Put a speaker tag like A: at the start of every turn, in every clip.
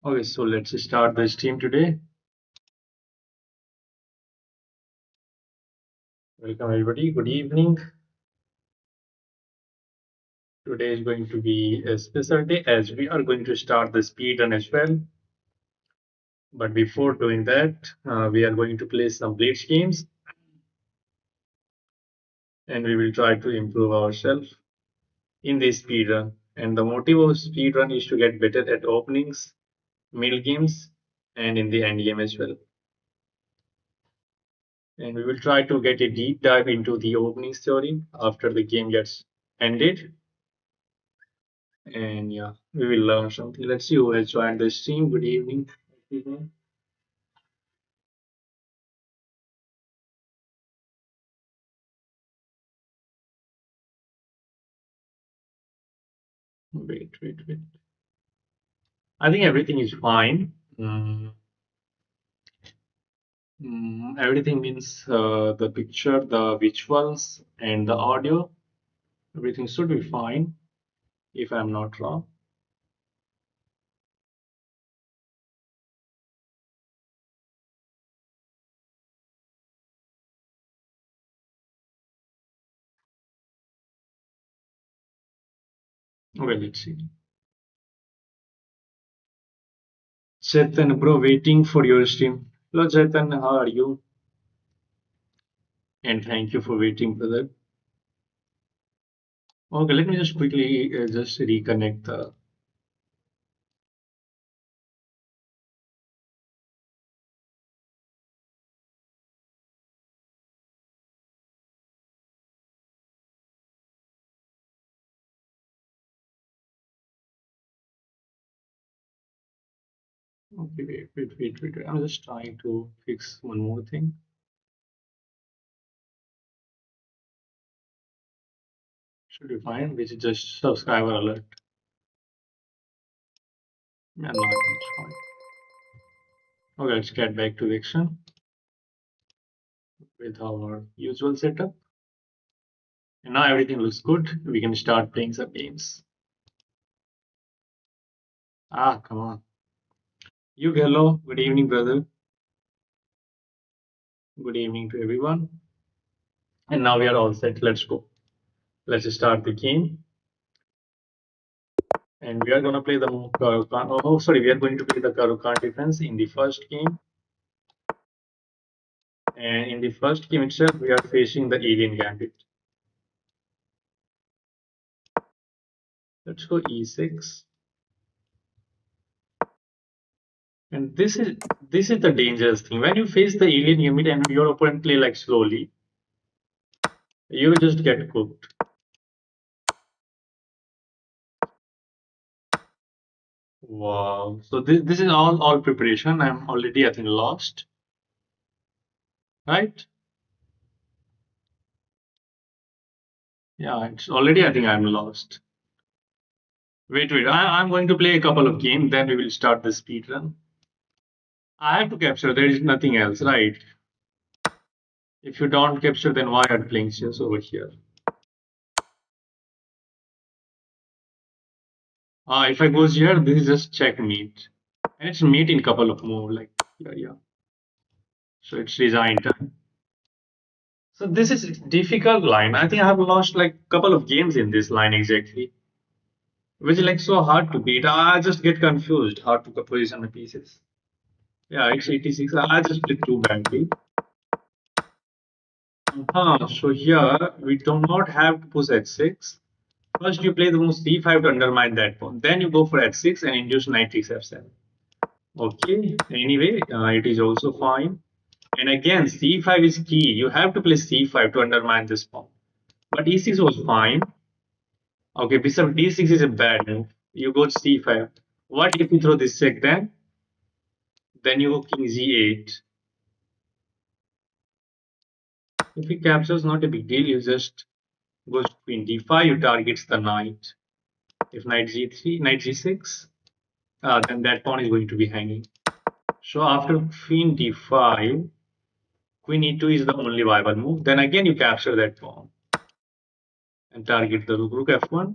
A: Okay, so let's start the stream today. Welcome everybody. Good evening. Today is going to be a special day as we are going to start the speed run as well. But before doing that, we are going to play some blitz games and we will try to improve ourselves in the speed run. And the motive of speed run is to get better at openings, middle games, and in the end game as well. And we will try to get a deep dive into the opening theory after the game gets ended. And yeah, we will learn something. Let's see who has joined the stream. Good evening, everyone. Wait. I think everything is fine. Everything means the picture, the visuals, and the audio. Everything should be fine, if I'm not wrong. Well, let's see. Chetan, bro, waiting for your stream. Hello, Chetan, how are you? And thank you for waiting, brother. Okay, let me just quickly just reconnect the. Okay, wait. I'm just trying to fix one more thing. Should be fine, which is just subscriber alert. Yeah, no, it's fine. Okay, let's get back to the action with our usual setup. And now everything looks good. We can start playing some games. Ah, come on. You, hello. Good evening, brother. Good evening to everyone. And now we are all set. Let's go. Let's start the game. And we are going to play the Karukan. Oh, sorry. We are going to play the Karukan defense in the first game. And in the first game itself, we are facing the alien gambit. Let's go e6. And this is the dangerous thing. When you face the alien gambit and your opponent play like slowly, you just get cooked. Wow. So this is all preparation. I'm already I think lost, right? Yeah, it's already I think I'm lost. Wait. I'm going to play a couple of games, then we will start the speed run. I have to capture. There is nothing else, right? If you don't capture, then why are you playing chess over here? If I goes here, this is just checkmate. And it's mate in couple of more, like yeah. So it's resign time. So this is difficult line. I think I have lost like couple of games in this line exactly, which is like so hard to beat. I just get confused how to position the pieces. Yeah, it's 86. I just did too badly. So here we do not have to push h6. First you play the move c5 to undermine that pawn. Then you go for h6 and induce knight takes f7. Okay. Anyway, it is also fine. And again, c5 is key. You have to play c5 to undermine this pawn. But e6 was fine. Okay, bishop d6 is a bad move. You go c5. What if you throw this check then? Then you go king g8. If he captures, not a big deal. You just goes queen d5. You targets the knight. If knight g3, knight g6, then that pawn is going to be hanging. So after queen d5, queen e2 is the only viable move. Then again you capture that pawn and target the rook f1.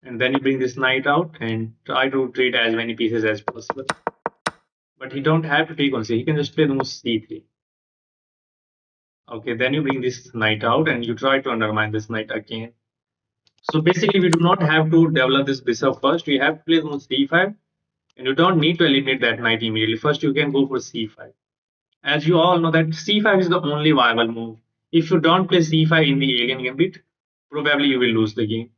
A: And then you bring this knight out and try to trade as many pieces as possible. But he don't have to take on c. He can just play the move c3. Okay, then you bring this knight out and you try to undermine this knight again. So basically, we do not have to develop this bishop first. We have to play the move c5, and you don't need to eliminate that knight immediately. First, you can go for c5. As you all know, that c5 is the only viable move. If you don't play c5 in the alien gambit, probably you will lose the game.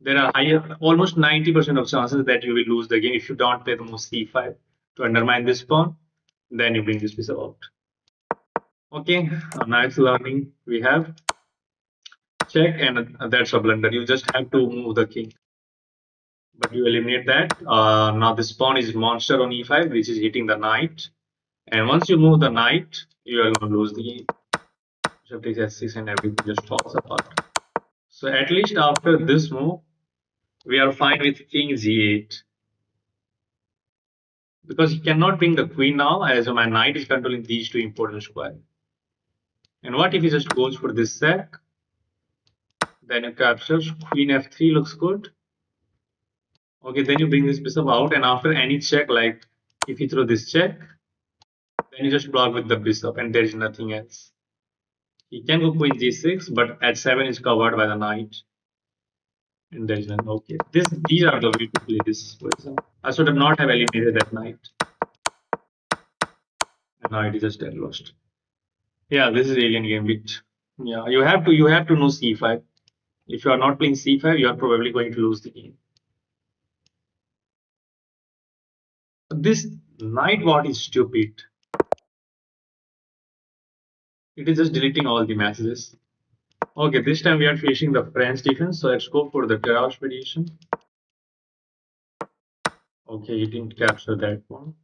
A: There are higher, almost 90% of chances that you will lose the game if you don't play the move c5 to undermine this pawn. Then you bring this bishop out. Okay, now it's learning. We have check, and that's a blunder. You just have to move the king, but you eliminate that. Now this pawn is monster on e5, which is hitting the knight. And once you move the knight, you are going to lose the game. Bishop takes s6 and everything just falls apart. So at least after this move, we are fine with king g8. Because he cannot bring the queen now, as my knight is controlling these two important squares. And what if he just goes for this sack? Then you capture queen f3 looks good. Okay, then you bring this bishop out, and after any check, like if you throw this check, then you just block with the bishop, and there is nothing else. He can go queen g6, but h7 is covered by the knight, and there is none. Okay, these are the way to play this. For example, I should have not have eliminated that knight, and now it is just dead lost. Yeah, this is alien gambit. Yeah, you have to know c5. If you are not playing c5, you are probably going to lose the game. This knight bot is stupid. It is just deleting all the messages. Okay, this time we are facing the French defense, so let's go for the terror expedition. Okay, he didn't capture that one.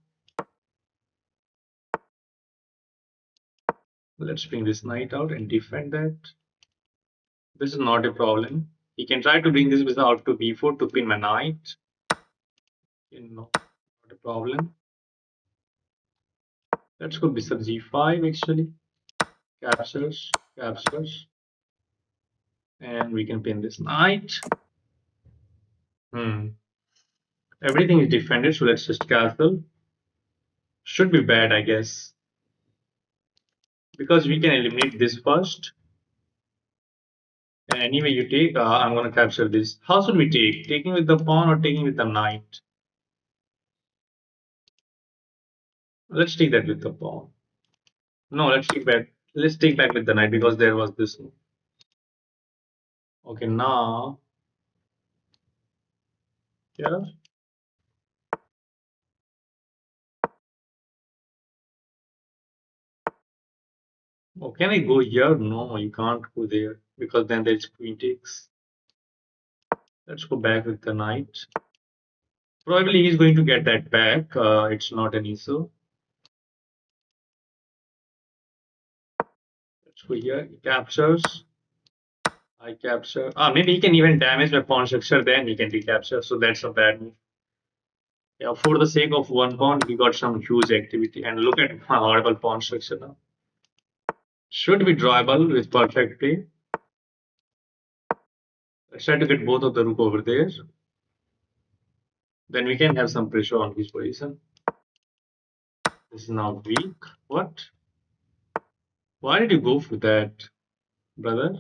A: Let's bring this knight out and defend that. This is not a problem. He can try to bring this bishop out to b4 to pin my knight. No, not a problem. Let's go bishop g5 actually. Captures, captures. And we can pin this knight. Everything is defended, so let's just castle. Should be bad, I guess. Because we can eliminate this first. And anyway, you take, I'm going to capture this. How should we take? Taking with the pawn or taking with the knight? Let's take that with the pawn. No, let's take back. Let's take back with the knight because there was this move. Okay, now. Yeah. Oh, can I go here? No, you can't go there because then there's queen takes. Let's go back with the knight. Probably he's going to get that back. It's not an issue. Let's go here. He captures. I capture. Maybe he can even damage my pawn structure. Then he can recapture. So that's a bad move. Yeah, for the sake of one pawn, we got some huge activity. And look at my horrible pawn structure now. Should be drawable with perfect play. Let's try to get both of the rook over there. Then we can have some pressure on his position. This is now weak. What? Why did you go for that, brother?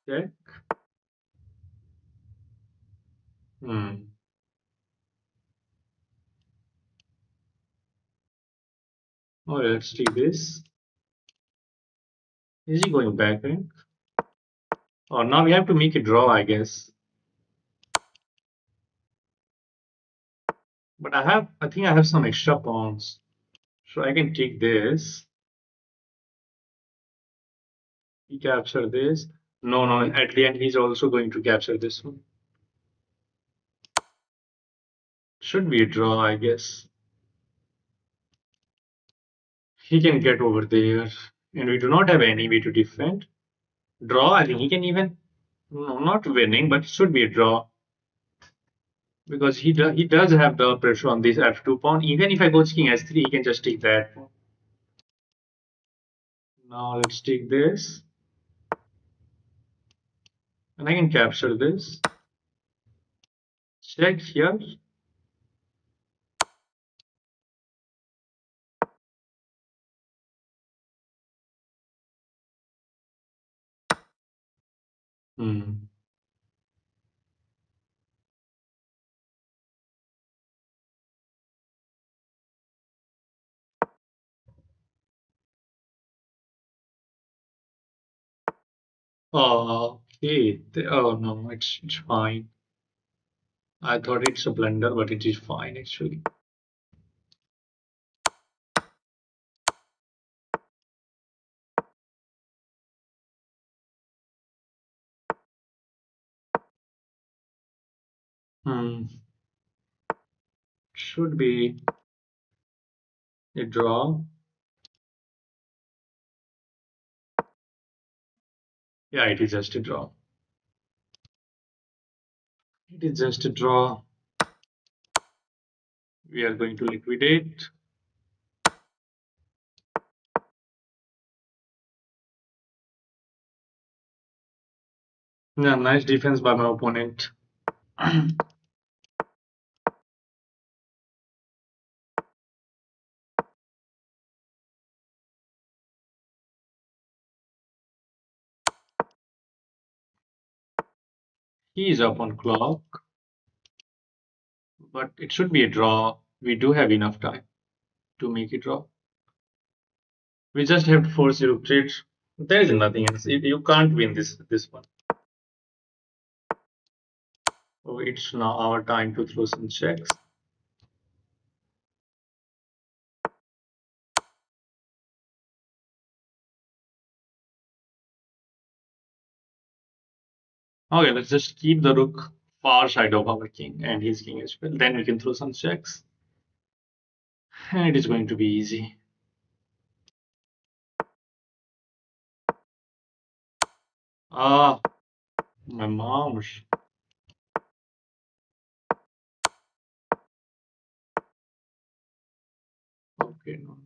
A: Check. Hmm. Oh, let's take this. Is he going back rank? Oh, now we have to make a draw, I guess. But I think I have some extra pawns. So I can take this. He capture this. No, at the end he's also going to capture this one. Should be a draw, I guess. He can get over there. And we do not have any way to defend. Draw, I think he can even, no, not winning, but should be a draw. Because he does have the pressure on this f2 pawn. Even if I go king s3, he can just take that pawn. Now let's take this. And I can capture this. Check here. Hmm. Okay. Oh no, it's fine. I thought it's a blunder, but it is fine actually. Hmm. Should be a draw. Yeah, it is just a draw. It is just a draw. We are going to liquidate. Yeah, nice defense by my opponent. He is up on clock, but it should be a draw. We do have enough time to make it draw. We just have to force you to trade. There is nothing else. You can't win this one. So it's now our time to throw some checks. Okay, let's just keep the rook far side of our king and his king as well. Then we can throw some checks. And it is going to be easy. Ah, my mouse. Okay, no.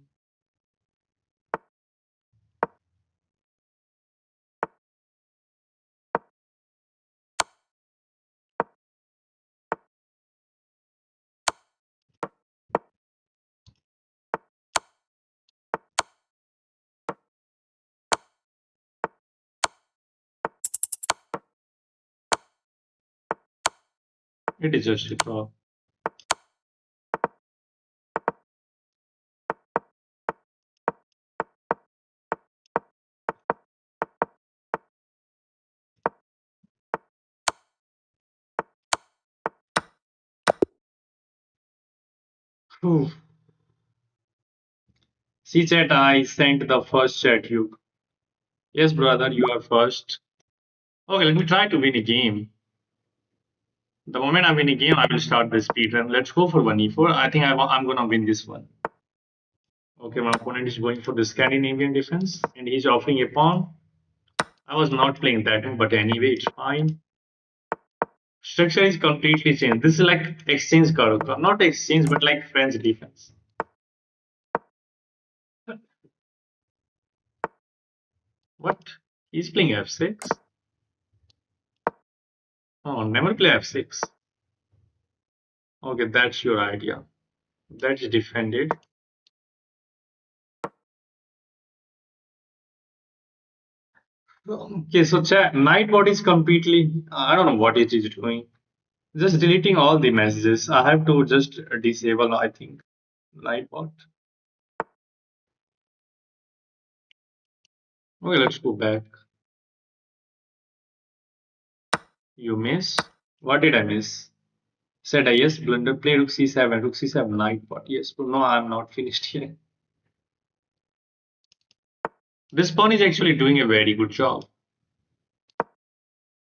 A: It is just a draw. Whew. See, chat, I sent the first chat. You, yes, brother, you are first. Okay, let me try to win a game. The moment I win a game, I will start the speed run. Let's go for 1e4. I think I'm going to win this one. Okay, my opponent is going for the Scandinavian defense and he's offering a pawn. I was not playing that one, but anyway, it's fine. Structure is completely changed. This is like exchange Karuka. Not exchange, but like French defense. What? He's playing f6? Oh, never play f6. Okay, that's your idea. That's defended. Okay, so Nightbot is completely. I don't know what it is doing. Just deleting all the messages. I have to just disable, I think, Nightbot. Okay, let's go back. You miss. What did I miss? Said I yes, blunder. Play rook c7, rook c7, Nightbot. Yes, but no, I'm not finished yet. This pawn is actually doing a very good job,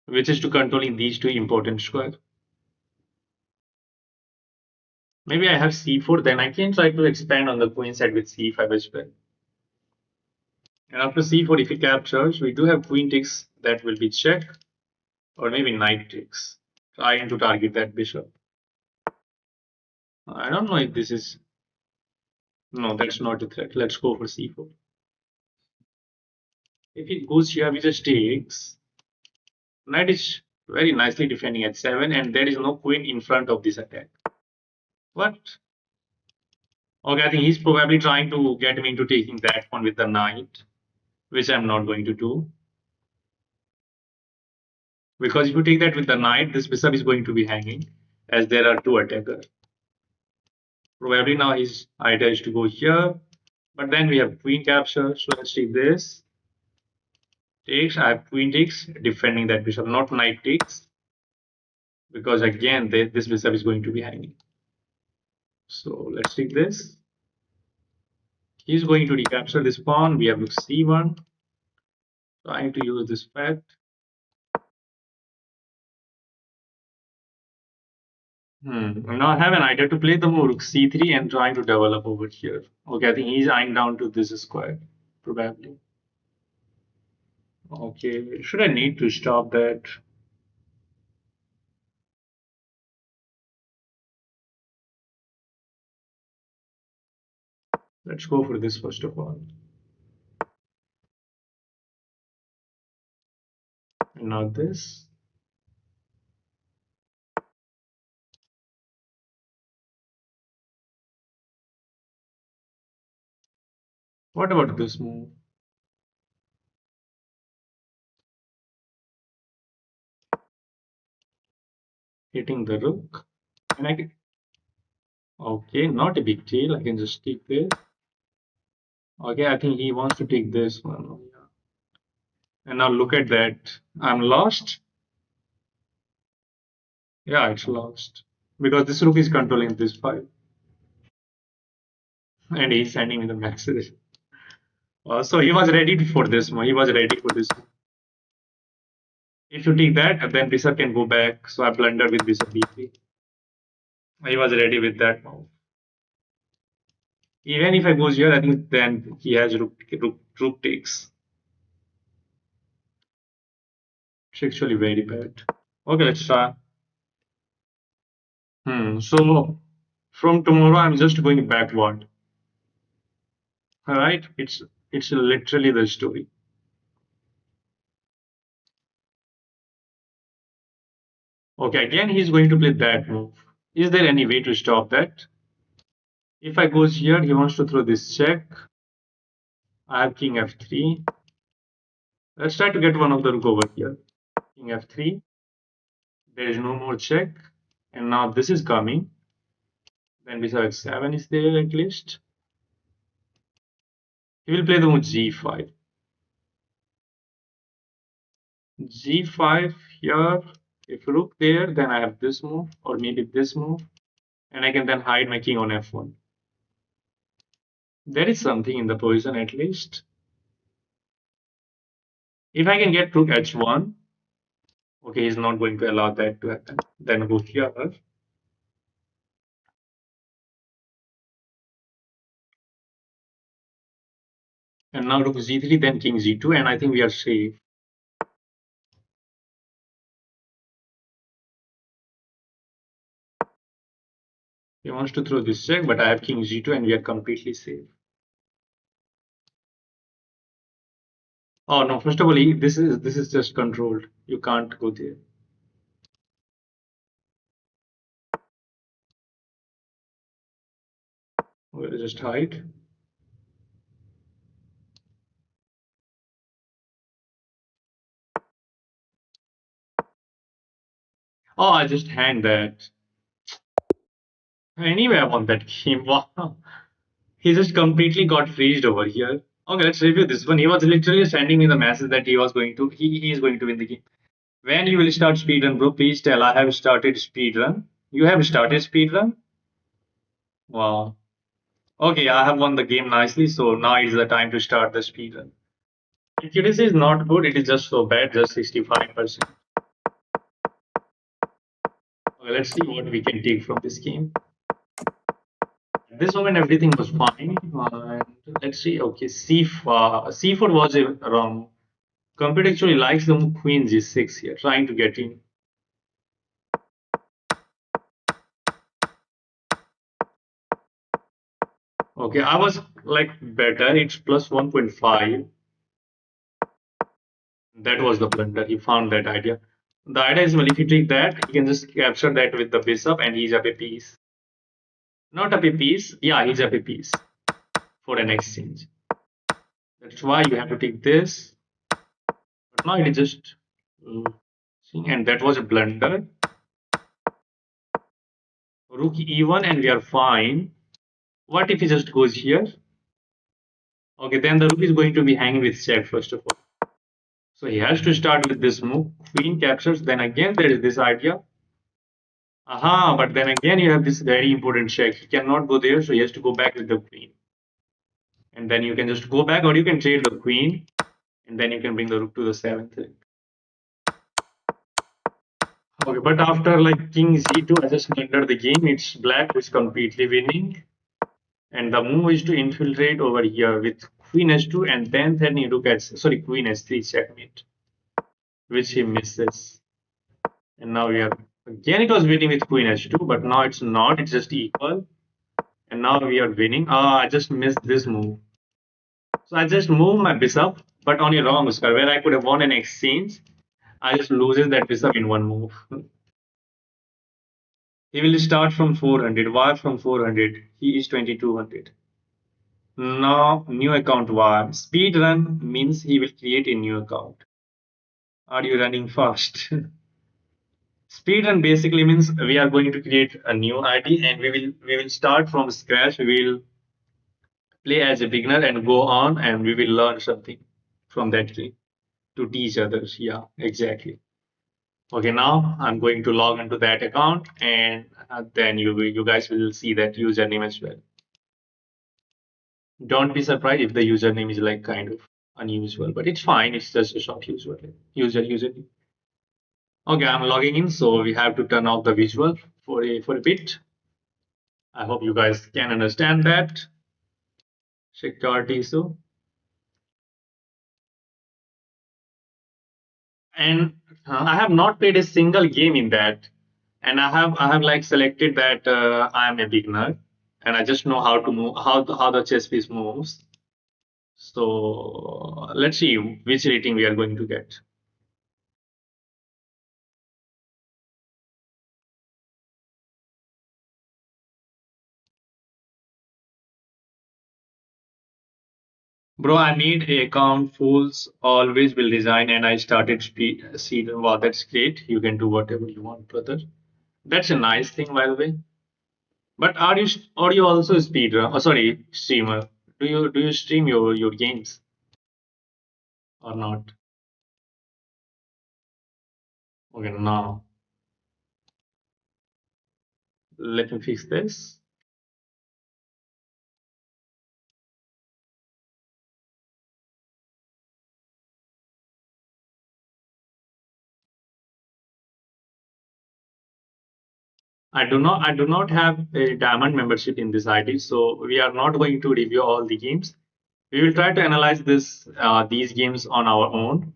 A: which is to controlling these two important squares. Maybe I have c4, then I can try to expand on the queen side with c5 as well. And after c4, if he captures, we do have queen takes, that will be check, or maybe knight takes, trying to target that bishop. I don't know if this is. No, that's not a threat. Let's go for c4. If it goes here, we just takes. Knight is very nicely defending at 7, and there is no queen in front of this attack. What? Okay, I think he's probably trying to get me into taking that one with the knight, which I'm not going to do. Because if you take that with the knight, this bishop is going to be hanging, as there are two attackers. Probably now his idea is to go here, but then we have queen capture, so let's take this. Takes, I have queen takes, defending that bishop, not knight takes, because again, this bishop is going to be hanging. So let's take this. He's going to recapture this pawn. We have rook c1, trying to use this fact. Now I have an idea to play the move rook c3 and trying to develop over here. Okay, I think he's eyeing down to this square, probably. Okay, should I need to stop that? Let's go for this first of all. And now this. What about this move? Hitting the rook. And I can, okay, not a big deal. I can just take this. Okay, I think he wants to take this one. Oh, yeah. And now look at that. I'm lost. Yeah, it's lost. Because this rook is controlling this file. And he's sending me the message. So he was ready for this one. He was ready for this one. If you take that, then bishop can go back. So I blundered with bishop b3. He was ready with that move. Even if I goes here, I think then he has rook takes. It's actually very bad. Okay, let's try. So from tomorrow, I'm just going backward. All right, it's literally the story. Okay, again he's going to play that move. Is there any way to stop that? If I goes here, he wants to throw this check. I have king f3. Let's try to get one of the rook over here. King f3. There is no more check, and now this is coming. Then bishop h7 is there at least. He will play the move g5. G5 here. If rook there, then I have this move, or maybe this move, and I can then hide my king on f1. There is something in the position at least. If I can get rook h1, okay, he's not going to allow that to happen. Then go here. And now rook g3, then king g2, and I think we are safe. He wants to throw this check, but I have king g2, and we are completely safe. Oh no! First of all, this is just controlled. You can't go there. We'll just hide. Oh, I just hang that. Anyway, I want that game. Wow. He just completely got freezed over here. Okay, let's review this one. He was literally sending me the message that he was going to he is going to win the game. When you will start speedrun, bro, please tell I have started speedrun. You have started speedrun? Wow. Okay, I have won the game nicely, so now is the time to start the speedrun. Accuracy is not good, it is just so bad, just 65%. Okay, let's see what we can take from this game. At this moment, everything was fine. And let's see. Okay, c4 was wrong. Computer actually likes the move queen g6 here, trying to get in. Okay, I was like better. It's plus 1.5. That was the blunder. He found that idea. The idea is, well, if you take that, you can just capture that with the bishop and he's up a piece. Not up a piece. Yeah, he's up a piece for an exchange. That's why you have to take this. But now it is just. And that was a blunder. Rook e1 and we are fine. What if he just goes here? Okay, then the rook is going to be hanging with check first of all. So he has to start with this move. Queen captures. Then again, there is this idea. Aha, but then again, you have this very important check. He cannot go there, so he has to go back with the queen. And then you can just go back, or you can trade the queen, and then you can bring the rook to the seventh. Okay, but after like king c2, I just entered the game. It's black who's completely winning. And the move is to infiltrate over here with queen h2 and then you look at, sorry, queen h3 checkmate, which he misses. And now we are, again it was winning with queen h2, but now it's not, it's just equal. And now we are winning. Ah, I just missed this move. So I just moved my bishop, but on a wrong square, where I could have won an exchange. I just loses that bishop in one move. He will start from 400. Why from 400? He is 2200. Now, new account why? Speed run means he will create a new account. Are you running fast? Speed run basically means we are going to create a new ID and we will start from scratch. We will play as a beginner and go on and we will learn something from that game to teach others. Yeah, exactly. Okay, now I'm going to log into that account and then you guys will see that username as well. Don't be surprised if the username is like kind of unusual, but it's fine. It's just a short username. Okay, I'm logging in, so we have to turn off the visual for a bit. I hope you guys can understand that. Security issue. And I have not played a single game in that, and I have like selected that I am a beginner, and I just know how to move how the chess piece moves. So let's see which rating we are going to get. Bro, I made a account. Fools always will resign, and I started seed. Wow, that's great. You can do whatever you want, brother. That's a nice thing, by the way. But are you also a speedrun? Oh, sorry, streamer. Do you stream your games or not? Okay, now let me fix this. I do not have a diamond membership in this ID, so we are not going to review all the games. We will try to analyze these games on our own,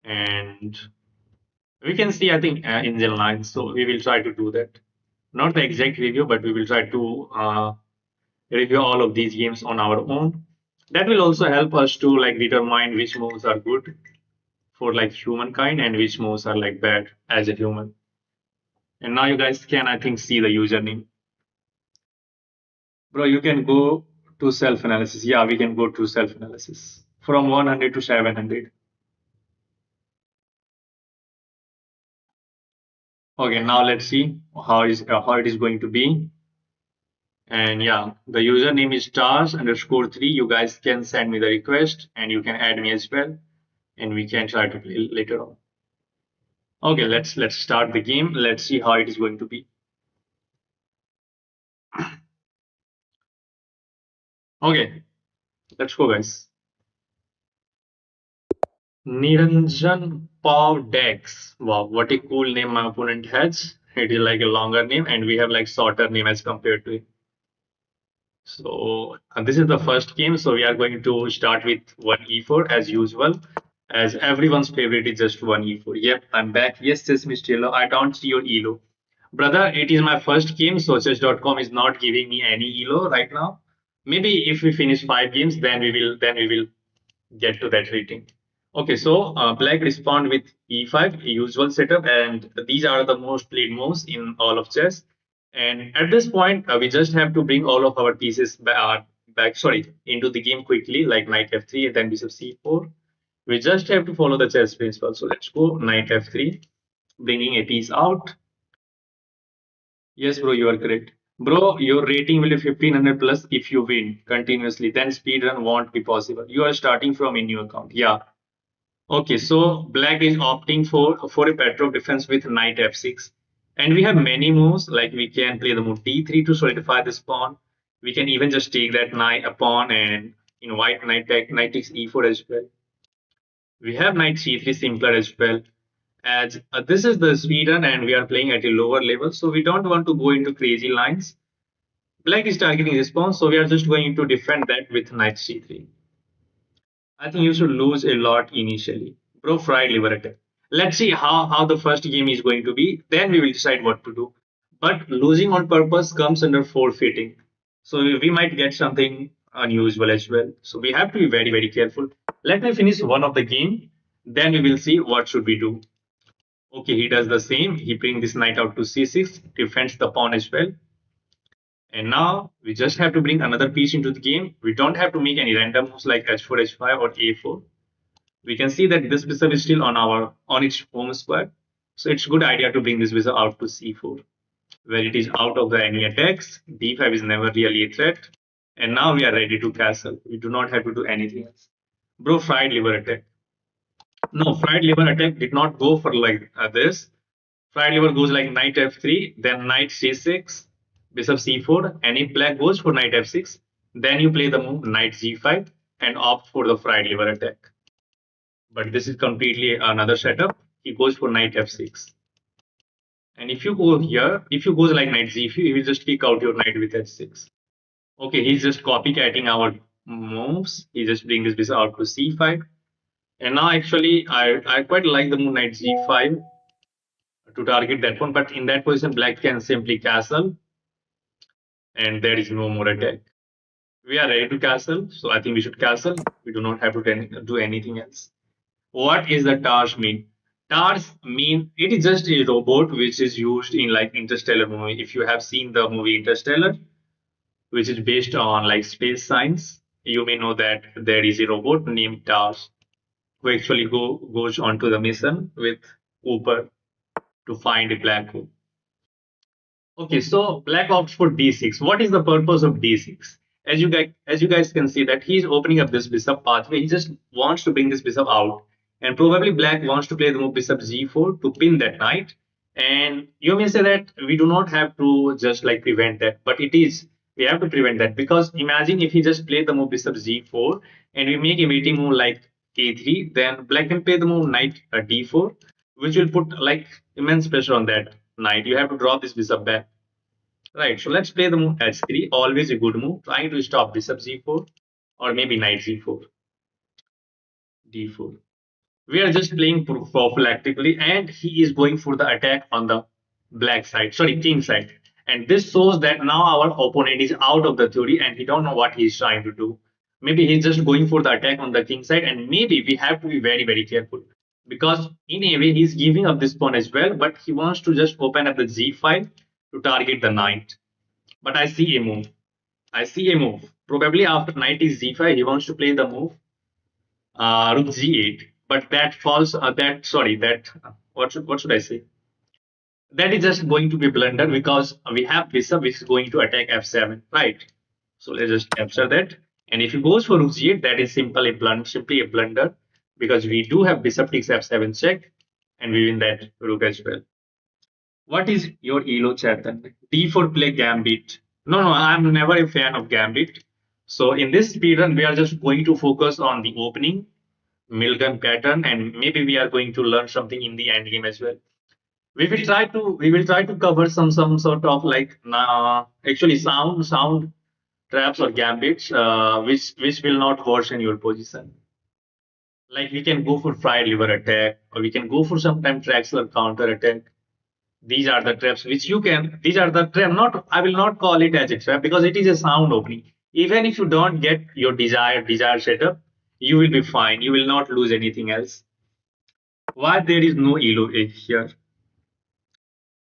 A: and we can see, I think, engine lines. So we will try to do that. Not the exact review, but we will try to review all of these games on our own. That will also help us to like determine which moves are good for like humankind and which moves are like bad as a human. And now you guys can, I think, see the username. Bro, you can go to self analysis. Yeah, we can go to self analysis from 100 to 700. Okay, now let's see how it is going to be. And yeah, the username is stars_3. You guys can send me the request and you can add me as well. And we can try to play later on. Okay, let's start the game. Let's see how it is going to be. Okay, let's go, guys. Niranjan Pav Dex. Wow, what a cool name my opponent has. It is like a longer name, and we have like shorter name as compared to it. So this is the first game, so we are going to start with one e4 as usual. As everyone's favorite is just one e4. Yep, I'm back. Yes, yes, Mr. Elo. I don't see your elo. Brother, it is my first game, so chess.com is not giving me any elo right now. Maybe if we finish 5 games, then we will get to that rating. Okay, so black respond with e5, usual setup, and these are the most played moves in all of chess. And at this point, we just have to bring all of our pieces back, into the game quickly, like knight f3 and then bishop c4. We just have to follow the chess principle. So let's go knight f3, bringing a piece out. Yes, bro, you are correct. Bro, your rating will be 1500 plus if you win continuously. Then speedrun won't be possible. You are starting from a new account. Yeah. Okay, so black is opting for a pattern of defense with knight f6. And we have many moves, like we can play the move d3 to solidify this pawn. We can even just take that knight a pawn and white knight takes e4 as well. We have knight c3 simpler as well. As this is the speed run and we are playing at a lower level, so we don't want to go into crazy lines. Black is targeting this pawn, so we are just going to defend that with knight c3. I think you should lose a lot initially. Bro, fried liver attack. Let's see how the first game is going to be. Then we will decide what to do. But losing on purpose comes under forfeiting. So we might get something unusual as well. So we have to be very, very careful. Let me finish one of the game. Then we will see what should we do. Okay, he does the same. He brings this knight out to c6, defends the pawn as well. And now we just have to bring another piece into the game. We don't have to make any random moves like h4, h5 or a4. We can see that this bishop is still on its home square. So it's a good idea to bring this bishop out to c4, where it is out of the any attacks. d5 is never really a threat. And now we are ready to castle. We do not have to do anything else. Bro, fried liver attack. No, fried liver attack did not go for like this. Fried liver goes like knight f3, then knight c6, bishop c4, and if black goes for knight f6, then you play the move knight g5 and opt for the fried liver attack. But this is completely another setup. He goes for knight f6. And if you go here, if you goes like knight g5, he will just kick out your knight with h6. Okay, he's just copycatting our moves. He just bring this bishop out to c5. And now actually, I quite like the move knight g5 to target that one. But in that position, black can simply castle and there is no more attack. We are ready to castle. So I think we should castle. We do not have to do anything else. What is the TARS mean? TARS mean it is just a robot which is used in like Interstellar movie. If you have seen the movie Interstellar, which is based on like space science, you may know that there is a robot named TARS who actually goes onto the mission with Cooper to find a black hole. Okay, so black opts for d6. What is the purpose of d6? As you guys can see that he's opening up this bishop pathway. He just wants to bring this bishop out, and probably black wants to play the move bishop g4 to pin that knight. And you may say that we do not have to just like prevent that, but it is we have to prevent that because imagine if he just played the move bishop g4 and we make a mating move like a3, then black can play the move knight d4, which will put like immense pressure on that knight. You have to drop this bishop back. Right, so let's play the move h3, always a good move, trying to stop bishop g4 or maybe knight g4, d4. We are just playing prophylactically and he is going for the attack on the black side, sorry, king side. And this shows that now our opponent is out of the theory and he don't know what he's trying to do. Maybe he's just going for the attack on the king side and maybe we have to be very, very careful because in a way he's giving up this pawn as well, but he wants to just open up the g5 to target the knight. But I see a move. I see a move. Probably after knight is g5, he wants to play the move rook g8. But that falls. That what should I say? That is just going to be blunder because we have bishop which is going to attack f7, right? So let's just capture that. And if he goes for rook g8, that is simply a blunder because we do have bishop takes f7 check, and we win that rook as well. What is your elo, Chetan? D4 play gambit. No, I'm never a fan of gambit. So in this speedrun, we are just going to focus on the opening, Milgram pattern, and maybe we are going to learn something in the end game as well. We will try to cover some sort of like actually sound traps or gambits which will not worsen your position. Like we can go for fried liver attack, or we can go for sometime Traxler counter attack. These are the traps which you can. These are the trap. Not I will not call it as a trap because it is a sound opening. Even if you don't get your desired setup, You will be fine. You will not lose anything else. Why there is no elo here?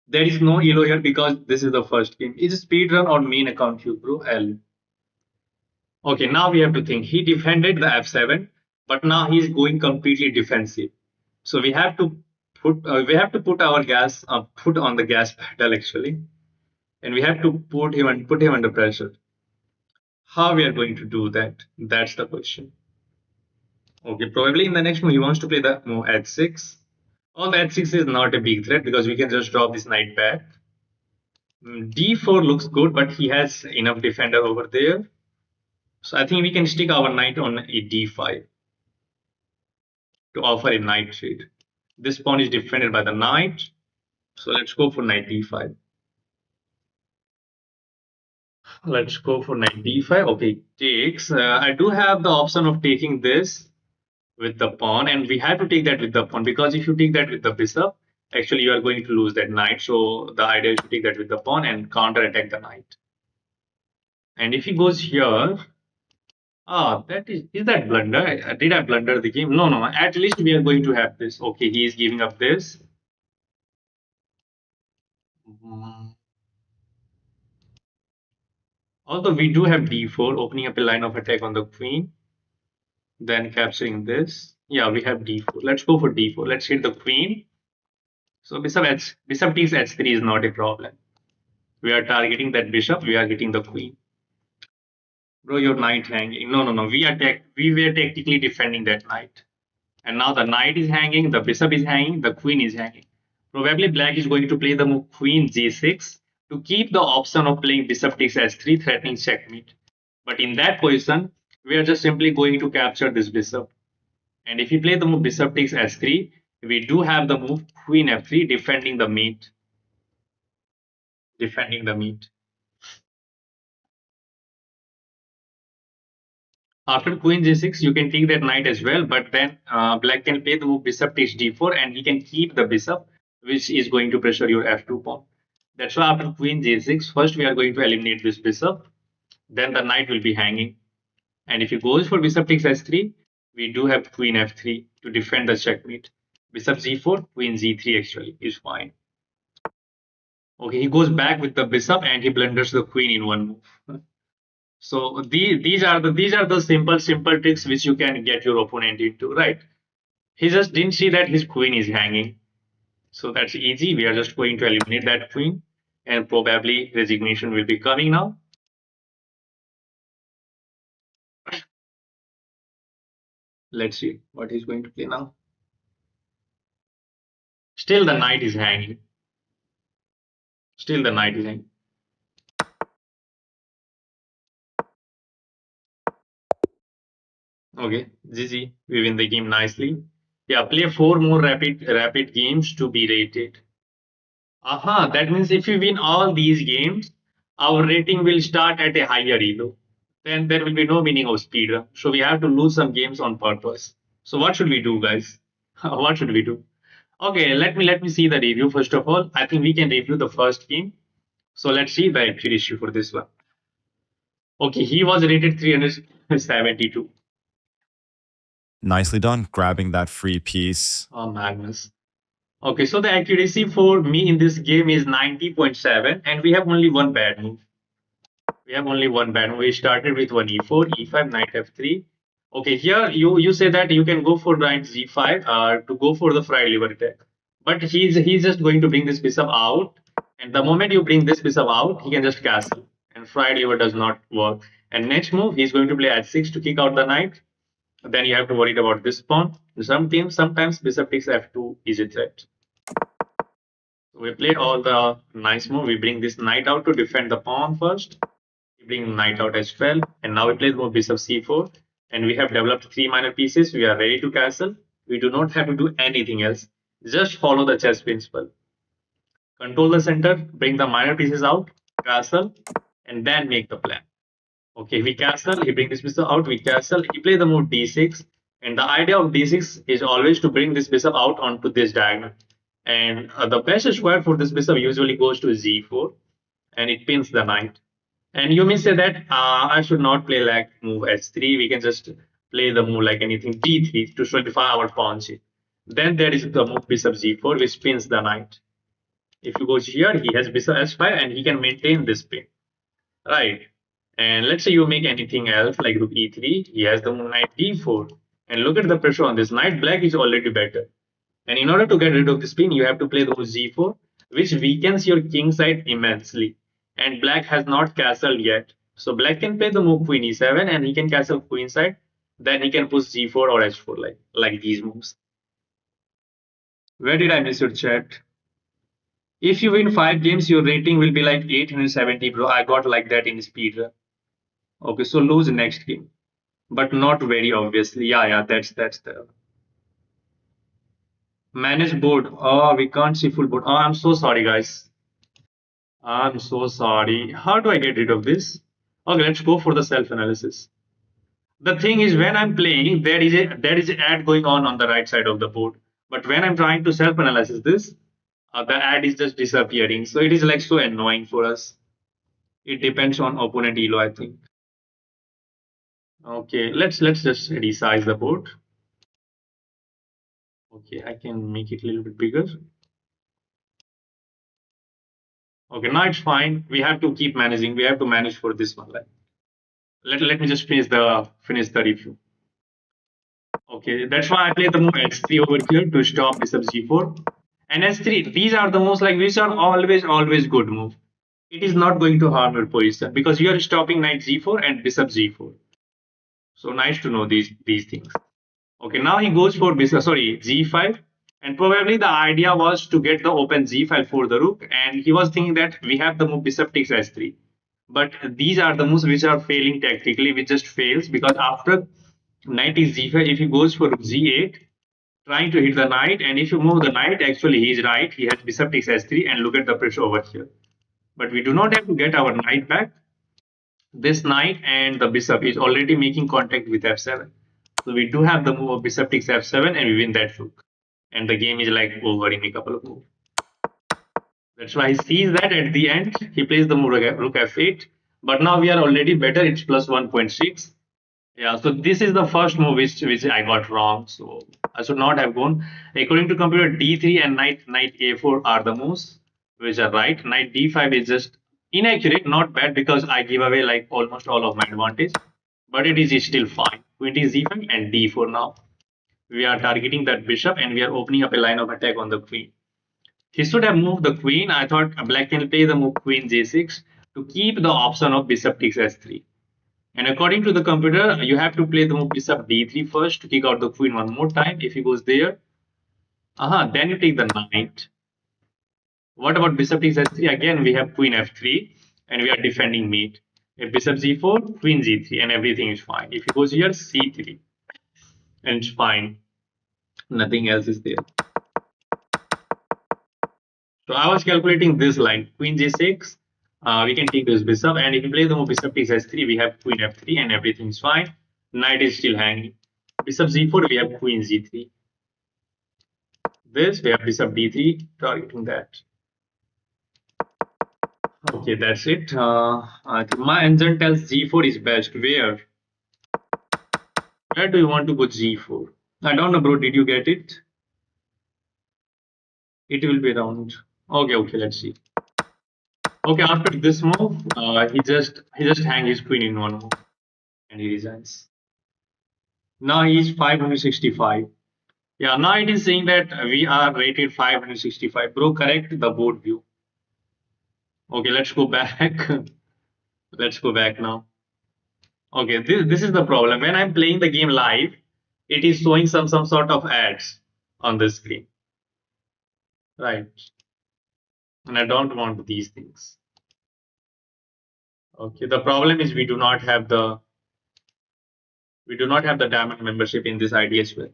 A: There is no elo here because this is the first game. Is speedrun or main account you, bro? L. Okay, now we have to think. He defended the f7, but now he's going completely defensive. So we have to put our gas put on the gas pedal actually, and we have to put him under pressure. How we are going to do that? That's the question. Okay, probably in the next move he wants to play the move h6. On the h6 is not a big threat because we can just drop this knight back. D4 looks good, but he has enough defender over there. So I think we can stick our knight on a d5 to offer a knight trade. This pawn is defended by the knight. So let's go for knight d5. Let's go for knight d5. Okay, takes. I do have the option of taking this with the pawn, and we have to take that with the pawn because if you take that with the bishop, actually you are going to lose that knight. So the idea is to take that with the pawn and counter attack the knight. And if he goes here, that is that blunder? Did I blunder the game? No, no. At least we are going to have this. Okay, he is giving up this. Mm. Although we do have d4, opening up a line of attack on the queen, then capturing this. Yeah, we have d4. Let's go for d4. Let's hit the queen. So bishop takes h3 is not a problem. We are targeting that bishop. We are hitting the queen. Bro, your knight hanging. No, no, no. We were tactically defending that knight. And now the knight is hanging, the bishop is hanging, the queen is hanging. Probably black is going to play the move queen g6 to keep the option of playing bishop takes h3, threatening checkmate. But in that position, we are just simply going to capture this bishop. And if we play the move bishop takes h3, we do have the move queen f3, defending the mate. Defending the mate. After queen g6, you can take that knight as well, but then black can play the move bishop takes d4 and he can keep the bishop, which is going to pressure your f2 pawn. That's why after queen g6, first we are going to eliminate this bishop, then the knight will be hanging. And if he goes for bishop takes h3, we do have queen f3 to defend the checkmate. Bishop g4, queen g3 actually is fine. Okay, he goes back with the bishop and he blunders the queen in one move. So these are the simple tricks which you can get your opponent into, right? He just didn't see that his queen is hanging. So that's easy. We are just going to eliminate that queen, and probably resignation will be coming now. Let's see what he's going to play now. Still the knight is hanging. Still the knight is hanging. Okay, GG. We win the game nicely. Yeah, play 4 more rapid games to be rated. Aha, that means if we win all these games, our rating will start at a higher elo. Then there will be no meaning of speedrun. So we have to lose some games on purpose. So what should we do, guys? What should we do? Okay, let me see the review first of all. I think we can review the first game. So let's see the accuracy for this one. Okay, he was rated 372.
B: Nicely done, grabbing that free piece.
A: Oh, Magnus. Okay, so the accuracy for me in this game is 90.7, and we have only one bad move. We have only one bad move. We started with one e4, e5, knight f3. Okay, here you say that you can go for knight g5 to go for the fried liver attack. But he's just going to bring this bishop out, and the moment you bring this bishop out, he can just castle, and fried liver does not work. And next move, he's going to play h6 to kick out the knight. Then you have to worry about this pawn. Sometimes bishop takes f2 is a threat. So we play all the nice move. We bring this knight out to defend the pawn first. We bring knight out as well, and now we play the move bishop c4. And we have developed 3 minor pieces. We are ready to castle. We do not have to do anything else. Just follow the chess principle. Control the center, bring the minor pieces out, castle, and then make the plan. Okay, we castle, he bring this bishop out, we castle, he play the move d6. And the idea of d6 is always to bring this bishop out onto this diagonal. And the best square for this bishop usually goes to z4, and it pins the knight. And you may say that I should not play like move h3. We can just play the move like anything d3 to solidify our pawn shape. Then there is the move bishop g4, which pins the knight. If you go here, he has bishop h5 and he can maintain this pin, right? And let's say you make anything else like rook e3, he has the move knight d4. And look at the pressure on this knight. Black is already better. And in order to get rid of the spin, you have to play the move g4, which weakens your king side immensely. And black has not castled yet. So black can play the move queen e7 and he can castle queen side. Then he can push g4 or h4 like these moves. Where did I miss your chat? If you win 5 games, your rating will be like 870, bro. I got like that in speedrun. Okay, so lose next game, but not very obviously. Yeah, that's the manage board. Oh, we can't see full board. Oh, I'm so sorry, guys. I'm so sorry. How do I get rid of this? Okay, let's go for the self-analysis. The thing is, when I'm playing, there is an ad going on the right side of the board. But when I'm trying to self-analysis this, the ad is just disappearing. So it is like so annoying for us. It depends on opponent elo, I think. Okay, let's just resize the board. Okay, I can make it a little bit bigger. Okay, now it's fine. We have to keep managing. We have to manage for this one. Like, let me just finish the review. Okay, that's why I play the move h3 over here to stop bishop g4 and h3. These are the moves like which are always good move. It is not going to harm your position because you are stopping knight g4 and bishop g4. So nice to know these things. Okay, now he goes for bishop, sorry, g5, and probably the idea was to get the open g5 for the rook, and he was thinking that we have the move bishop takes h3. But these are the moves which are failing tactically, which just fails because after knight is g5, if he goes for g8, trying to hit the knight, and if you move the knight, actually he's right, he has bishop takes h3, and look at the pressure over here. But we do not have to get our knight back. This knight and the bishop is already making contact with f7. So we do have the move of bishop takes f7 and we win that rook. And the game is like over in a couple of moves. That's why he sees that at the end, he plays the move rook f8. But now we are already better, it's plus 1.6. Yeah, so this is the first move which I got wrong. So I should not have gone. According to computer, d3 and knight a4 are the moves which are right. Knight d5 is just inaccurate, not bad because I give away like almost all of my advantage, but it is still fine. Queen is e5 and d4 now. We are targeting that bishop and we are opening up a line of attack on the queen. He should have moved the queen. I thought black can play the move queen j6 to keep the option of bishop takes s3. And according to the computer, you have to play the move bishop d3 first to kick out the queen one more time. If he goes there, then you take the knight. What about bishop takes h3? Again, we have queen f3 and we are defending mate. If bishop g4, queen g3 and everything is fine. If he goes here, c3 and it's fine. Nothing else is there. So I was calculating this line, queen g6, we can take this bishop, and if you play the move bishop takes h3, we have queen f3 and everything is fine. Knight is still hanging. Bishop z4, we have queen z3. This, we have bishop d3, targeting that. Okay, that's it. I think my engine tells g4 is best. Where? Where do you want to go g4? I don't know, bro. Did you get it? It will be around. Okay, let's see. Okay, after this move, he just hang his queen in one move and he resigns. Now he's 565. Yeah, now it is saying that we are rated 565. Bro, correct the board view. Okay, let's go back. Let's go back now. Okay, this is the problem. When I'm playing the game live, it is showing some sort of ads on the screen. Right. And I don't want these things. Okay, the problem is we do not have the diamond membership in this ID as well.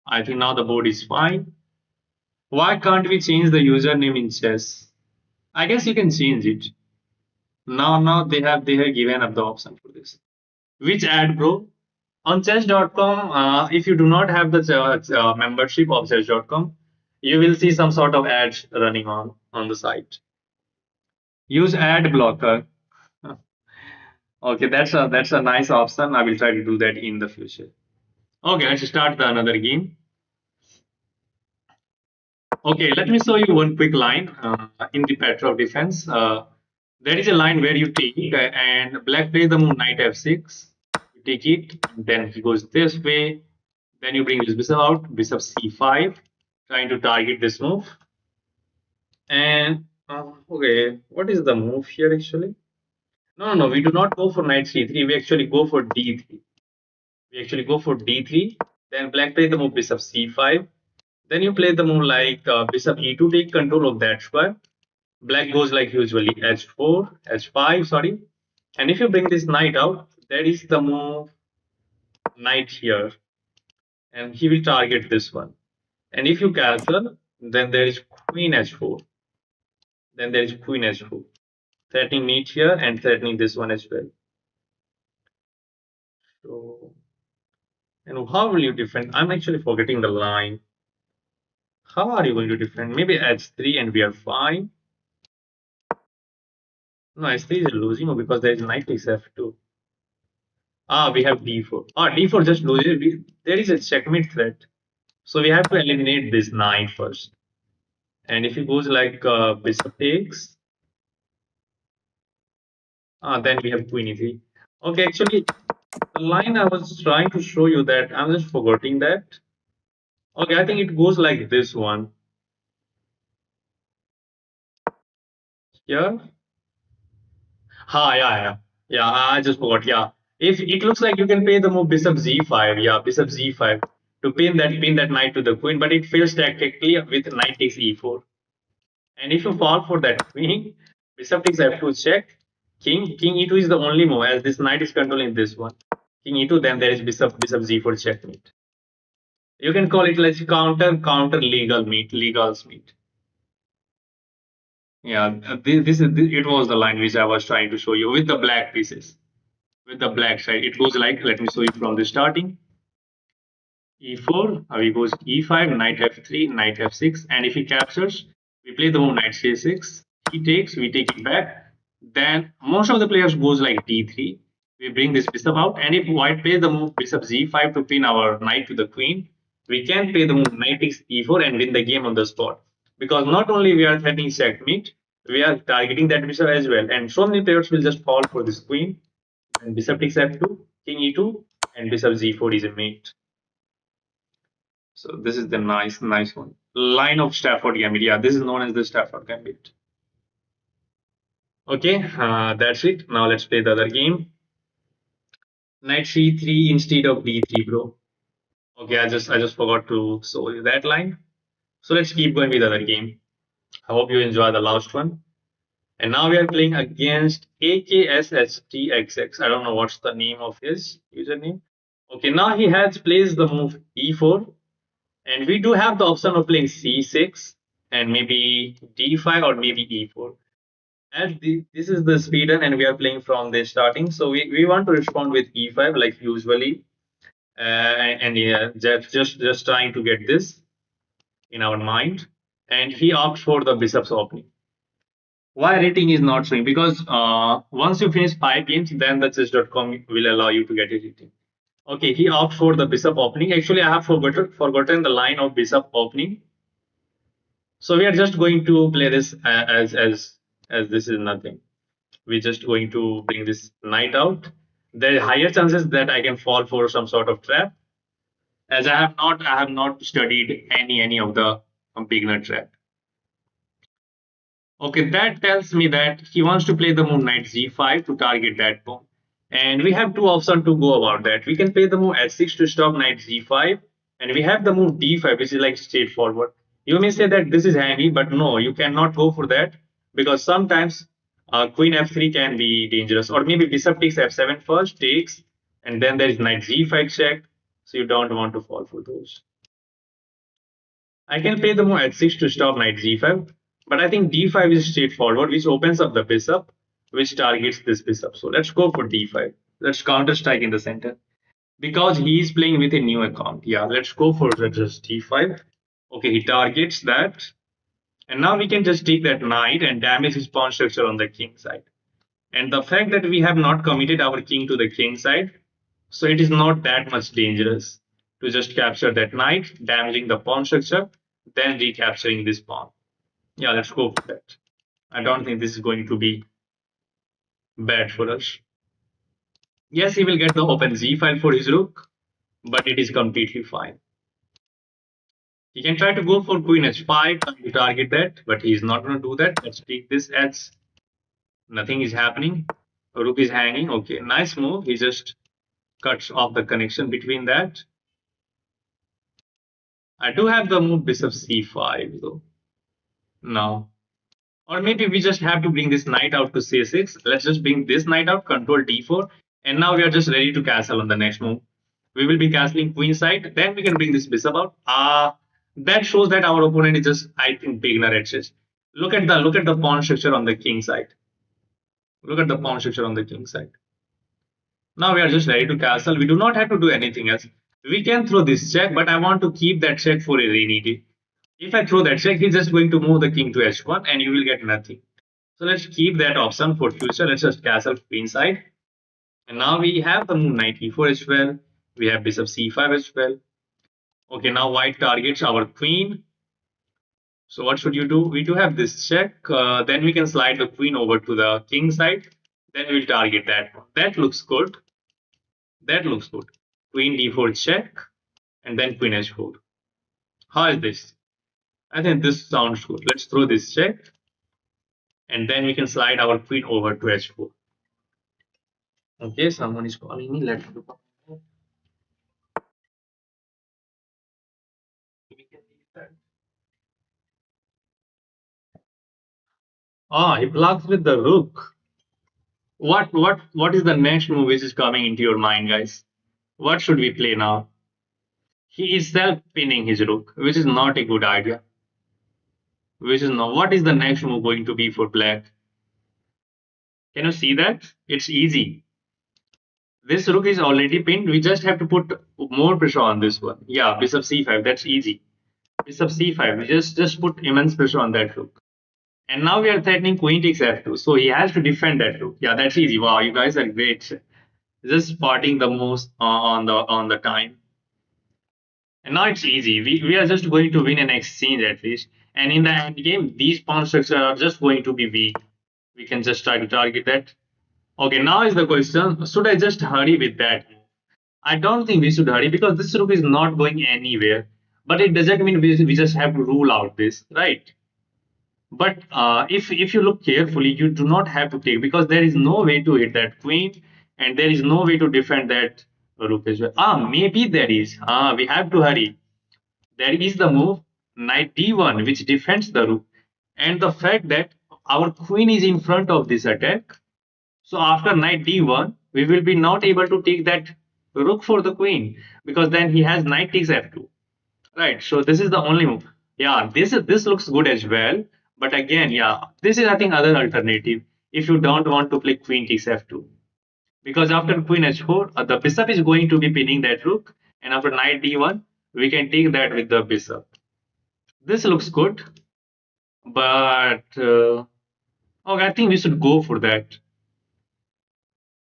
A: I think now the board is fine. Why can't we change the username in chess? I guess you can change it. Now they have given up the option for this. Which ad, bro? On chess.com, if you do not have the membership of chess.com, you will see some sort of ads running on the site. Use ad blocker. Okay, that's a nice option. I will try to do that in the future. Okay, let's start the another game. Okay, let me show you one quick line in the pattern of defense. There is a line where you take and black plays the move knight f6. You take it, and then he goes this way. Then you bring his bishop out, bishop c5, trying to target this move. And okay, what is the move here actually? No, no, no, we do not go for knight c3. We actually go for d3. We actually go for d3. Then black plays the move bishop c5. Then you play the move like bishop e2, take control of that square. Black goes like usually h4, h5, sorry. And if you bring this knight out, that is the move knight here. And he will target this one. And if you cancel, then there is queen h4. Then there is queen h4. Threatening mate here and threatening this one as well. So, and how will you defend? I'm actually forgetting the line. How are you going to defend? Maybe h3 and we are fine. No, h3 is losing because there is knight takes f2. Ah, we have d4. Ah, d4 just loses. There is a checkmate threat. So we have to eliminate this knight first. And if it goes like bishop takes, then we have queen e3. Okay, actually, the line I was trying to show you that I'm just forgetting that. Okay, I think it goes like this one. Yeah. Yeah. Yeah, I just forgot. Yeah. If it looks like you can play the move bishop z5, yeah, bishop z5 to pin that knight to the queen, but it fails tactically with knight takes e4. And if you fall for that queen, bishop takes f2 check. King e2 is the only move as this knight is controlling this one. King e2, then there is bishop z4 checkmate. You can call it like counter legal's meat. Yeah, it was the line which I was trying to show you with the black pieces. With the black side, it goes like, let me show you from the starting. e4, he goes e5, knight f3, knight f6, and if he captures, we play the move knight c6. He takes, we take it back. Then most of the players goes like d3. We bring this bishop out, and if white plays the move bishop z5 to pin our knight to the queen, we can play the move knight takes e4 and win the game on the spot. Because not only we are threatening checkmate, we are targeting that bishop as well. And so many players will just fall for this queen. And bishop takes f2, king e2, and bishop z4 is a mate. So this is the nice one. Line of Stafford gambit. Yeah, this is known as the Stafford gambit. Okay, that's it. Now let's play the other game. Knight c3 instead of d3, bro. Okay, I just forgot to show you that line. So let's keep going with the other game. I hope you enjoy the last one. And now we are playing against AKSHTXX. I don't know what's the name of his username. Okay, now he has placed the move e4. And we do have the option of playing c6 and maybe d5 or maybe e4. As this is the speedrun and we are playing from the starting, so we want to respond with e5 like usually, and yeah, just trying to get this in our mind. And he opts for the bishop's opening. Why rating is not showing? Because once you finish 5 games, then the chess.com will allow you to get a rating. Okay, he opts for the bishop opening. Actually, I have forgotten the line of bishop opening. So we are just going to play this as this is nothing. We're just going to bring this knight out. There are higher chances that I can fall for some sort of trap, as I have not studied any of the beginner trap. Okay, that tells me that he wants to play the move knight g5 to target that pawn. And we have two options to go about that. We can play the move h6 to stop knight g5, and we have the move d5, which is like straightforward. You may say that this is handy, but no, you cannot go for that because sometimes queen f3 can be dangerous, or maybe bishop takes f7 first, takes, and then there is knight g5 check. So you don't want to fall for those. I can play the move h6 to stop knight g5, but I think d5 is straightforward, which opens up the bishop, which targets this bishop. So let's go for d5. Let's counter strike in the center because he is playing with a new account. Yeah, let's go for just d5. Okay, he targets that, and now we can just take that knight and damage his pawn structure on the king side. And the fact that we have not committed our king to the king side, so it is not that much dangerous to just capture that knight, damaging the pawn structure, then recapturing this pawn. Yeah, let's go for that. I don't think this is going to be bad for us. Yes, he will get the open z file for his rook, but it is completely fine. He can try to go for queen h5 to target that, but he is not going to do that. Let's take this as nothing is happening. Rook is hanging. Okay, nice move. He just cuts off the connection between that. I do have the move bishop c5 though. Now, or maybe we just have to bring this knight out to c6. Let's just bring this knight out, control d4, and now we are just ready to castle on the next move. We will be castling queen side, then we can bring this bishop out. That shows that our opponent is just, I think, beginner at chess. Look at the pawn structure on the king side. Look at the pawn structure on the king side. Now we are just ready to castle. We do not have to do anything else. We can throw this check, but I want to keep that check for a rainy day. If I throw that check, he's just going to move the king to h1 and you will get nothing. So let's keep that option for future. Let's just castle queen side. And now we have the move knight e4 as well. We have bishop c5 as well. Okay, now white targets our queen. So what should you do? We do have this check. Then we can slide the queen over to the king side. Then we'll target that one. That looks good. That looks good. Queen d4 check. And then queen h4. How is this? I think this sounds good. Let's throw this check. And then we can slide our queen over to h4. Okay, someone is calling me. Let's do that. Ah, he blocks with the rook. What is the next move which is coming into your mind, guys? What should we play now? He is self-pinning his rook, which is not a good idea. Which is not. What is the next move going to be for black? Can you see that? It's easy. This rook is already pinned. We just have to put more pressure on this one. Yeah, bishop c5. That's easy. Bishop c5. We just put immense pressure on that rook. And now we are threatening queen takes f2. So he has to defend that rook. Yeah, that's easy. Wow, you guys are great. Just spotting the moves on the time. And now it's easy. We are just going to win an exchange at least. And in the end game, these pawn structures are just going to be weak. We can just try to target that. Okay, now is the question, should I just hurry with that? I don't think we should hurry because this rook is not going anywhere. But it doesn't mean we just have to rule out this, right? But if you look carefully, you do not have to take because there is no way to hit that queen and there is no way to defend that rook as well. Maybe there is. We have to hurry. There is the move knight d1 which defends the rook, and the fact that our queen is in front of this attack. So after knight d1, we will be not able to take that rook for the queen because then he has knight takes f2. Right. So this is the only move. Yeah, this looks good as well. But again, yeah, this is I think other alternative if you don't want to play queen takes f2. Because after queen h4, the bishop is going to be pinning that rook, and after knight d1, we can take that with the bishop. This looks good, but okay, I think we should go for that.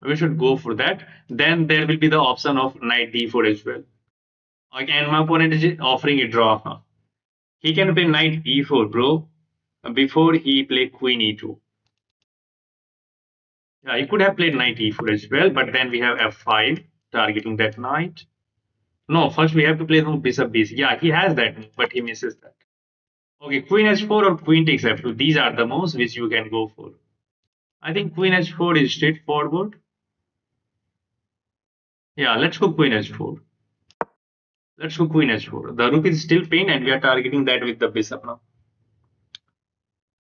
A: We should go for that. Then there will be the option of knight d4 as well. Again, my opponent is offering a draw. He can play knight e4, bro, before he play queen e2. Yeah, he could have played knight e4 as well, but then we have f5 targeting that knight. No, first we have to play the bishop b6. Yeah, he has that move, but he misses that. Okay, queen h4 or queen takes f2. These are the moves which you can go for. I think queen h4 is straightforward. Yeah, let's go queen h4. Let's go queen h4. The rook is still pinned and we are targeting that with the bishop now.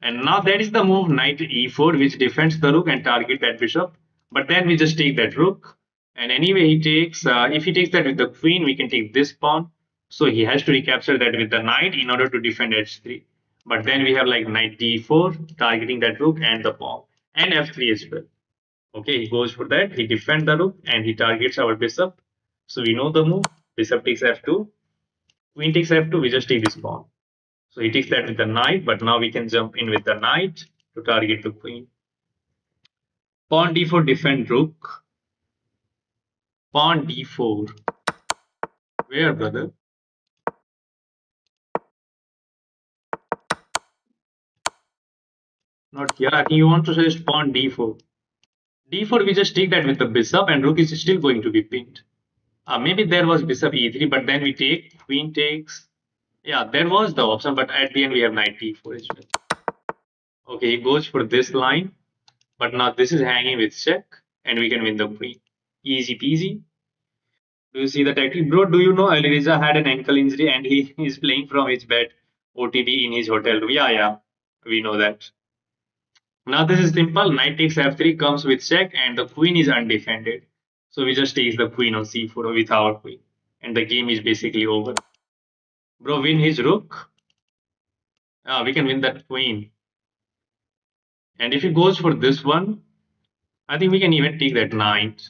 A: And now that is the move knight e4 which defends the rook and target that bishop. But then we just take that rook. And anyway, he takes, if he takes that with the queen, we can take this pawn. So he has to recapture that with the knight in order to defend h3. But then we have like knight d4 targeting that rook and the pawn and f3 as well. Okay, he goes for that. He defends the rook and he targets our bishop. So we know the move. Bishop takes f2. Queen takes f2. We just take this pawn. So he takes that with the knight, but now we can jump in with the knight to target the queen. Pawn d4 defend rook. Pawn d4. Where, brother? Not here. I think you want to suggest pawn d4. D4, we just take that with the bishop, and rook is still going to be pinned. Maybe there was bishop e3, but then we take, queen takes. Yeah, there was the option, but at the end we have knight d4 as well. Okay, he goes for this line, but now this is hanging with check, and we can win the queen. Easy peasy. Do you see the tactic? Bro, do you know Alireza had an ankle injury and he is playing from his bed OTB in his hotel room? Yeah, yeah, we know that. Now this is simple. Knight takes f3 comes with check, and the queen is undefended. So we just take the queen on c4 with our queen, and the game is basically over. Bro, win his rook. We can win that queen. And if he goes for this one, I think we can even take that knight.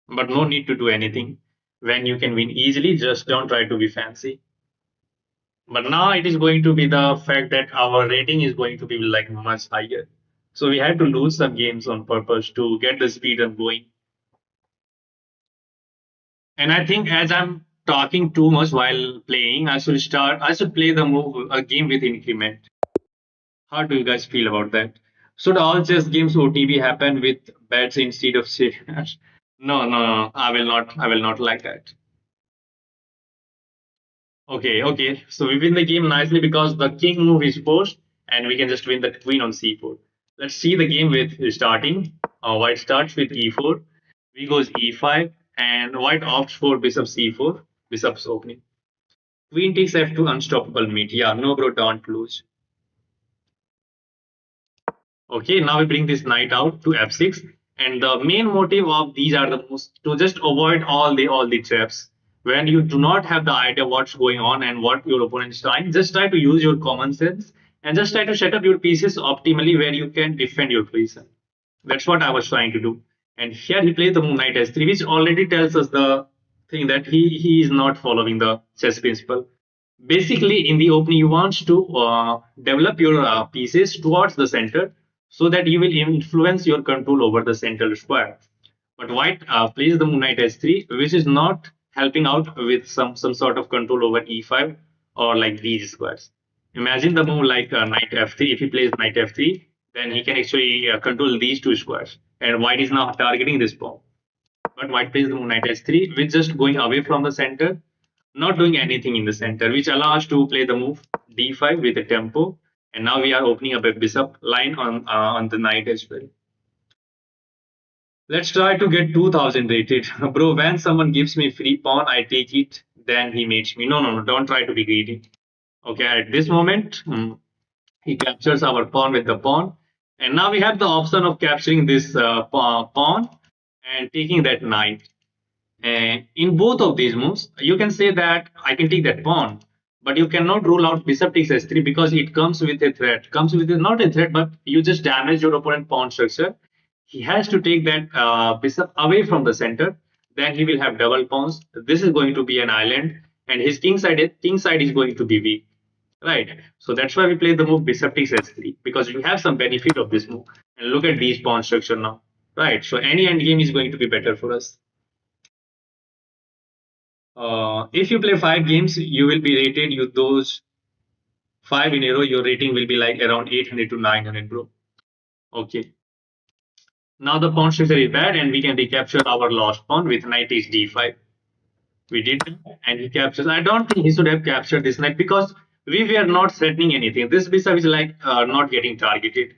A: But no need to do anything. When you can win easily, just don't try to be fancy. But now it is going to be the fact that our rating is going to be like much higher. So we had to lose some games on purpose to get the speed up going. And I think as I'm talking too much while playing, I should play the move a game with increment. How do you guys feel about that? Should all chess games OTB happen with bets instead of shares? No, no, no, I will not like that. Okay, okay. So we win the game nicely because the king move is forced and we can just win the queen on c4. Let's see the game with starting. White starts with e4. We goes e5 and white opts for bishop c4. Bishop's opening. Queen takes f2 unstoppable meat. Yeah, no bro, don't lose. Okay, now we bring this knight out to f6. And the main motive of these are the most to just avoid all the traps. When you do not have the idea what's going on and what your opponent is trying, just try to use your common sense and just try to set up your pieces optimally where you can defend your position. That's what I was trying to do. And here he played the move knight s3, which already tells us the thing that he is not following the chess principle. Basically, in the opening, you want to develop your pieces towards the center so that you will influence your control over the central square. But white plays the move knight s3, which is not helping out with some sort of control over e5 or like these squares. Imagine the move like knight f3. If he plays knight f3, then he can actually control these two squares. And white is now targeting this pawn. But white plays the move knight s3, with just going away from the center, not doing anything in the center, which allows us to play the move d5 with a tempo. And now we are opening up a bishop line on the knight as well. Let's try to get 2000 rated. Bro, when someone gives me free pawn, I take it, then he mates me. No, no, no, don't try to be greedy. Okay, at this moment, he captures our pawn with the pawn. And now we have the option of capturing this pawn and taking that knight. And in both of these moves, you can say that I can take that pawn, but you cannot rule out bishop takes s3 because it comes with a threat. Comes with not a threat, but you just damage your opponent pawn structure. He has to take that bishop away from the center. Then he will have double pawns. This is going to be an island, and his king side is going to be weak. Right. So that's why we play the move bishop takes s3 because we have some benefit of this move. And look at these pawn structure now. Right. So any endgame is going to be better for us. If you play 5 games, you will be rated. You those 5 in a row, your rating will be like around 800 to 900, bro. Okay. Now the pawn structure is bad, and we can recapture our lost pawn with knight takes d5. We did, and he captures. I don't think he should have captured this knight because we were not threatening anything. This bishop is like not getting targeted,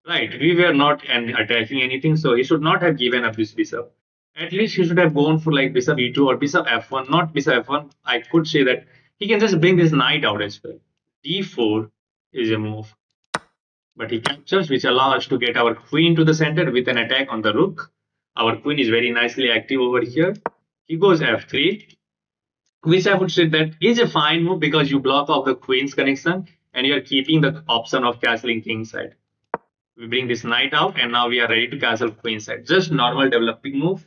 A: right? We were not attacking anything, so he should not have given up this bishop. At least he should have gone for like bishop e2 or bishop f1, not bishop f1. I could say that he can just bring this knight out as well. d4 is a move, but he captures, which allows us to get our queen to the center with an attack on the rook. Our queen is very nicely active over here. He goes f3, which I would say that is a fine move because you block off the queen's connection and you're keeping the option of castling king side. We bring this knight out and now we are ready to castle queen side. Just normal developing move.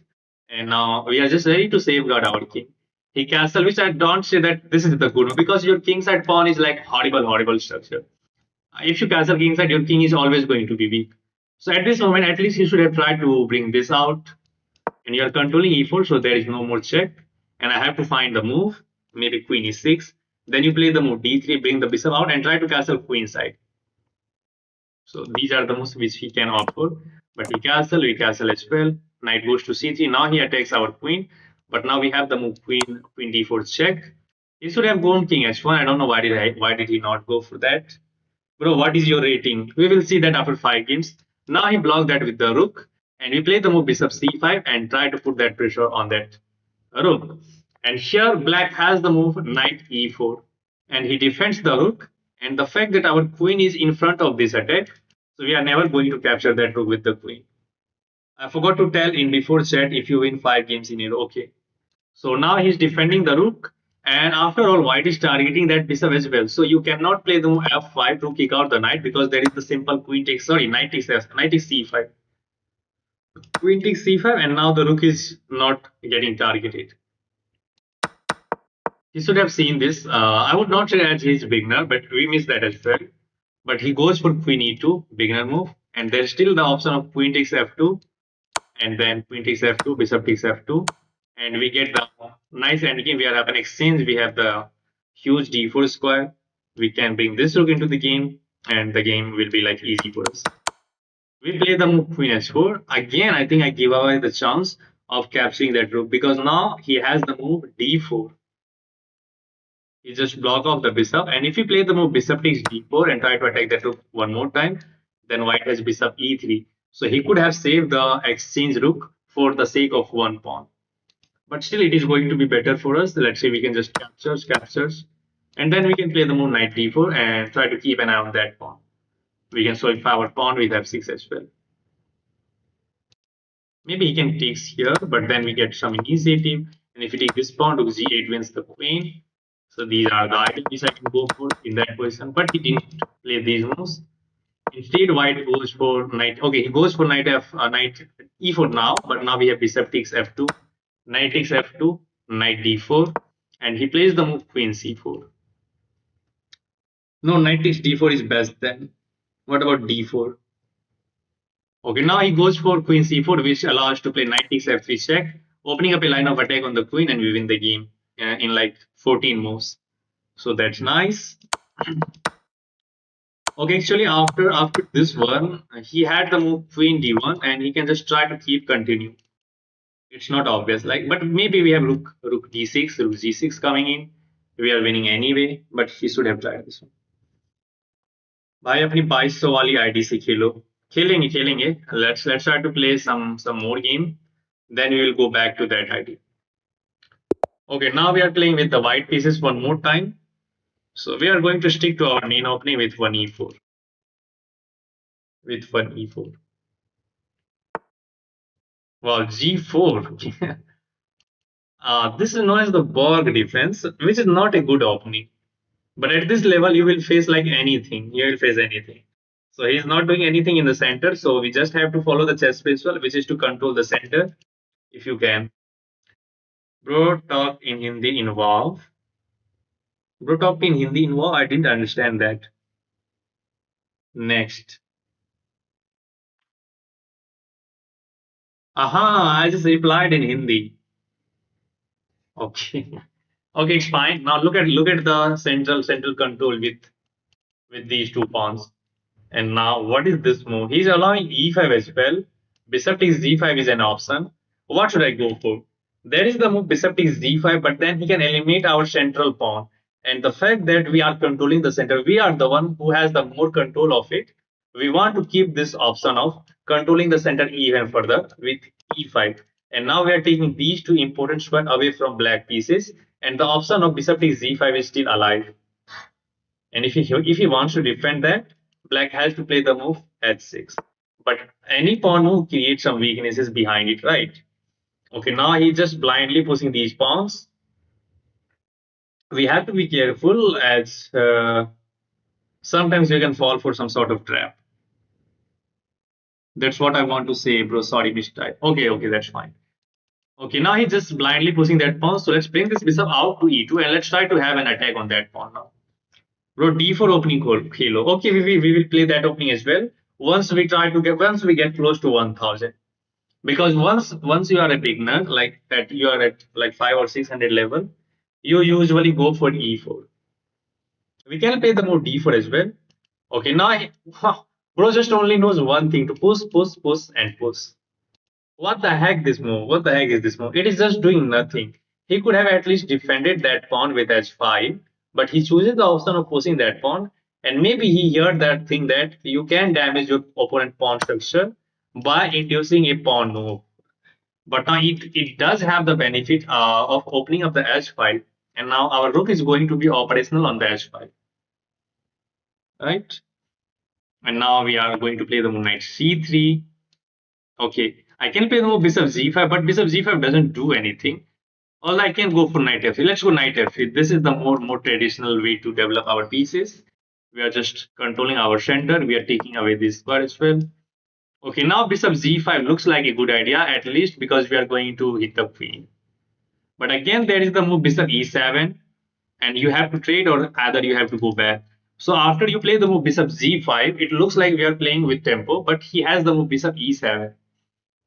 A: And now we are just ready to safeguard our king. He castle, which I don't say that this is the good move because your king side pawn is like horrible, horrible structure. If you castle king side, your king is always going to be weak. So at this moment, at least he should have tried to bring this out. And you are controlling e4, so there is no more check. And I have to find the move, maybe queen e6. Then you play the move d3, bring the bishop out, and try to castle queen side. So these are the moves which he can opt for. But we castle as well. Knight goes to c3. Now he attacks our queen. But now we have the move queen d4 check. He should have gone king h1. I don't know why did he not go for that. Bro, what is your rating? We will see that after 5 games. Now he blocked that with the rook, and we play the move bishop c5 and try to put that pressure on that rook. And here black has the move knight e4, and he defends the rook. And the fact that our queen is in front of this attack, so we are never going to capture that rook with the queen. I forgot to tell in before chat if you win 5 games in a row. Okay. So now he's defending the rook, and after all, white is targeting that bishop as well. So you cannot play the move f5 to kick out the knight because there is the simple queen takes, sorry, knight takes c5. Queen takes c5, and now the rook is not getting targeted. He should have seen this. I would not say that he's beginner, but we miss that as well. But he goes for queen e2, beginner move, and there's still the option of queen takes f2, and then queen takes f2, bishop takes f2, and we get the nice endgame. We have an exchange. We have the huge d4 square. We can bring this rook into the game, and the game will be like easy for us. We play the move queen h4. Again, I think I give away the chance of capturing that rook because now he has the move d4. He just block off the bishop, and if you play the move bishop takes d4 and try to attack that rook one more time, then white has bishop e3. So he could have saved the exchange rook for the sake of one pawn. But still, it is going to be better for us. Let's say we can just captures, and then we can play the move knight d4 and try to keep an eye on that pawn. We can solidify our pawn with f6 as well. Maybe he can take here, but then we get some initiative. And if you take this pawn, rook g8 wins the queen. So these are the items I can go for in that position. But he didn't play these moves. Instead, white goes for knight. Okay, he goes for knight e4 now, but now we have bishop takes f2, knight takes f2, knight d4, and he plays the move queen c4. No, knight takes d4 is best then. What about d4? Okay, now he goes for queen c4, which allows to play knight takes f3 check, opening up a line of attack on the queen, and we win the game in like 14 moves. So that's nice. Okay, actually, after this one, he had the move queen d1, and he can just try to keep continue. It's not obvious, like, but maybe we have rook d6, rook g6 coming in. We are winning anyway, but he should have tried this one. भाई अपनी 2200 वाली ID से खेलो खेलेंगे let's try to play some more game, then we will go back to that id. Okay, now we are playing with the white pieces one more time, so we are going to stick to our main opening with 1e4. Wow, g4. This is known as the Borg defense, which is not a good opening. But at this level, you will face like anything. You will face anything. So he's not doing anything in the center. So we just have to follow the chess principle, which is to control the center, if you can. Bro, talk in Hindi involve. Bro, talk in Hindi involve. I didn't understand that. Next. Aha, I just replied in Hindi. Okay. Okay, it's fine. Now look at the central control with these two pawns. And now what is this move? He's allowing e5 as well. Bishop takes d5 is an option. What should I go for? There is the move bishop takes d5, but then he can eliminate our central pawn. And the fact that we are controlling the center, we are the one who has the more control of it. We want to keep this option of controlling the center even further with e5. And now we are taking these two important squares away from black pieces, and the option of bishop takes d5 is still alive. And if he wants to defend that, black has to play the move h6. But any pawn move creates some weaknesses behind it, right? Okay, now he's just blindly pushing these pawns. We have to be careful as sometimes you can fall for some sort of trap. That's what I want to say, bro. Sorry, mistype. Okay, that's fine. Okay, now he's just blindly pushing that pawn. So let's bring this bishop out to e2 and let's try to have an attack on that pawn now. Bro, d4 opening khelo. Okay, we will play that opening as well. once we get close to 1000. Because once you are a beginner, like that, you are at like 5 or 600 level, you usually go for e4. We can play the move d4 as well. Okay, now bro just only knows one thing: to push, push, push, and push. What the heck this move? What the heck is this move? It is just doing nothing. He could have at least defended that pawn with h5, but he chooses the option of pushing that pawn, and maybe he heard that thing that you can damage your opponent pawn structure by inducing a pawn move. But now it does have the benefit of opening up the h file, and now our rook is going to be operational on the h file, right? And now we are going to play the move knight c3. Okay, I can play the move bishop z5, but bishop z5 doesn't do anything. Or I can go for knight f3. Let's go knight f3. This is the more traditional way to develop our pieces. We are just controlling our center. We are taking away this square as well. Okay, now bishop z5 looks like a good idea, at least because we are going to hit the queen. But again, there is the move bishop e7, and you have to trade or either you have to go back. So after you play the move bishop z5, it looks like we are playing with tempo, but he has the move bishop e7.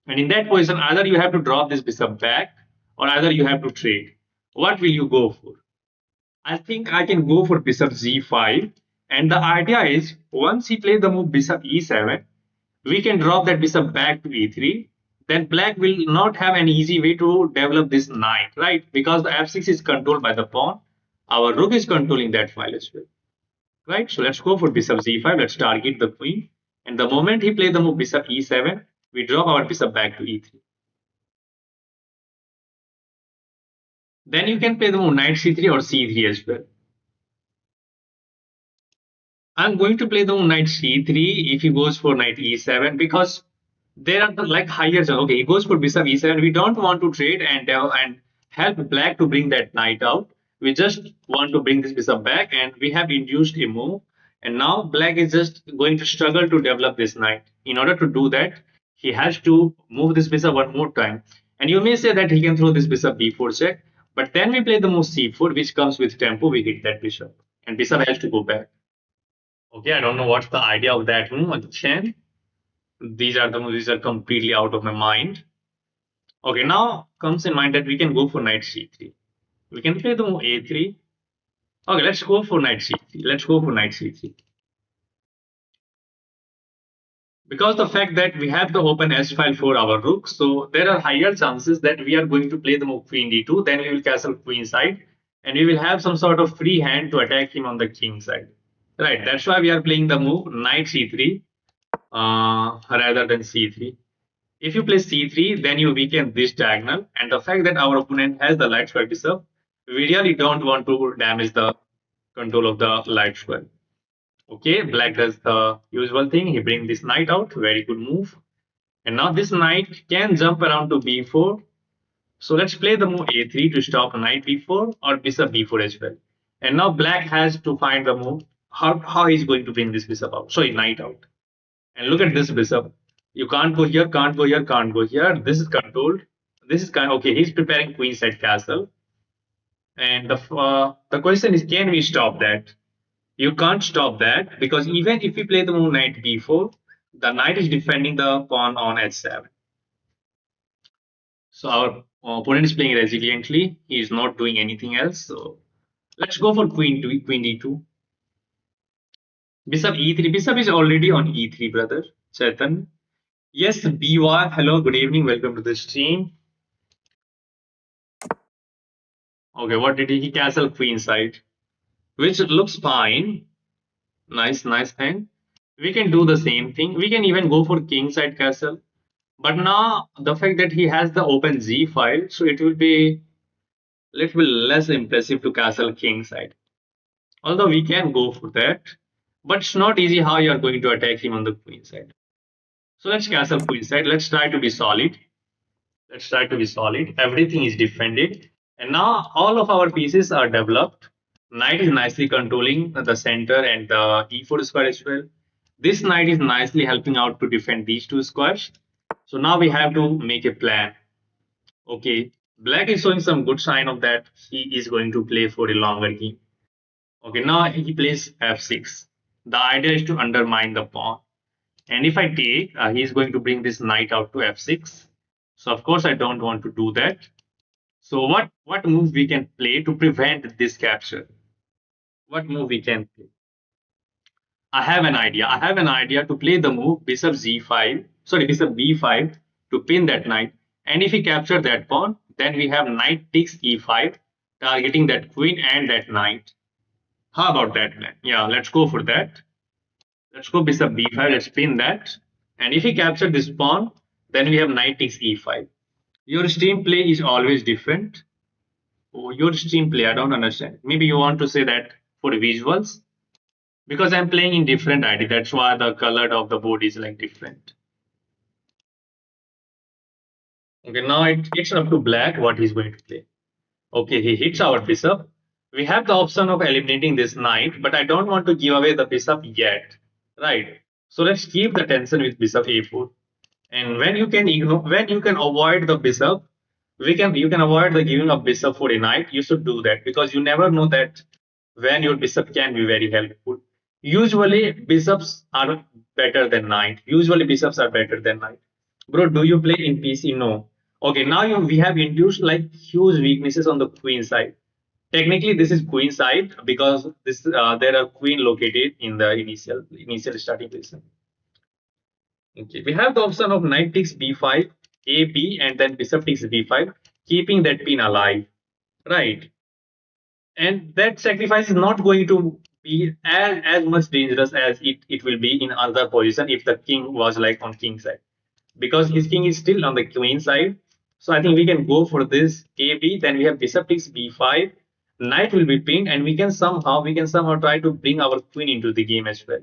A: And in that position, either you have to drop this bishop back or either you have to trade. What will you go for? I think I can go for bishop z5. And the idea is once he plays the move bishop e7, we can drop that bishop back to e3. Then black will not have an easy way to develop this knight, right? Because the f6 is controlled by the pawn. Our rook is controlling that file as well, right? So let's go for bishop z5. Let's target the queen. And the moment he plays the move bishop e7, we drop our bishop back to e3. Then you can play the move knight c3 or c3 as well. I'm going to play the move knight c3 if he goes for knight e7 because there are the like higher. Okay, he goes for bishop e7. We don't want to trade and help black to bring that knight out. We just want to bring this bishop back, and we have induced a move. And now black is just going to struggle to develop this knight. In order to do that, he has to move this bishop one more time. And you may say that he can throw this bishop b4 check, but then we play the move c4, which comes with tempo. We hit that bishop, and bishop has to go back. Okay, I don't know what's the idea of that move, Chen. These are completely out of my mind. Okay, now comes in mind that we can go for knight c3. We can play the move a3. Okay, let's go for knight c3. Let's go for knight c3. Because the fact that we have the open s file for our rook, so there are higher chances that we are going to play the move queen d2, then we will castle queen side, and we will have some sort of free hand to attack him on the king side. Right, that's why we are playing the move knight c3 rather than c3. If you play c3, then you weaken this diagonal, and the fact that our opponent has the light square bishop, we really don't want to damage the control of the light square. Okay, black does the usual thing. He brings this knight out. Very good move. And now this knight can jump around to b4. So let's play the move a3 to stop knight b4 or bishop b4 as well. And now black has to find the move how he's going to bring this bishop out. Sorry, knight out. And look at this bishop. You can't go here, can't go here, can't go here. This is controlled. This is kind of, okay. He's preparing queenside castle. And the question is, can we stop that? You can't stop that because even if we play the move knight b4, the knight is defending the pawn on h7. So our opponent is playing resiliently. He is not doing anything else. So let's go for queen d2. Bishop e3. Bishop is already on e3, brother. Chetan. Yes, BY. Hello, good evening. Welcome to the stream. Okay, what did he castle queen side? Which looks fine. Nice thing. We can do the same thing. We can even go for king side castle. But now the fact that he has the open z file, so it will be little bit less impressive to castle king side. Although we can go for that, but it's not easy how you are going to attack him on the queen side. So let's castle queen side. Let's try to be solid. Let's try to be solid. Everything is defended. And now all of our pieces are developed. Knight is nicely controlling the center and the e4 square as well. This knight is nicely helping out to defend these two squares. So now we have to make a plan. Okay, black is showing some good sign of that he is going to play for a longer game. Okay, now he plays f6. The idea is to undermine the pawn. And if I take, he's going to bring this knight out to f6. So of course I don't want to do that. So what move we can play to prevent this capture? What move we can play? I have an idea. I have an idea to play the move bishop z5, sorry, bishop b5 to pin that knight. And if we capture that pawn, then we have knight takes e5, targeting that queen and that knight. How about that plan? Yeah, let's go for that. Let's go bishop b5, let's pin that. And if we capture this pawn, then we have knight takes e5. Your stream play is always different. Oh, your stream play, I don't understand. Maybe you want to say that for visuals, because I'm playing in different ID. That's why the color of the board is like different. Okay, now it's up to black what he's going to play. Okay, he hits our bishop. We have the option of eliminating this knight, but I don't want to give away the bishop yet. Right. So let's keep the tension with bishop a4. And when you can ignore, when you can avoid the bishop, you can avoid the giving of bishop for a knight. You should do that because you never know that when your bishop can be very helpful. Usually bishops are better than knight. Usually bishops are better than knight. Bro, do you play in PC? No. Okay, now we have induced like huge weaknesses on the queen side. Technically, this is queen side because this there are queen located in the initial starting position. Okay, we have the option of knight takes b5, a b, and then bishop takes b5, keeping that pin alive. Right, and that sacrifice is not going to be as much dangerous as it will be in other position if the king was like on king side, because his king is still on the queen side. So I think we can go for this a b. Then we have bishop takes b5, knight will be pinned, and we can somehow try to bring our queen into the game as well,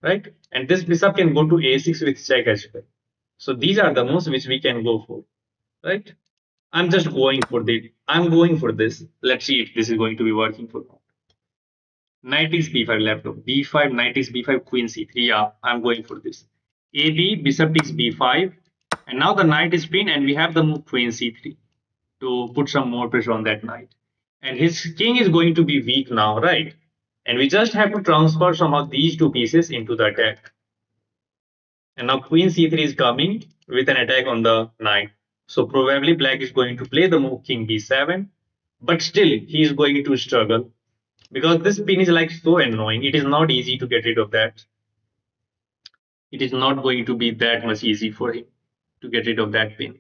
A: right? And this bishop can go to a6 with check as well. So these are the moves which we can go for, right? I'm just going for the. I'm going for this. Let's see if this is going to be working for me. Knight is b5 left. B5, knight is b5, queen c3. Yeah, I'm going for this. AB, bishop takes b5. And now the knight is pinned, and we have the move queen c3 to put some more pressure on that knight. And his king is going to be weak now, right? And we just have to transfer some of these two pieces into the attack. And now queen c3 is coming with an attack on the knight. So probably black is going to play the move king b7, but still he is going to struggle because this pin is like so annoying. It is not easy to get rid of that. It is not going to be that much easy for him to get rid of that pin.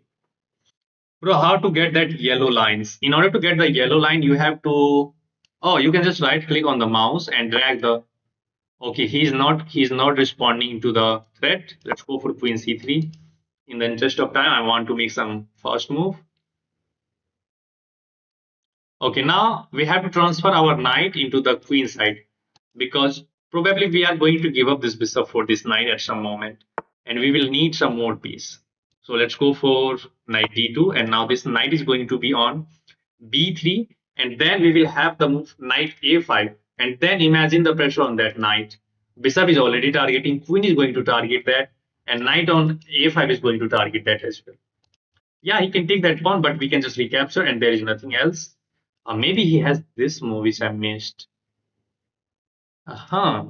A: Bro, how to get that yellow lines? In order to get the yellow line, you have to. Oh, you can just right click on the mouse and drag the. Okay, he's not responding to the threat. Let's go for queen c3. In the interest of time, I want to make some fast move. Okay, now we have to transfer our knight into the queen side because probably we are going to give up this bishop for this knight at some moment and we will need some more piece. So let's go for knight d2, and now this knight is going to be on b3, and then we will have the move knight a5, and then imagine the pressure on that knight. Bishop is already targeting, queen is going to target that, and knight on a5 is going to target that as well. Yeah, he can take that pawn, but we can just recapture and there is nothing else. Maybe he has this move which I missed. Uh-huh.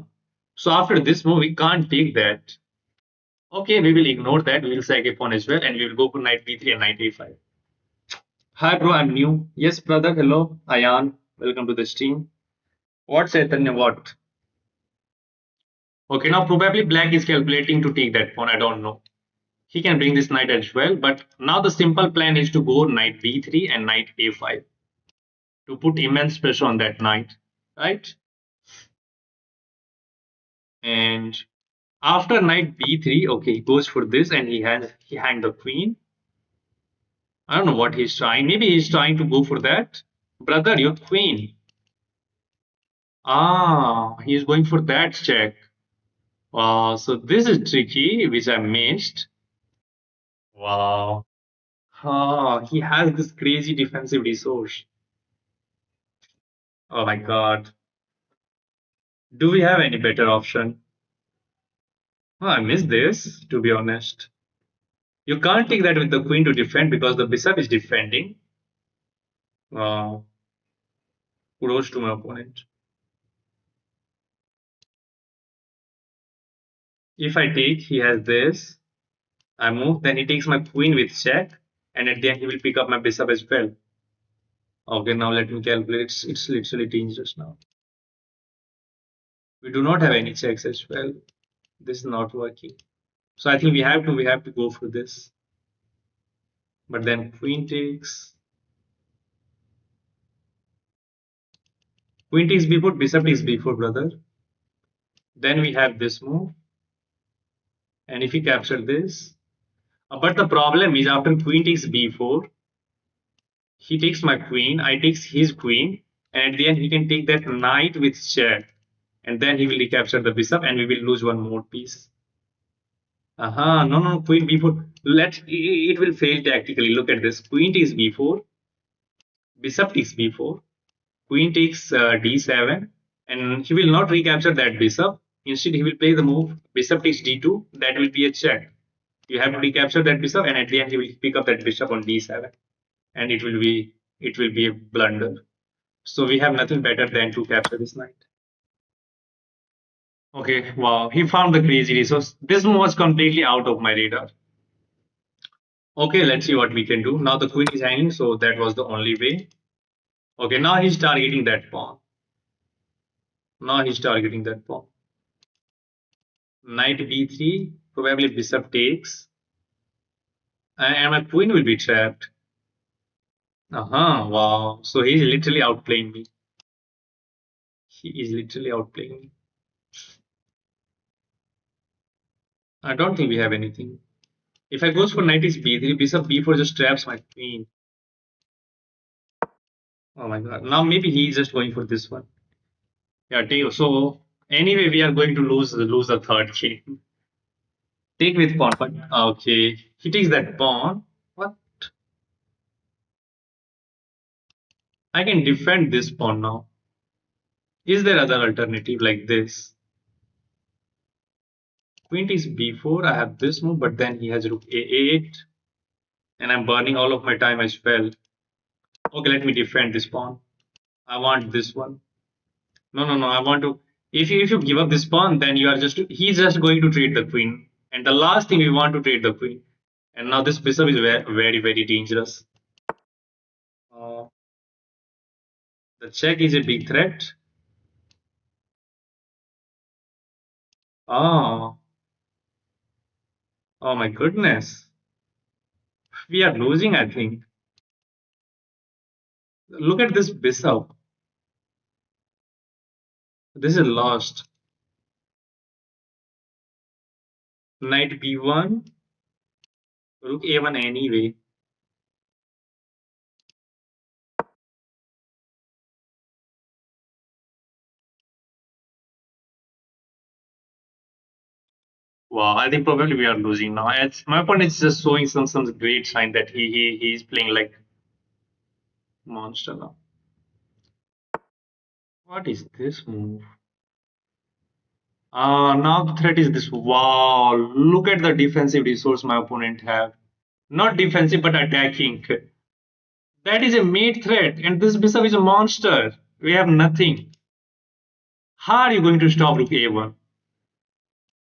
A: So after this move, we can't take that. Okay, we will ignore that. We will sack a pawn as well, and we will go for knight b3 and knight a5. Hi, bro. I'm new. Yes, brother. Hello, Ayan. Welcome to the stream. What, Chaitanya? What? Okay, now probably black is calculating to take that pawn. I don't know. He can bring this knight as well, but now the simple plan is to go knight b3 and knight a5 to put immense pressure on that knight, right? And after knight b3, okay, he goes for this and he hanged the queen. I don't know what he's trying. Maybe he's trying to go for that. Brother, your queen. Ah, he's going for that check. So this is tricky, which I missed. Wow. He has this crazy defensive resource. Oh my god. Do we have any better option? Oh, I missed this, to be honest. You can't take that with the queen to defend because the bishop is defending. Uh, Kudos to my opponent. If I take, he has this. I move, then he takes my queen with check, and at the end he will pick up my bishop as well. Okay, now let me calculate. It's literally dangerous now. We do not have any checks as well. This is not working. So I think we have to go for this. But then queen takes b4, bishop takes b4, brother. Then we have this move, and if we capture this, but the problem is after queen takes b4, he takes my queen, I takes his queen, and at the end he can take that knight with check, and then he will recapture the bishop, and we will lose one more piece. Aha, no, no, queen b4. It will fail tactically. Look at this. Queen takes b4, bishop takes b4, queen takes d7, and he will not recapture that bishop. Instead, he will play the move bishop takes d2. That will be a check. You have to recapture that bishop, and at the end, he will pick up that bishop on d7, and it will be a blunder. So we have nothing better than to capture this knight. Okay, wow, he found the crazy resource. This move was completely out of my radar. Okay, let's see what we can do. Now the queen is hanging, so that was the only way. Okay, now he's targeting that pawn. Now he's targeting that pawn. Knight b3, probably bishop takes, and my queen will be trapped. Uh-huh, wow. So he's literally outplaying me. He is literally outplaying me. I don't think we have anything. If I goes for knight is b3, bishop b4 just traps my queen. Oh my god. Now maybe he's just going for this one. Yeah, take. So anyway, we are going to lose the third game. Take with pawn, but okay. He takes that pawn. What? I can defend this pawn now. Is there other alternative like this? Queen takes b4. I have this move, but then he has rook a8, and I'm burning all of my time as well. Okay, let me defend this pawn. I want this one. No, no, no. I want to. If you give up this pawn, then you are just he's just going to trade the queen. And the last thing we want to trade the queen. And now this bishop is very, very, very dangerous. Uh, the check is a big threat. Oh, oh my goodness. We are losing, I think. Look at this bishop. This is lost. Knight b1, rook a1 anyway. Wow, I think probably we are losing now. My opponent is just showing some great sign that he's playing like monster now. What is this move? Now the threat is this. Wow, look at the defensive resource my opponent have. Not defensive, but attacking. That is a mate threat, and this bishop is a monster. We have nothing. How are you going to stop rook a1?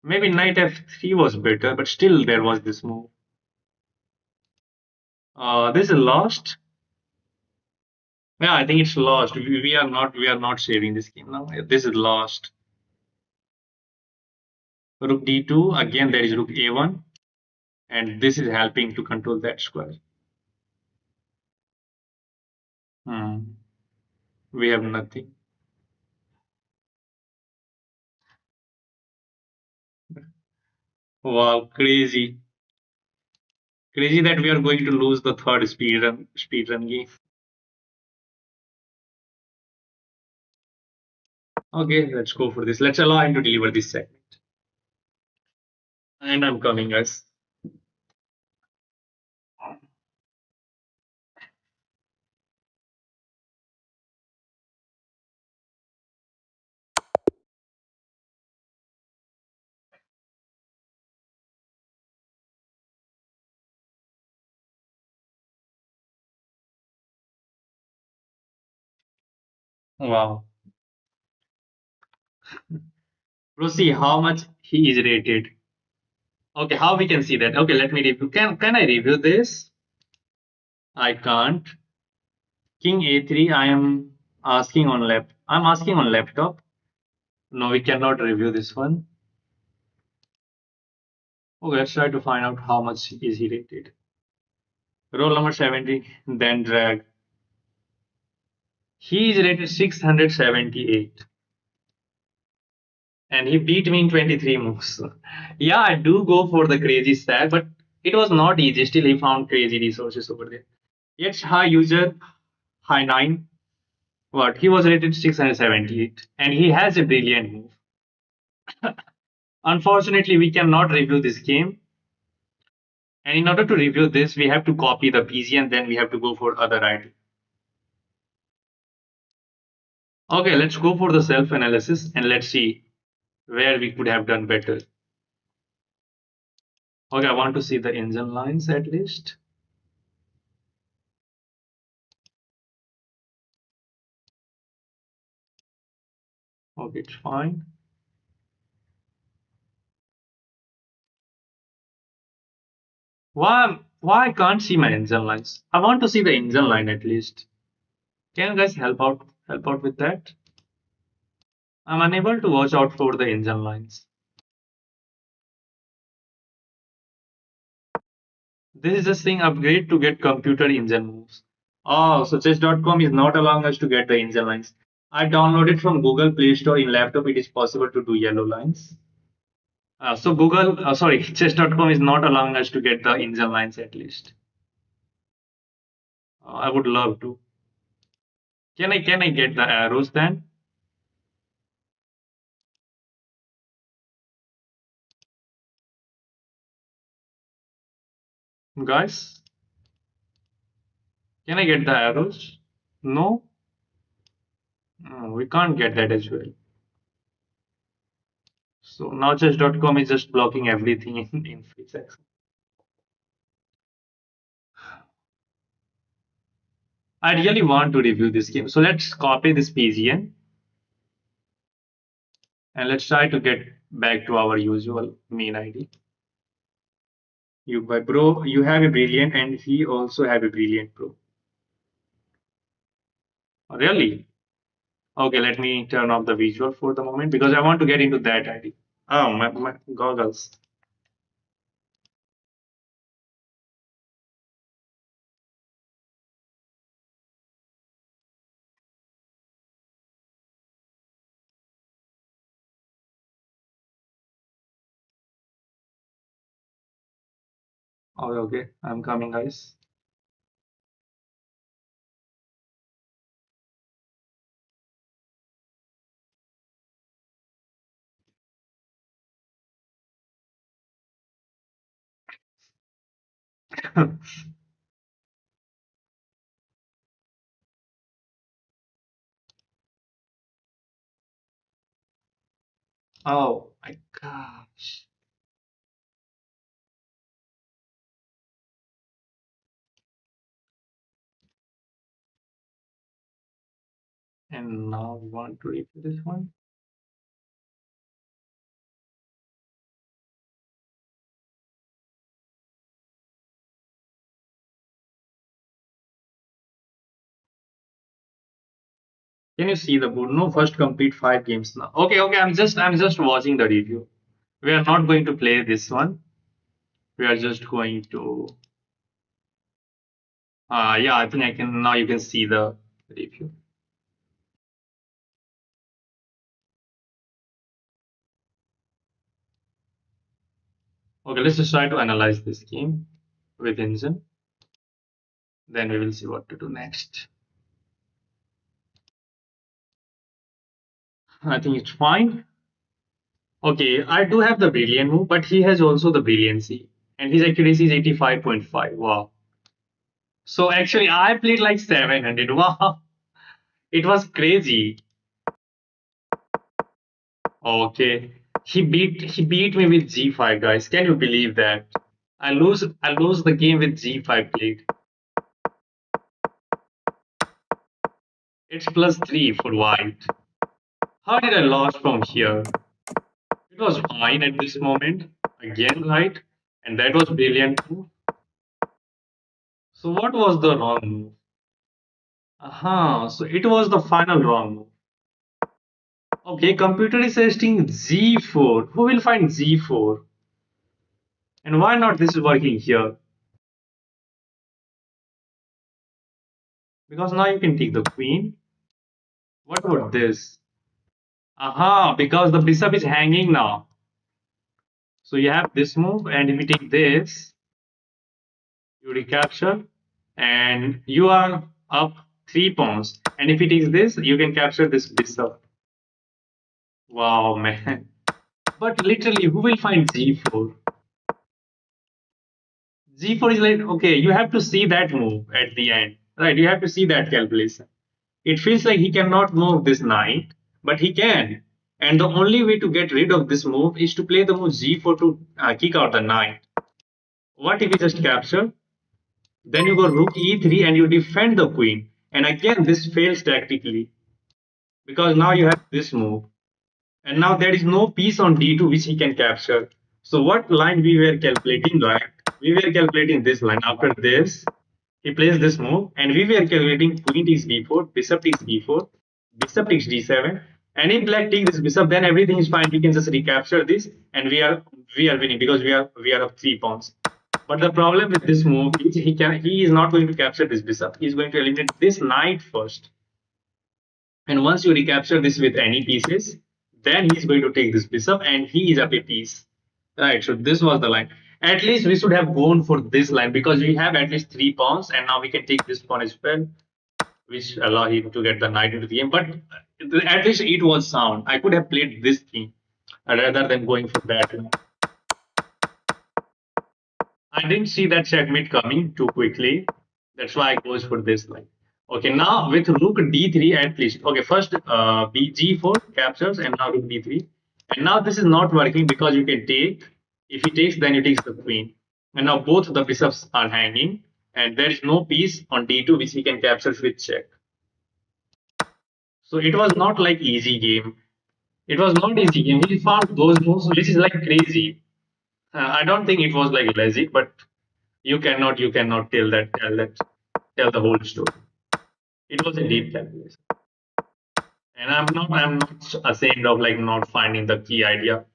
A: Maybe knight f3 was better, but still there was this move. This is lost. Yeah, I think it's lost. We are not saving this game now. This is lost. Rook d2, again there is rook a1, and this is helping to control that square. Hmm. We have nothing. Wow, crazy. Crazy that we are going to lose the third speedrun game. Okay, let's go for this. Let's allow him to deliver this segment. And I'm coming, guys. Wow. Bro, see how much he is rated. Okay, how we can see that? Okay, let me review. Can I review this? I can't. King a3. I am asking on lap. I'm asking on laptop. No, we cannot review this one. Okay, let's try to find out how much is he rated. Roll number 70, then drag. He is rated 678 and he beat me in 23 moves. Yeah, I do go for the crazy stack, but it was not easy. Still, he found crazy resources over there. Yet, high user, high 9. What? He was rated 678 and he has a brilliant move. Unfortunately, we cannot review this game. And in order to review this, we have to copy the PG and then we have to go for other ID. Okay, let's go for the self analysis and let's see where we could have done better. Okay, I want to see the engine lines at least. Okay, it's fine. Why I can't see my engine lines? I want to see the engine line at least. Can you guys help out with that? I'm unable to watch out for the engine lines. This is just saying upgrade to get computer engine moves. Oh, so chess.com is not allowing us to get the engine lines. I downloaded from Google Play Store in laptop. It is possible to do yellow lines. So sorry, chess.com is not allowing us to get the engine lines at least. I would love to. Can I get the arrows then? Guys, can I get the arrows? No? No, we can't get that as well. So now chess.com is just blocking everything in free section. I really want to review this game. So let's copy this PGN and let's try to get back to our usual main ID. You, but bro, you have a brilliant and he also have a brilliant bro. Really? Okay, let me turn off the visual for the moment because I want to get into that ID. Oh, my goggles. Oh, okay, I'm coming, guys. Oh my gosh. And now we want to review this one. Can you see the board? No, first complete 5 games now. Okay, okay, I'm just watching the review. We are not going to play this one. We are just going to yeah, I think I can now you can see the review. Okay, let's just try to analyze this game with engine. Then we will see what to do next. I think it's fine. Okay, I do have the brilliant move, but he has also the brilliancy. And his accuracy is 85.5. Wow. So actually I played like 700. Wow. It was crazy. Okay. He beat me with G5, guys. Can you believe that? I lose the game with G5 played. It's +3 for white. How did I lose from here? It was fine at this moment. Again, right? And that was brilliant move. So what was the wrong move? Aha, so it was the final wrong move. Okay, computer is suggesting G4. Who will find G4? And why not this is working here? Because now you can take the queen. What about this? Aha, because the bishop is hanging now. So you have this move, and if you take this, you recapture, and you are up 3 pawns. And if it is this, you can capture this bishop. Wow, man. But literally, who will find G4? G4 is like, okay, you have to see that move at the end, right? You have to see that calculation. It feels like he cannot move this knight, but he can. And the only way to get rid of this move is to play the move G4 to kick out the knight. What if we just capture? Then you go rook E3 and you defend the queen. And again, this fails tactically because now you have this move. And now there is no piece on D2 which he can capture. So what line we were calculating, right? We were calculating this line. After this, he plays this move, and we were calculating queen takes b4, bishop takes b4, bishop takes d7. And if black takes this bishop, then everything is fine. We can just recapture this, and we are winning because we are up 3 pawns. But the problem with this move is he is not going to capture this bishop. He is going to eliminate this knight first. And once you recapture this with any pieces, then he's going to take this bishop and he is up a piece. Right, so this was the line. At least we should have gone for this line because we have at least 3 pawns and now we can take this pawn as well, which allow him to get the knight into the game. But at least it was sound. I could have played this thing rather than going for that line. I didn't see that checkmate coming too quickly. That's why I goes for this line. Okay, now with rook d3 at least. Okay, first g4 captures and now rook d3. And now this is not working because you can take. If he takes, then he takes the queen. And now both the bishops are hanging. And there is no piece on d2 which he can capture with check. So it was not like easy game. It was not easy game. He found those moves which is like crazy. I don't think it was like lazy, but you cannot tell the whole story. It was a deep calculation, and I'm not ashamed of like not finding the key idea.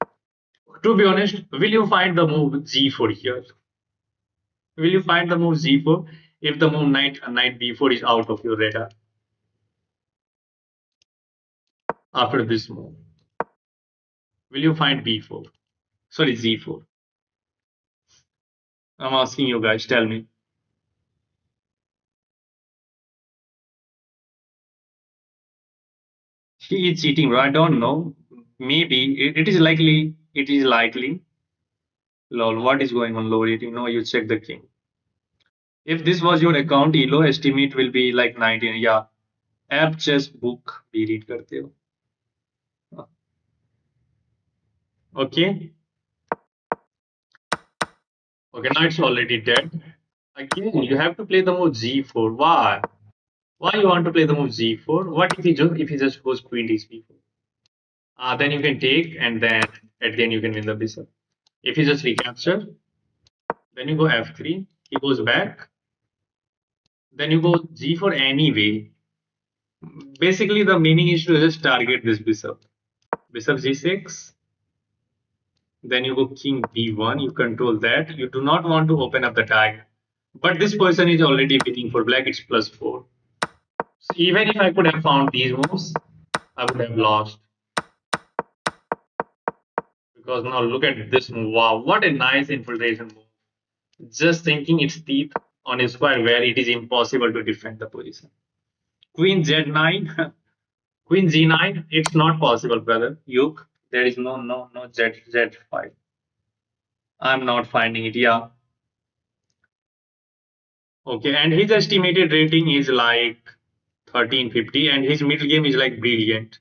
A: To be honest, will you find the move G4 here? Will you find the move G4 if the move knight B4 is out of your radar after this move? Will you find B4? Sorry, Z4. I'm asking you guys. Tell me. He is cheating, bro. I don't know. Maybe it is likely. It is likely. Lol, what is going on, low rating? No, you check the king. If this was your account, elo estimate will be like 19. Yeah, app chess book भी read करते हो. Okay, okay, now it's already dead. Again, you have to play the move G4. Why? Why you want to play the move G4? What if he just goes queen takes B4? Then you can take, and then at the end you can win the bishop. If you just recapture, then you go F3. He goes back. Then you go G4 anyway. Basically, the meaning is to just target this bishop. Bishop G6. Then you go king b1, you control that. You do not want to open up the diagonal. But this person is already winning for black, it's +4. So even if I could have found these moves, I would have lost. Because now look at this move. Wow, what a nice infiltration move. Just thinking its teeth on a square where it is impossible to defend the position. Queen Z9, Queen G9, it's not possible, brother. Yuk, there is no Z5. I'm not finding it. Yeah. Okay, and his estimated rating is like 1350, and his middle game is like brilliant.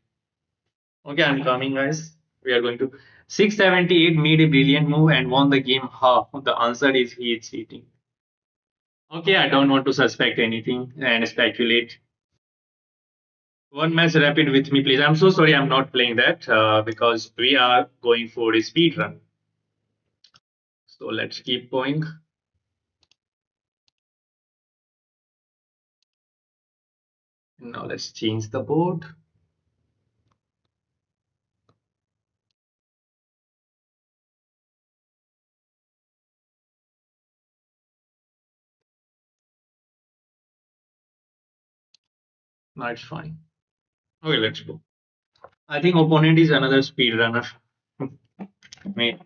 A: Okay, I'm coming, guys. We are going to 678 made a brilliant move and won the game. How? The answer is he is cheating. Okay, I don't want to suspect anything and speculate. One match rapid with me, please. I'm so sorry I'm not playing that because we are going for a speed run. So let's keep going. Now let's change the board. Now it's fine. Okay, let's go. I think opponent is another speedrunner. May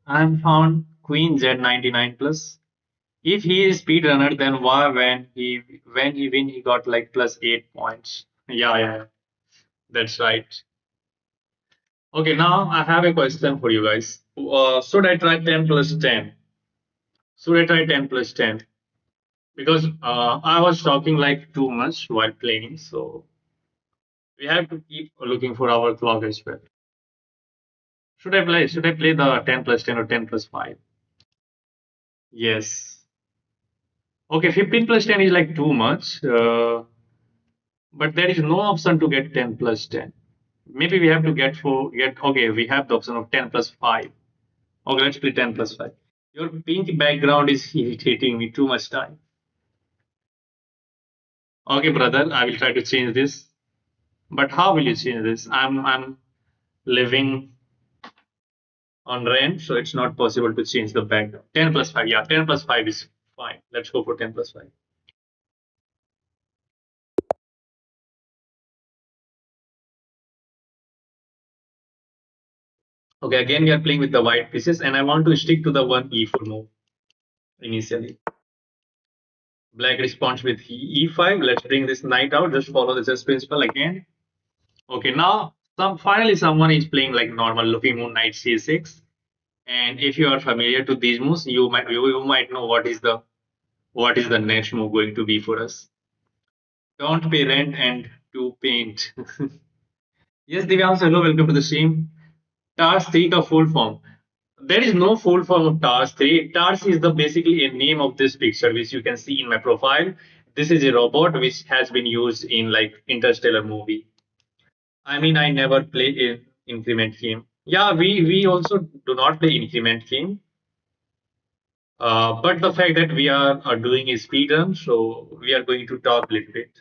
A: I'm found Queen Z99 plus. If he is speedrunner, then why when he win he got like plus 8 points? Yeah. That's right. Okay, now I have a question for you guys. Should I try 10 plus 10? Should I try 10 plus 10? Because I was talking like too much while playing, so we have to keep looking for our clock as well. Should I play? Should I play the 10 plus 10 or 10 plus 5? Yes. Okay, 15 plus 10 is like too much, but there is no option to get 10 plus 10. Maybe we have to get okay, we have the option of 10 plus 5. Okay, let's play 10 plus 5. Your pink background is irritating me too much time. Okay, brother, I will try to change this. But how will you change this? I'm living on rent, so it's not possible to change the background. 10 plus 5, yeah, 10 plus 5 is fine. Let's go for 10 plus 5. Okay, again we are playing with the white pieces, and I want to stick to the one e4 move initially. Black responds with e5. Let's bring this knight out. Just follow the chess principle again. Okay, now finally someone is playing like normal looking move knight c6. And if you are familiar to these moves, you might know what is the next move going to be for us. Don't pay rent and to paint. Yes, Divyansh, hello, welcome to the stream. Tars 3 का full form. There is no full form of Tars 3. Tars is the basically a name of this picture, which you can see in my profile. This is a robot which has been used in like Interstellar movie. I mean, I never play in increment game. Yeah, we also do not play increment game. But the fact that we are doing a speed run, so we are going to talk a little bit.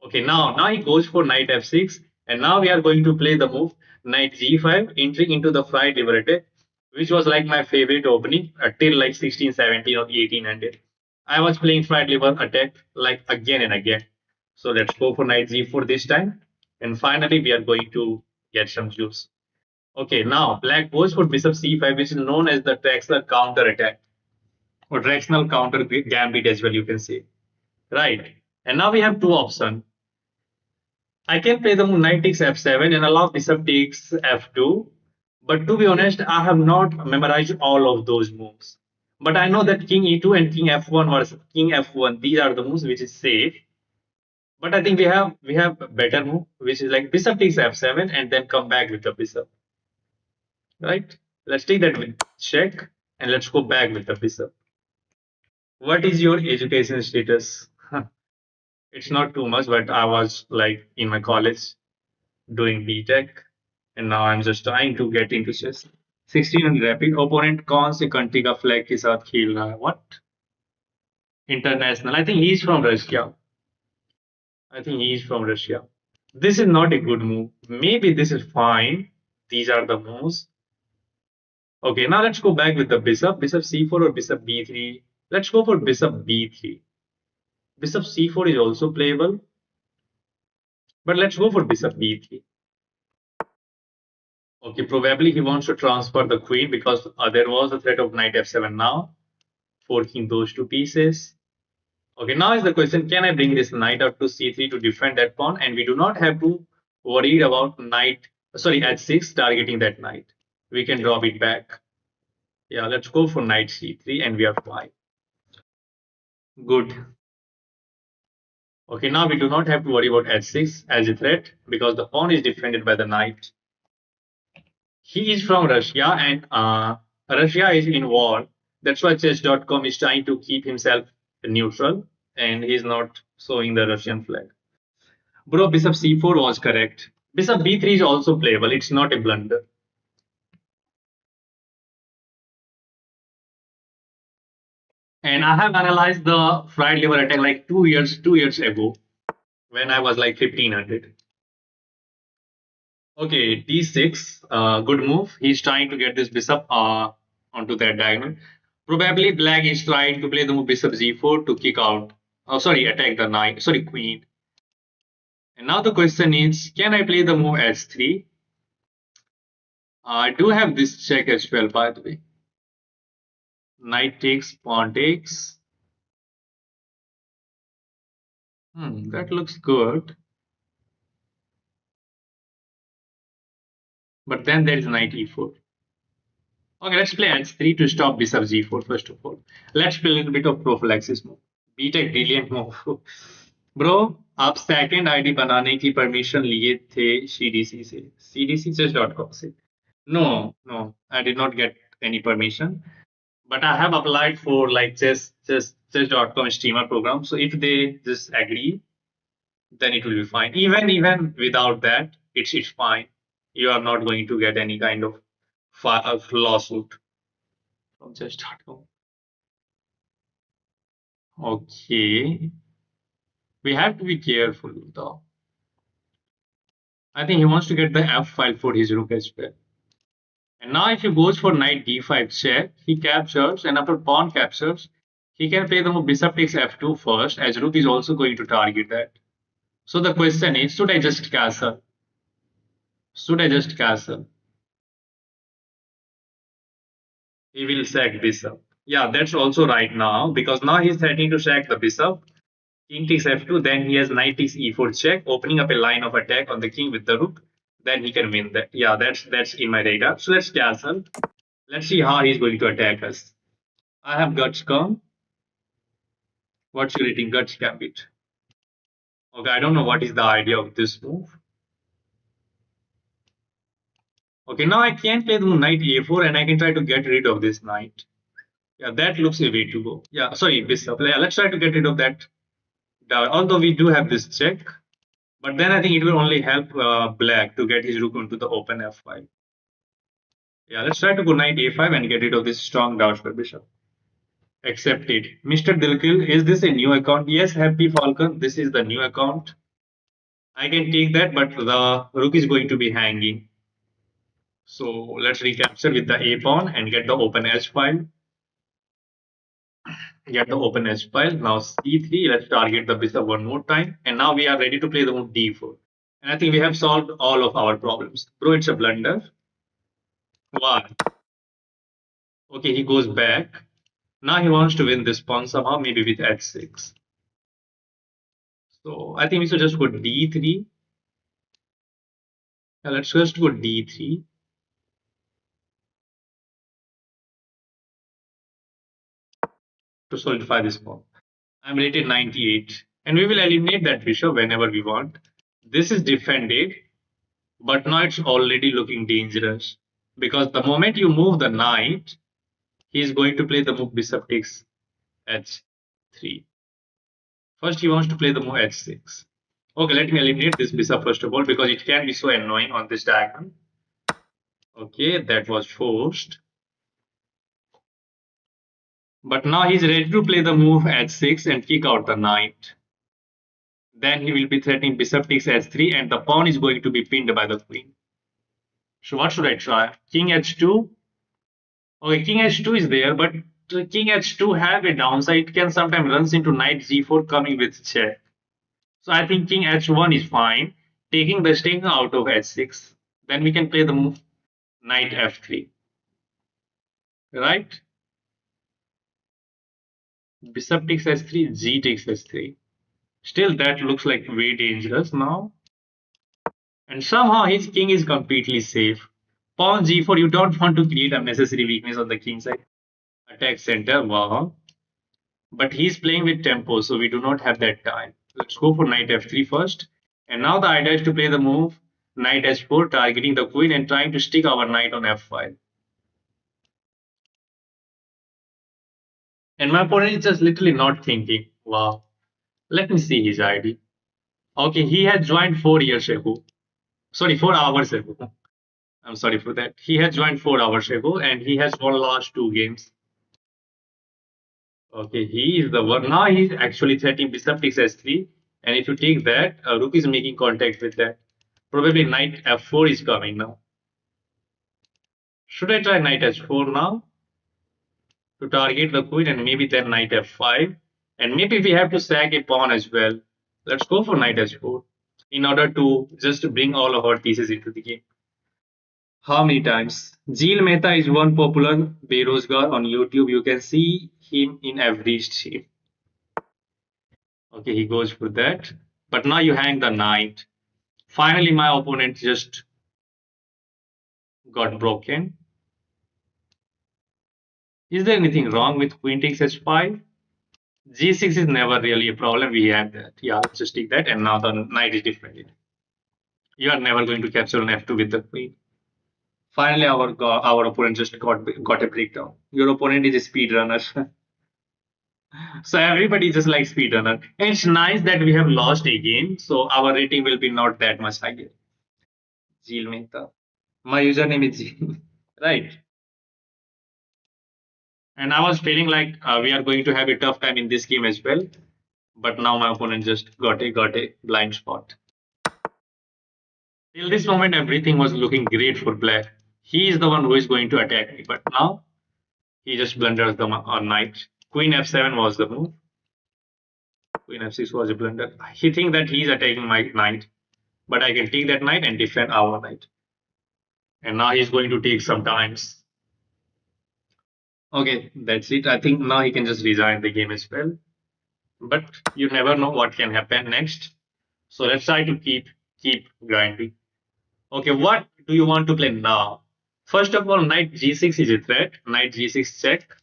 A: Okay, now he goes for knight f6, and now we are going to play the move knight g5, entering into the fried liberated, which was like my favorite opening till like 16, 17 or 1800. I was playing fried liber attack like again and again. So let's go for knight g4 this time, and finally we are going to get some juice. Okay, now black goes for bishop c5, which is known as the Drexler counter attack or directional counter gambit as well, you can say. Right. And now we have two options. I can play the knight takes f7 and allow bishop takes f2. But to be honest, I have not memorized all of those moves. But I know that king e2 and king f1 versus king f1, these are the moves which is safe. But I think we have a better move, which is like bishop takes f7 and then come back with the bishop. Right? Let's take that with check and let's go back with the bishop. What is your education status? It's not too much, but I was like in my college doing BTech, and now I'm just trying to get into chess. 1600 rapid opponent कौन से country का flag के साथ खेल रहा है? What? International. I think he's from Russia. I think he's from Russia. This is not a good move. Maybe this is fine. These are the moves. Okay, now let's go back with the bishop. Bishop c4 or bishop b3. Let's go for bishop b3. Bishop c4 is also playable, but let's go for bishop b3. Okay, probably he wants to transfer the queen because there was a threat of knight f7 now, forking those two pieces. Okay, now is the question, can I bring this knight up to c3 to defend that pawn? And we do not have to worry about h6 targeting that knight. We can drop it back. Yeah, let's go for knight c3 and we are fine. Good. Okay, now we do not have to worry about h6 as a threat because the pawn is defended by the knight. He is from Russia and Russia is in war. That's why chess.com is trying to keep himself neutral and he's not showing the Russian flag. Bro, bishop c4 was correct. Bishop b3 is also playable. It's not a blunder. And I have analyzed the fried liver attack like 2 years ago when I was like 1500. Okay, d6, good move. He's trying to get this bishop onto that diagonal. Probably black is trying to play the move bishop z4 to kick out. Oh, sorry, attack the knight. Sorry, queen. And now the question is, can I play the move h3? I do have this check as well, by the way. Knight takes, pawn takes. That looks good. But then there is knight e4. Okay, let's play h3 to stop bishop g4 first of all. Let's play a little bit of prophylaxis move. BTech brilliant move. Bro आप second ID बनाने की permission लिए थे CDC से cdcchess.com से no no I did not get any permission but I have applied for like chess.com streamer program so if they just agree then it will be fine even without that it's fine you are not going to get any kind of lawsuit from chess.com. Okay, we have to be careful though. I think he wants to get the f file for his rook as well. And now if he goes for knight d5 check, he captures, and after pawn captures, he can play the move bishop takes f2 first, as rook is also going to target that. So the question is, should I just castle? Should I just castle? He will sack bishop. Yeah, that's also right now, because now he's threatening to sack the bishop. King takes f2, then he has knight takes e4 check, opening up a line of attack on the king with the rook. Then he can win that. Yeah, that's in my radar. So let's castle. Let's see how he's going to attack us. I have guts come. What's your rating? Guts gambit. Okay, I don't know what is the idea of this move. Okay, now I can play the knight a4 and I can try to get rid of this knight. Yeah, that looks a way to go. Yeah, sorry, bishop. Yeah, let's try to get rid of that. Although we do have this check, but then I think it will only help black to get his rook into the open f5. Yeah, let's try to go knight a5 and get rid of this strong downward bishop. Accepted. Mr. Dilkil, is this a new account? Yes, Happy Falcon, this is the new account. I can take that, but the rook is going to be hanging. So let's recapture with the a pawn and get the open h file. Get the open h file. Now c3, let's target the bishop one more time. And now we are ready to play the move d4. And I think we have solved all of our problems. Bro, it's a blunder. Why? Okay, he goes back. Now he wants to win this pawn somehow, maybe with h6. So I think we should just go d3. Let's just go d3. To solidify this pawn. I'm rated 98. And we will eliminate that bishop whenever we want. This is defended, but now it's already looking dangerous. Because the moment you move the knight, he's going to play the move bishop takes h3. First, he wants to play the move h6. Okay, let me eliminate this bishop first of all because it can be so annoying on this diagram. Okay, that was forced. But now he's ready to play the move h6 and kick out the knight. Then he will be threatening bishop takes h3 and the pawn is going to be pinned by the queen. So what should I try? King h2? Okay, king h2 is there, but king h2 have a downside. It can sometimes runs into knight g4 coming with check. So I think king h1 is fine, taking the sting out of h6. Then we can play the move knight f3. Right? Bishop takes h3, g takes h3. Still, that looks like way dangerous now. And somehow his king is completely safe. Pawn g4, you don't want to create unnecessary weakness on the king side. Attack center, wow. But he's playing with tempo, so we do not have that time. Let's go for knight f3 first. And now the idea is to play the move knight h4, targeting the queen and trying to stick our knight on f5. And my opponent is just literally not thinking. Wow. Let me see his ID. Okay, he had joined 4 years ago. Sorry, 4 hours ago. I'm sorry for that. He had joined 4 hours ago and he has won last 2 games. Okay, he is the one. Now he's actually threatening bishop takes s3. And if you take that, rook is making contact with that. Probably knight f4 is coming now. Should I try knight h4 now? To target the queen and maybe then knight f5. And maybe we have to sack a pawn as well. Let's go for knight h4 in order to just bring all of our pieces into the game. How many times? Jeel Mehta is one popular Berozgar on YouTube. You can see him in every stream. Okay, he goes for that. But now you hang the knight. Finally, my opponent just got broken. Is there anything wrong with queen takes h5? g6 is never really a problem. We had that. Yeah, let's just take that. And now the knight is defended. You are never going to capture on f2 with the queen. Finally, our opponent just got a breakdown. Your opponent is a speedrunner. So everybody just likes speedrunner. And it's nice that we have lost a game, so our rating will be not that much higher. Jeel Mehta. My username is Jeel. Right. And I was feeling like we are going to have a tough time in this game as well. But now my opponent just got a blind spot. Till this moment, everything was looking great for black. He is the one who is going to attack me. But now he just blunders the knight. Queen f7 was the move. Queen f6 was a blunder. He thinks that he is attacking my knight. But I can take that knight and defend our knight. And now he's going to take some times. Okay, that's it. I think now he can just resign the game as well. But you never know what can happen next. So let's try to keep grinding. Okay, what do you want to play now? First of all, knight g6 is a threat. Knight g6 check.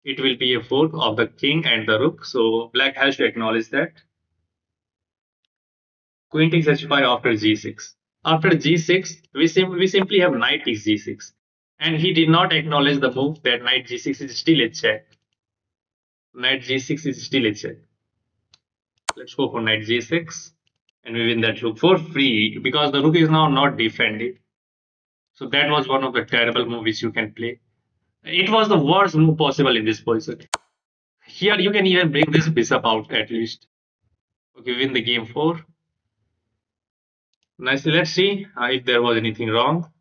A: It will be a fork of the king and the rook. So black has to acknowledge that. Queen takes h5 after g6. After g6, we simply have knight takes g6. And he did not acknowledge the move that knight g6 is still a check. Knight g6 is still a check. Let's go for knight g6. And we win that rook for free because the rook is now not defended. So that was one of the terrible moves you can play. It was the worst move possible in this position. Here you can even bring this bishop out at least. Okay, win the game 4. Nicely, let's see if there was anything wrong.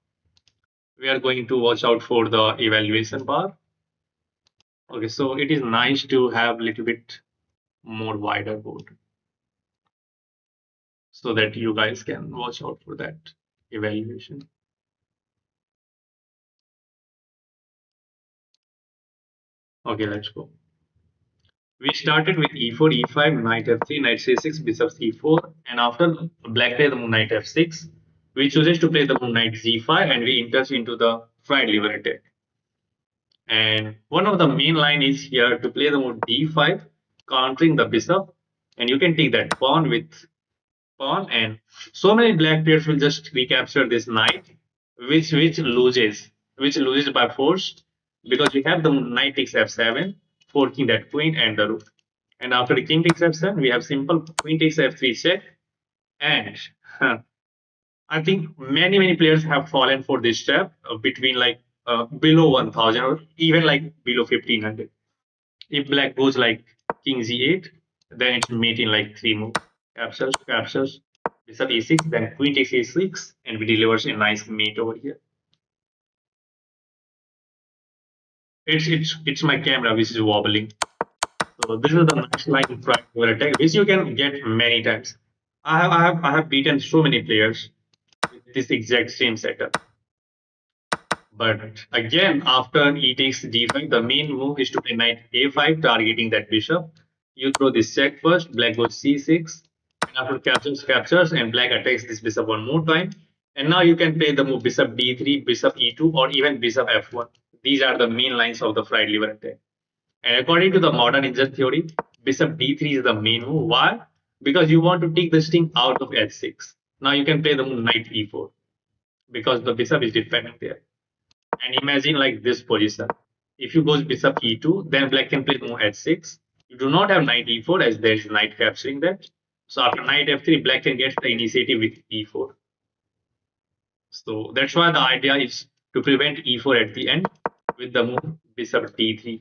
A: We are going to watch out for the evaluation bar. Okay, so it is nice to have a little bit more wider board so that you guys can watch out for that evaluation. Okay, let's go. We started with e4, e5, knight f3, knight c6, bishop c4, and after black played the move knight f6, we chooses to play the move knight g5, and we enters into the fried liver attack. And one of the main line is here to play the move d5, countering the bishop, and you can take that pawn with pawn, and so many black players will just recapture this knight, which loses by force because we have the knight takes f7, forking that queen and the rook. And after the king takes f7, we have simple queen takes f3 check. And I think many players have fallen for this step between like below 1000 or even like below 1500. If black goes like king g8, then it's mate in like three moves. Captures, bishop e6, then queen takes e6, and we delivers a nice mate over here. It's my camera which is wobbling. So this is the nice line for attack, which you can get many times. I have beaten so many players with this exact same setup. But again, after e takes d5, the main move is to play knight a5, targeting that bishop. You throw this check first, black goes c6, and after captures, and black attacks this bishop one more time. And now you can play the move bishop d3, bishop e2, or even bishop f1. These are the main lines of the fried liver attack. And according to the modern ninja theory, bishop d3 is the main move. Why? Because you want to take the sting out of h6. Now you can play the move knight e4 because the bishop is defending there. And imagine like this position. If you go bishop e2, then black can play the move h6. You do not have knight e4 as there is knight capturing that. So after knight f3, black can get the initiative with e4. So that's why the idea is to prevent e4 at the end with the move bishop d3 here.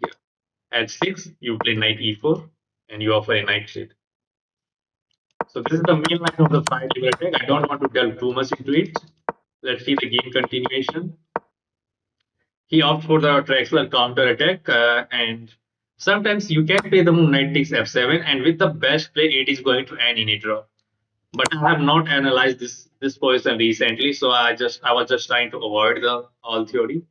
A: At 6, you play knight e4 and you offer a knight trade. So this is the main line of the fight liver attack. I don't want to delve too much into it. Let's see the game continuation. He opts for the triaxial counter attack, and sometimes you can play the move knight takes f7, and with the best play, it is going to end in a draw. But I have not analyzed this position recently, so I was just trying to avoid the all theory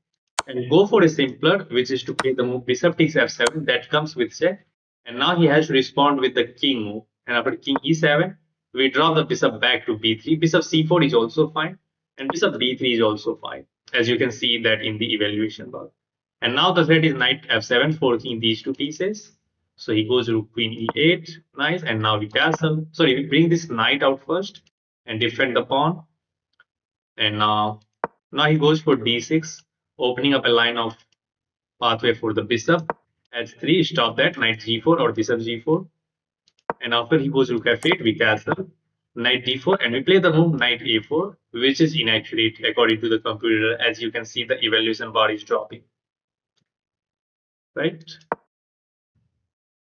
A: and go for a simpler, which is to play the move bishop takes f7 that comes with check. And now he has to respond with the king move. And after king e7, we draw the bishop back to b3. Bishop c4 is also fine, and bishop b3 is also fine, as you can see that in the evaluation bar. And now the threat is knight f7, forking these two pieces. So he goes to queen e8, nice, and now we castle. Sorry, we bring this knight out first and defend the pawn. And now he goes for d6, opening up a line of pathway for the bishop. h3, stop that, knight g4 or bishop g4. And after he goes rook f8, we castle, knight d4, and we play the move knight a4, which is inaccurate according to the computer. As you can see, the evaluation bar is dropping. Right?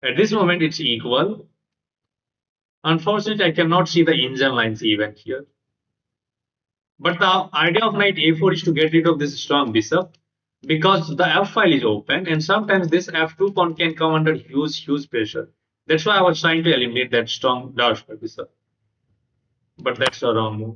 A: At this moment, it's equal. Unfortunately, I cannot see the engine lines even here. But the idea of knight a4 is to get rid of this strong bishop because the f file is open, and sometimes this f2 pawn can come under huge pressure. That's why I was trying to eliminate that strong dark bishop. But that's a wrong move.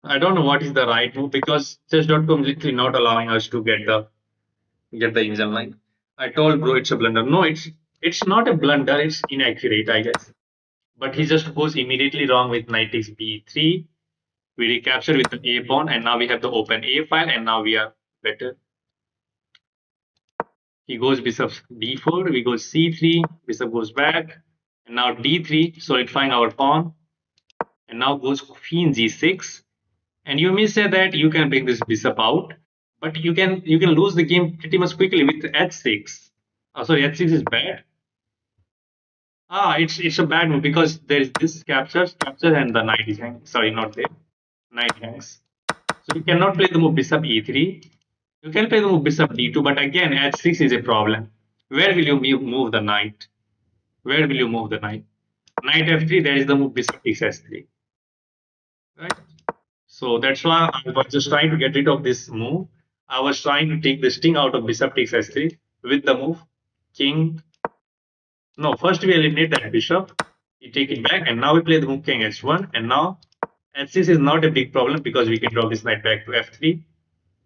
A: I don't know what is the right move because chess.com literally not allowing us to get the engine line. I told bro it's a blunder. No, it's not a blunder, it's inaccurate, I guess. But he just goes immediately wrong with knight takes b3. We recapture with the a pawn, and now we have the open a file, and now we are better. He goes bishop d4, we go c3, bishop goes back, and now d3, solidifying our pawn, and now goes queen g6. And you may say that you can bring this bishop out, but you can lose the game pretty much quickly with h6. Oh, sorry, h6 is bad. It's a bad move because there is this captures, and the knight is hanging. Sorry, not there. Knight hangs. So you cannot play the move bishop e3. You can play the move bishop d2, but again, h6 is a problem. Where will you move the knight? Where will you move the knight? Knight f3, there is the move bishop takes s3. Right? So that's why I was just trying to get rid of this move. I was trying to take the sting out of bishop takes s3 with the move king. No, first we eliminate that bishop. We take it back, and now we play the move king h1. And now h6 is not a big problem because we can drop this knight back to f3.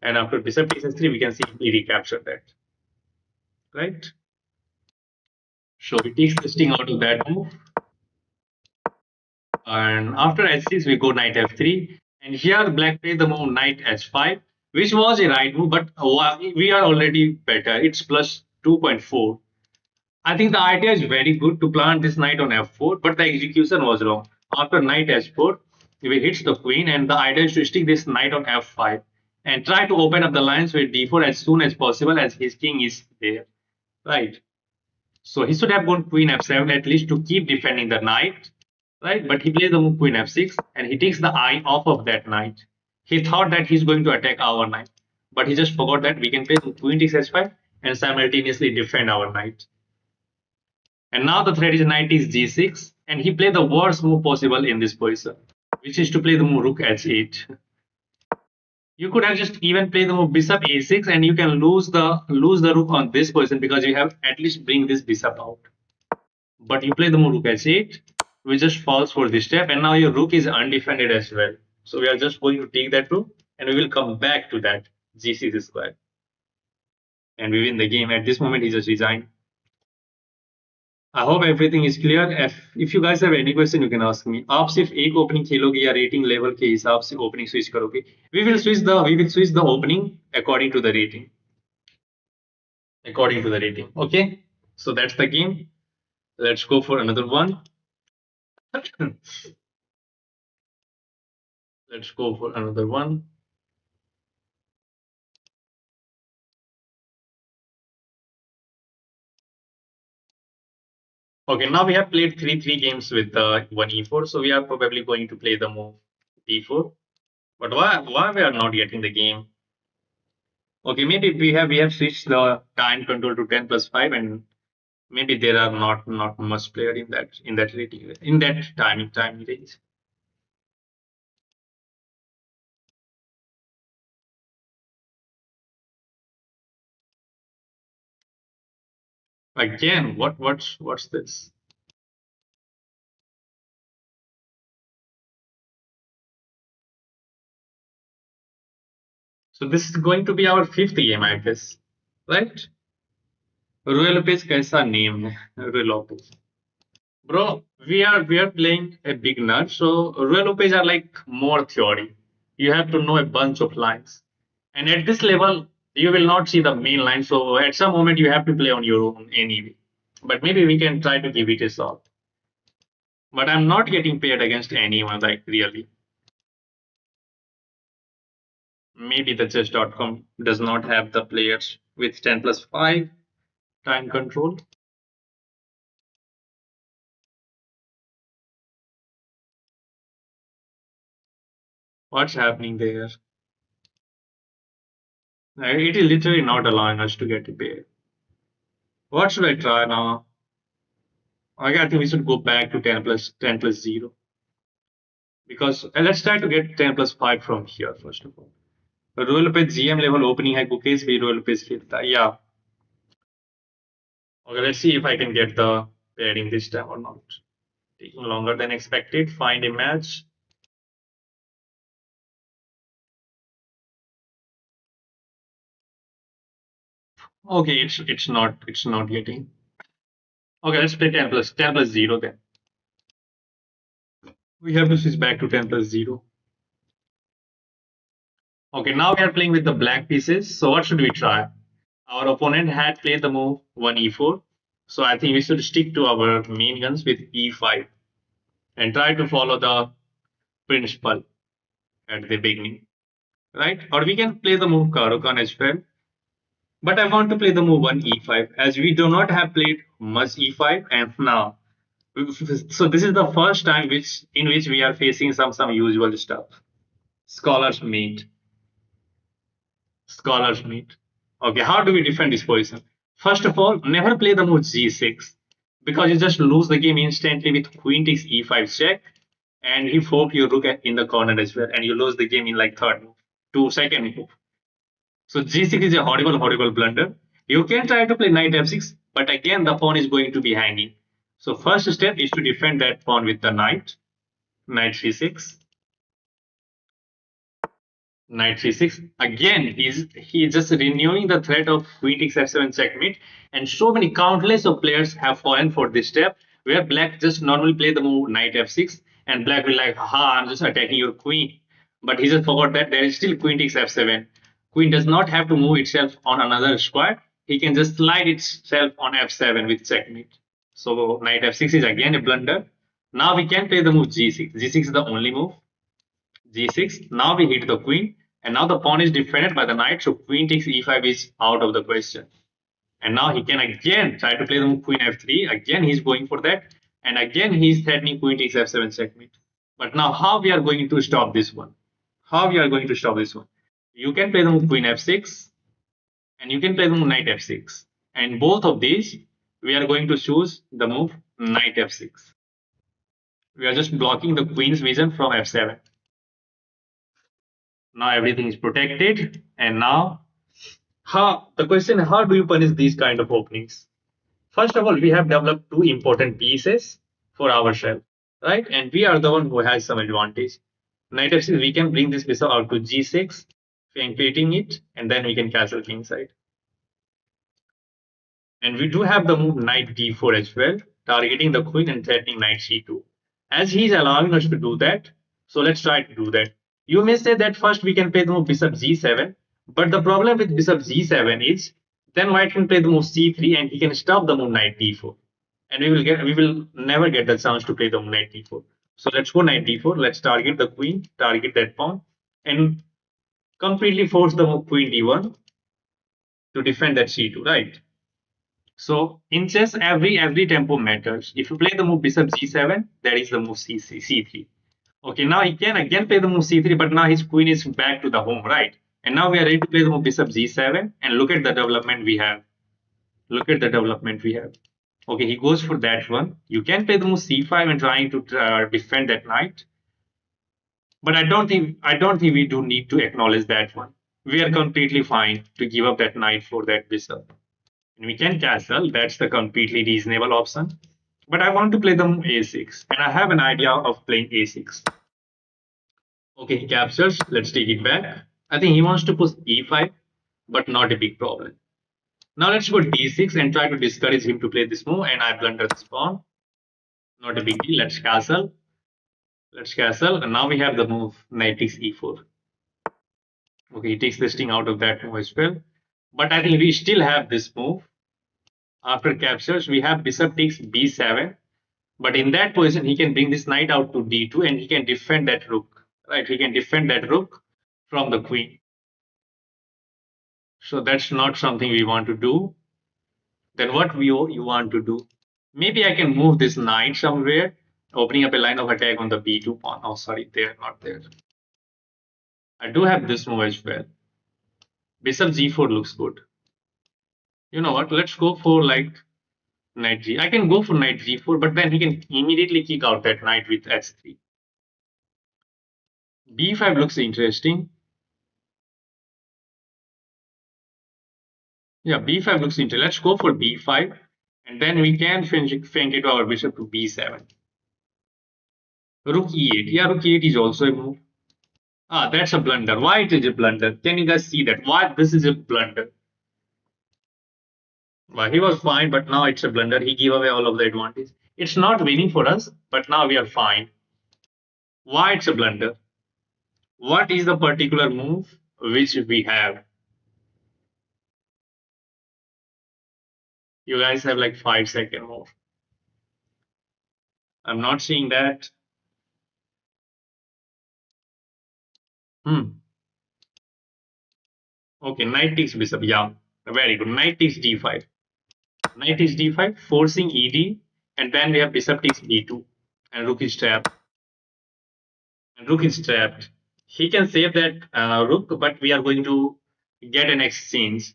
A: And after bishop takes s3, we can simply recapture that. Right? So we take the sting out of that move. And after h6, we go knight f3. And here black play the move knight h5, which was a right move, but we are already better. It's plus 2.4. I think the idea is very good to plant this knight on f4, but the execution was wrong. After knight h4, we hits the queen, and the idea is to stick this knight on f5 and try to open up the lines with d4 as soon as possible as his king is there. Right. So he should have gone queen f7 at least to keep defending the knight, right? But he plays the move queen f6 and he takes the eye off of that knight. He thought that he's going to attack our knight, but he just forgot that we can play the queen takes h5 and simultaneously defend our knight. And now the threat is knight is g6, and he played the worst move possible in this position, which is to play the move rook h8. You could have just even played the move bishop a6, and you can lose the rook on this position because you have at least bring this bishop out. But you play the move rook h8, which just falls for this step, and now your rook is undefended as well. So we are just going to take that rook, and we will come back to that g6 square, and we win the game. At this moment, he just resigned. I hope everything is clear. If you guys have any question, you can ask me. आप सिर्फ एक opening खेलोगे या rating level के हिसाब से opening switch करोगे? We will switch the opening according to the rating. According to the rating. Okay. So that's the game. Let's go for another one. Let's go for another one. Okay, now we have played three games with the one e4, so we are probably going to play the move d4. But why we are not getting the game? Okay, maybe we have switched the time control to 10+5, and maybe there are not much player in that rating in that time range. Again, what's this? So this is going to be our fifth game, I guess, right? Roy Lopez कैसा name है? Roy Lopez. Bro, we are playing a beginner, so Roy Lopez are like more theory. You have to know a bunch of lines, and at this level, you will not see the main line. So at some moment, you have to play on your own anyway. But maybe we can try to give it a shot. But I'm not getting paired against anyone, like really. Maybe the chess.com does not have the players with 10+5 time control. What's happening there? It is literally not allowing us to get a pair. What should I try now? Okay, I think we should go back to 10+10 plus 0. Because let's try to get 10+5 from here, first of all. Role पे GM level opening है गुकेश भी role पे खेलता है. Yeah. Okay, let's see if I can get the pairing this time or not. Taking longer than expected. Find a match. Okay, it's not getting. Okay, let's play 10+10 plus 0 then. We have to switch back to 10+0. Okay, now we are playing with the black pieces. So what should we try? Our opponent had played the move 1e4. So I think we should stick to our main guns with e5 and try to follow the principle at the beginning. Right? Or we can play the move Karukan as well. But I want to play the move 1e5 as we do not have played much e5 and now. So this is the first time in which we are facing some usual stuff. Scholars meet. Scholars meet. Okay, how do we defend this position? First of all, never play the move g6 because you just lose the game instantly with queen takes e5 check, and he fork your rook in the corner as well, and you lose the game in like third move, second move. So g6 is a horrible blunder. You can try to play knight f6, but again the pawn is going to be hanging. So first step is to defend that pawn with the knight c6. Knight c6. Again, he just renewing the threat of queen takes f7 checkmate, and so many countless of players have fallen for this step, where black just normally play the move knight f6, and black will like, haha, I'm just attacking your queen. But he just forgot that there is still queen takes f7. Queen does not have to move itself on another square. He can just slide itself on f7 with checkmate. So knight f6 is again a blunder. Now we can play the move g6. G6 is the only move. G6. Now we hit the queen, and now the pawn is defended by the knight, so queen takes e5 is out of the question. And now he can again try to play the move queen f3. Again, he's going for that. And again, he's threatening queen takes f7 checkmate. But now, how we are going to stop this one? How we are going to stop this one? You can play the move queen f6, and you can play the move knight f6. And both of these, we are going to choose the move knight f6. We are just blocking the queen's vision from f7. Now everything is protected. And now, the question: how do you punish these kind of openings? First of all, we have developed two important pieces for ourselves, right? And we are the one who has some advantage. Knight f6, we can bring this bishop out to g6, flanking it, and then we can castle kingside. And we do have the move knight d4 as well, targeting the queen and threatening knight c2. As he's allowing us to do that, so let's try to do that. You may say that first we can play the move bishop g7, but the problem with bishop g7 is then white can play the move c3 and he can stop the move knight d4. And we will never get the chance to play the move knight d4. So let's go knight d4, let's target the queen, target that pawn, and completely force the move queen d1 to defend that c2, right? So in chess, every tempo matters. If you play the move bishop g7, that is the move c3. Okay, now he can again play the move c3, but now his queen is back to the home, right? And now we are ready to play the move bishop g7, and look at the development we have. Look at the development we have. Okay, he goes for that one. You can play the move c5 and trying to defend that knight, but I don't think we do need to acknowledge that one. We are completely fine to give up that knight for that bishop. And we can castle, that's the completely reasonable option. But I want to play the move a6, and I have an idea of playing a6. Okay, he captures, let's take it back. I think he wants to push e5, but not a big problem. Now let's go d6 and try to discourage him to play this move, and I blunder this pawn. Not a big deal, let's castle. Let's castle, and now we have the move knight takes e4. Okay, he takes this thing out of that move as well. But I think we still have this move. After captures, we have bishop takes b7. But in that position, he can bring this knight out to d2 and he can defend that rook. Right? He can defend that rook from the queen. So that's not something we want to do. Then what you want to do? Maybe I can move this knight somewhere, opening up a line of attack on the b2 pawn. Oh, sorry, they're not there. I do have this move as well. Bishop g4 looks good. You know what? Let's go for like knight g. I can go for knight g4, but then he can immediately kick out that knight with h3. b5 looks interesting. Yeah, b5 looks interesting. Let's go for b5, and then we can flank it our bishop to b7. Rook e8. Yeah, rook e8 is also a move. Ah, that's a blunder. Why it is a blunder? Can you guys see that? Why this is a blunder? Well, he was fine, but now it's a blunder. He gave away all of the advantage. It's not winning for us, but now we are fine. Why it's a blunder? What is the particular move which we have? You guys have like 5 seconds more. I'm not seeing that. Okay, knight takes bishop. Yeah, very good. Knight takes d5. Knight takes d5, forcing ed, and then we have bishop takes b2, and rook is trapped. And rook is trapped. He can save that rook, but we are going to get an exchange.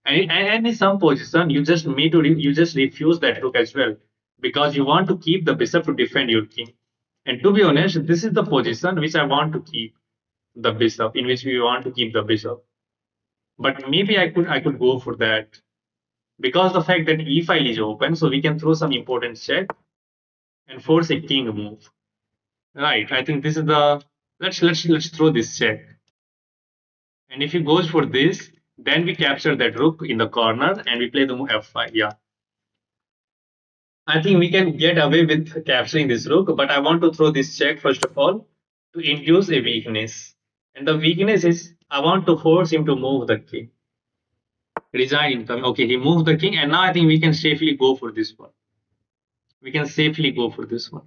A: And in some position, you just you just refuse that rook as well because you want to keep the bishop to defend your king. And to be honest, this is the position which I want to keep the bishop, in which we want to keep the bishop. But maybe I could go for that because the fact that e file is open, so we can throw some important check and force a king move. Right. I think this is the let's throw this check. And if he goes for this, then we capture that rook in the corner and we play the move f5. Yeah. I think we can get away with capturing this rook, but I want to throw this check first of all to induce a weakness. And the weakness is I want to force him to move the king. Resign incoming. Okay, he moved the king, and now I think we can safely go for this one. We can safely go for this one.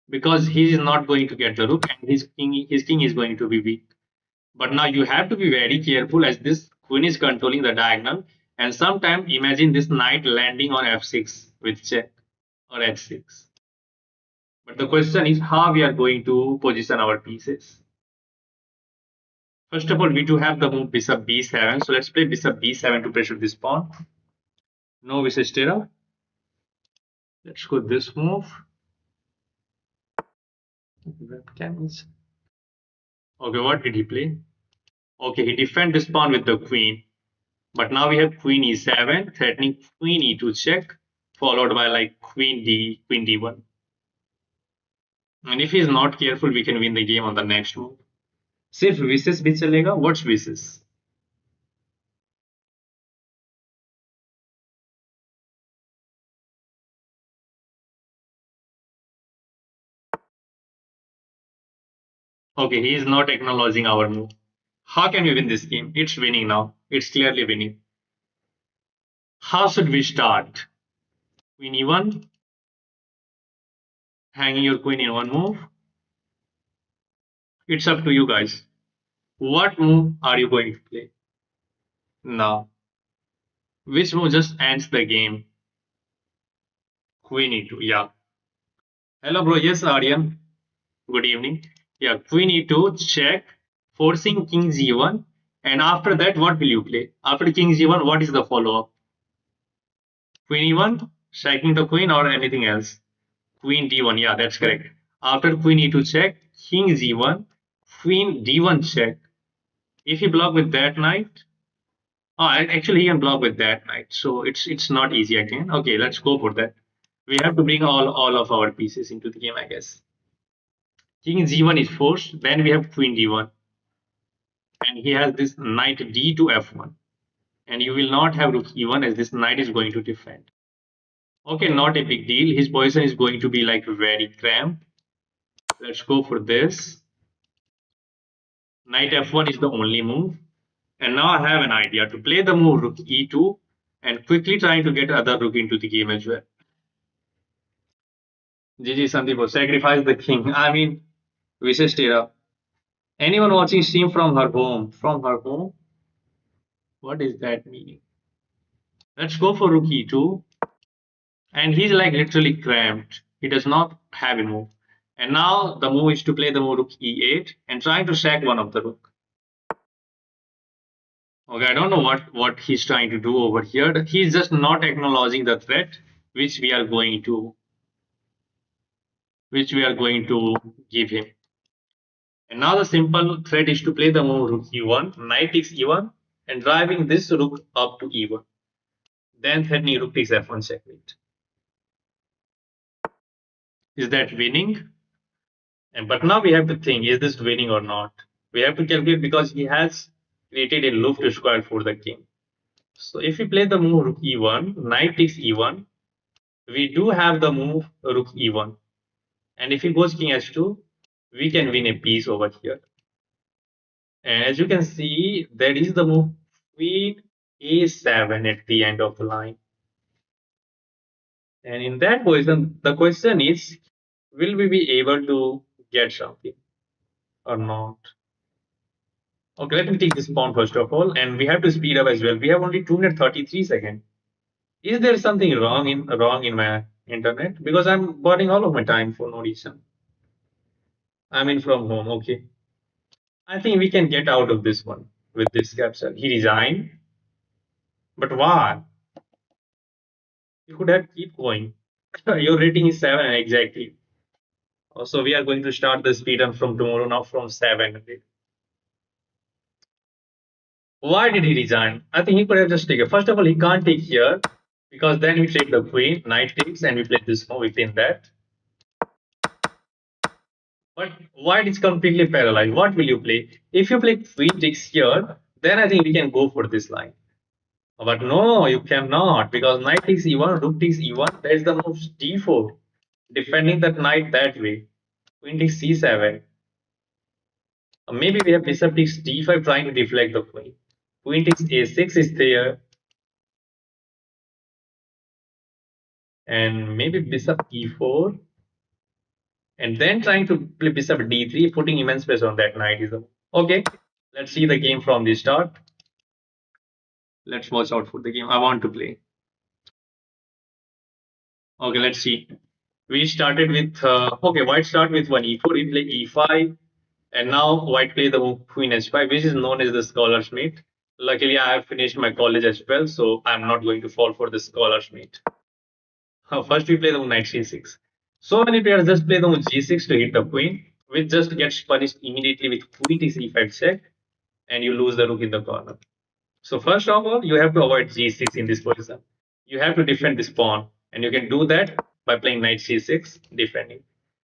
A: Because he is not going to get the rook and his king is going to be weak. But now you have to be very careful as this Queen is controlling the diagonal. And sometimes imagine this knight landing on f6 with check or h6. But the question is how we are going to position our pieces. First of all, we do have the move bishop b7. So let's play bishop b7 to pressure this pawn. No Visistera. Let's go this move. Webcams. Okay, what did he play? Okay, he defend this pawn with the queen. But now we have queen e7, threatening queen e2 check, followed by like queen d1. And if he is not careful, we can win the game on the next move. सिर्फ विशेष भी चलेगा. What's wishes? Okay, he is not acknowledging our move. How can we win this game? It's winning now. It's clearly winning. How should we start? Queen e1, hanging your queen in one move. It's up to you guys. What move are you going to play? Now, which move just ends the game? Queen e2, yeah. Hello, bro. Yes, Aryan. Good evening. Yeah, queen e2, check, forcing king g1. And after that, what will you play? After king g1, what is the follow-up? Queen e1, striking the queen or anything else? Queen d1, yeah, that's correct. After queen e2 check, king g1, queen d1 check. If you block with that knight, actually he can block with that knight, so it's not easy again. Okay, let's go for that. We have to bring all of our pieces into the game, I guess. King g1 is forced, then we have queen d1, and he has this knight d to f1, and you will not have rook e1 as this knight is going to defend. Okay, not a big deal. His position is going to be like very cramped. Let's go for this. Knight f1 is the only move. And now I have an idea to play the move rook e2 and quickly trying to get other rook into the game as well. GG Sandeep, sacrifice the king. I mean, Visistera. Anyone watching stream from her home? From her home? What is that meaning? Let's go for rook e2. And he's like literally cramped. He does not have a move. And now the move is to play the move rook e8 and trying to sack one of the rook. Okay, I don't know what he's trying to do over here. He's just not acknowledging the threat which we are going to give him. And now the simple threat is to play the move rook e1, knight takes e1, and driving this rook up to e1. Then threatening rook takes f1 checkmate. Is that winning? But now we have to think, is this winning or not? We have to calculate because he has created a loop to square for the king. So if we play the move rook e1, knight takes e1, we do have the move rook e1. And if he goes king h2, we can win a piece over here. And as you can see, there is the move queen a7 at the end of the line. And in that position, the question is, will we be able to get something or not? Okay, let me take this pawn first of all, and we have to speed up as well. We have only 233 seconds. Is there something wrong in my internet? Because I'm burning all of my time for no reason. I'm in from home. Okay, I think we can get out of this one with this capture. He resigned, but why? You could have keep going. Your rating is 7 exactly. So we are going to start the speedrun from tomorrow now from 7. Why did he resign? I think he could have just taken. First of all, he can't take here because then we take the queen, knight takes, and we play this move within that. But white is completely paralyzed. What will you play? If you play queen takes here, then I think we can go for this line. But no, you cannot because knight takes e1, rook takes e1. There's the move d4, defending that knight that way. Queen takes c7. Maybe we have bishop takes d5 trying to deflect the queen. Queen takes a6 is there. And maybe bishop e4. And then trying to play bishop d3, putting immense pressure on that knight is okay. Let's see the game from the start. Let's watch out for the game. I want to play. Okay, let's see. We started with okay. White start with one e4. We play e5, and now white play the move queen h5, which is known as the scholar's mate. Luckily, I have finished my college as well, so I'm not going to fall for the scholar's mate. First, we play the move knight c6. So many players just play the move g6 to hit the queen, which just gets punished immediately with queen to c5 check, and you lose the rook in the corner. So first of all, you have to avoid g6 in this position. You have to defend this pawn, and you can do that by playing knight c6, defending.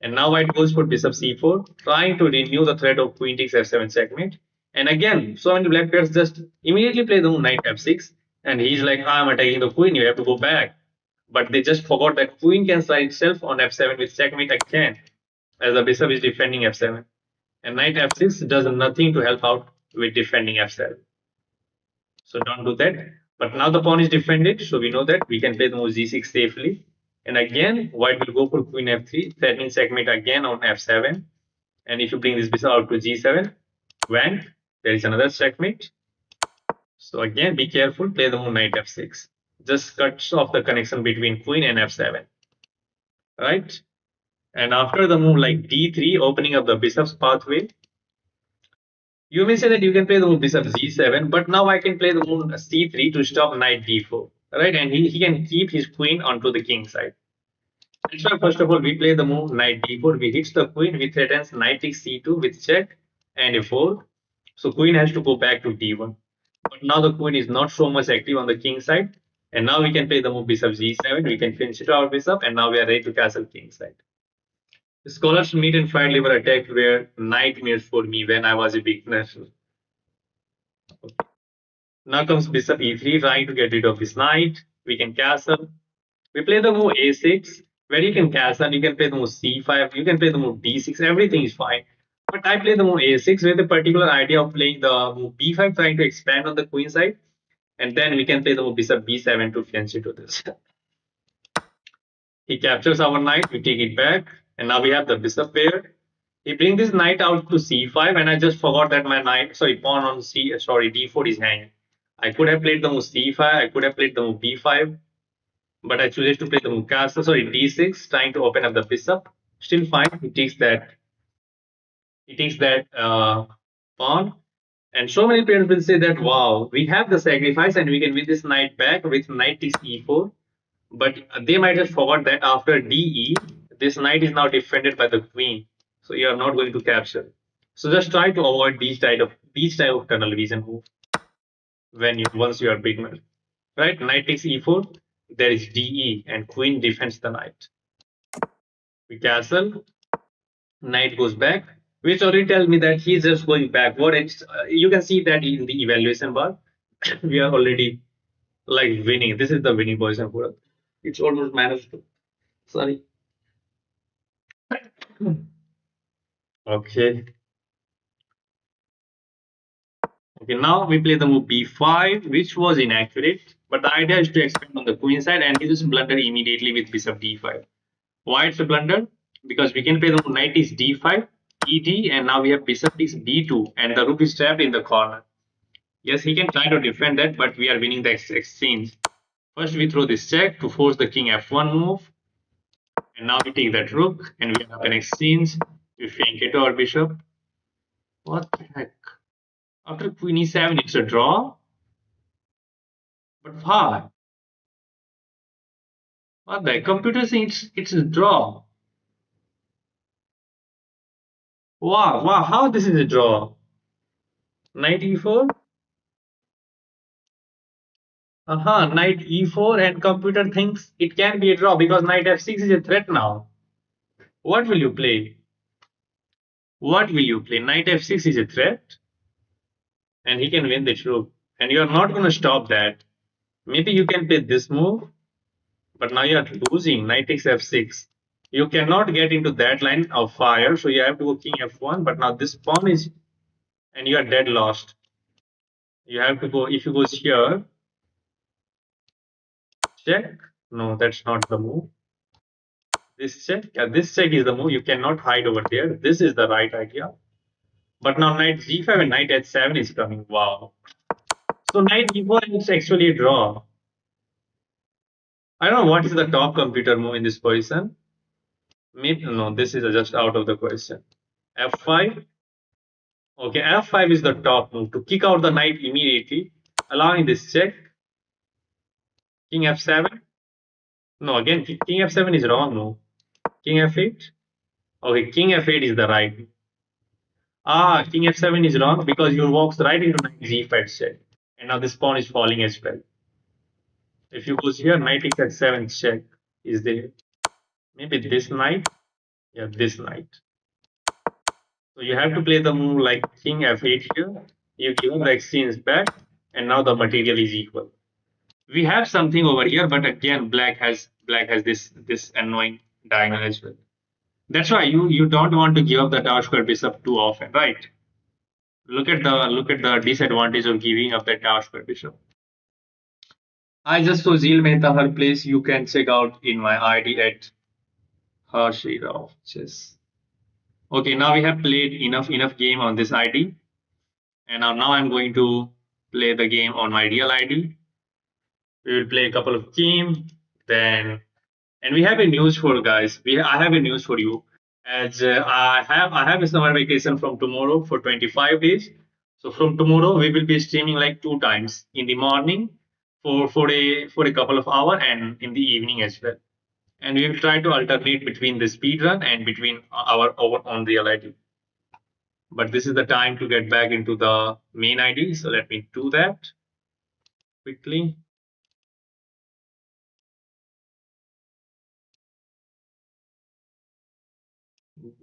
A: And now white goes for bishop c4, trying to renew the threat of queen takes f7 checkmate. And again, so many black players just immediately play the knight f6, and he's like, I'm attacking the queen, you have to go back. But they just forgot that queen can slide itself on f7 with checkmate again, as the bishop is defending f7. And knight f6 does nothing to help out with defending f7. So don't do that. But now the pawn is defended, so we know that we can play the move g6 safely. And again, white will go for queen f3, threatening checkmate again on f7. And if you bring this bishop out to g7, went, there is another checkmate. So again, be careful, play the move knight f6. Just cuts off the connection between queen and f7. Right? And after the move like d3, opening up the bishop's pathway, you may say that you can play the move bishop g7, but now I can play the move c3 to stop knight d4, right? And he can keep his queen onto the king side. That's why first of all we play the move knight d4. We hit the queen, we threatens knight takes c2 with check and a4. So queen has to go back to d1. But now the queen is not so much active on the king side, and now we can play the move bishop g7. We can finish it our bishop, and now we are ready to castle king side. Scholars meet and fight liver attack were nightmares for me when I was a beginner. Now comes bishop e3, trying to get rid of this knight. We can castle. We play the move a6, where you can castle. You can play the move c5. You can play the move d6. Everything is fine. But I play the move a6 with a particular idea of playing the move b5, trying to expand on the queen side. And then we can play the move bishop b7 to finish it to this. He captures our knight. We take it back. And now we have the bishop pair. He brings this knight out to c5, and I just forgot that my knight, sorry, pawn on d4 is hanging. I could have played the move c5, I could have played the move b5, but I choose to play the move castle, sorry, d6, trying to open up the bishop. Still fine. He takes that pawn, and so many players will say that wow, we have the sacrifice and we can win this knight back with knight takes e4. But they might have forgot that after de, this knight is now defended by the queen, so you are not going to capture. So just try to avoid these type of tunnel vision move when you once you are beginner. Right? Knight takes e4. There is de, and queen defends the knight. We castle. Knight goes back, which already tells me that he's just going backward. And you can see that in the evaluation bar, we are already like winning. This is the winning position for us. It's almost managed. Sorry. Okay. Okay, now we play the move b5, which was inaccurate. But the idea is to expand on the queen side, and he just blundered immediately with bishop d5. Why it's a blunder? Because we can play the move knight is d5, ed, and now we have bishop is d2, and the rook is trapped in the corner. Yes, he can try to defend that, but we are winning the exchange. First, we throw this check to force the king f1 move, and now we take that rook, and we have an exchange. We flank it to our bishop. What the heck? After queen e7, it's a draw. But why? What the computer says it's a draw. Wow, wow, how this is a draw? Knight e4? Knight e4, and computer thinks it can be a draw because knight f6 is a threat now. What will you play? What will you play? Knight f6 is a threat, and he can win the rook. And you are not going to stop that. Maybe you can play this move, but now you are losing. Knight takes f6. You cannot get into that line of fire, so you have to go king f1. But now this pawn is, and you are dead lost. You have to go, if you go here, check. No, that's not the move. This check, yeah, this check is the move. You cannot hide over there. This is the right idea. But now knight g5 and knight h7 is coming. Wow. So knight e4 is actually a draw. I don't know what is the top computer move in this position. Maybe no, this is just out of the question. F5. Okay, F5 is the top move to kick out the knight immediately, allowing this check. King F7. No, again, King F7 is wrong. No, King F8. Okay, King F8 is the right. Ah, King F7 is wrong because you walks right into knight G5 check, and now this pawn is falling as well. If you goes here, knight takes F7 check is there. Maybe this knight. Yeah, this knight. So you have to play the move like King F8 here. You give the exchange back, and now the material is equal. We have something over here, but again, black has this annoying diagonal as well. That's why you don't want to give up the tower square bishop too often, right? Look at the disadvantage of giving up the tower square bishop. I just saw Zeel Mehta her place. You can check out in my ID at Harshira of chess. Okay, now we have played enough game on this ID, and now I'm going to play the game on my real ID. We will play a couple of games, then and we have a news for guys. I have a news for you. As I have a summer vacation from tomorrow for 25 days. So from tomorrow we will be streaming like two times in the morning for a couple of hours and in the evening as well. And we will try to alternate between the speed run and between our own real ID. But this is the time to get back into the main ID. So let me do that quickly.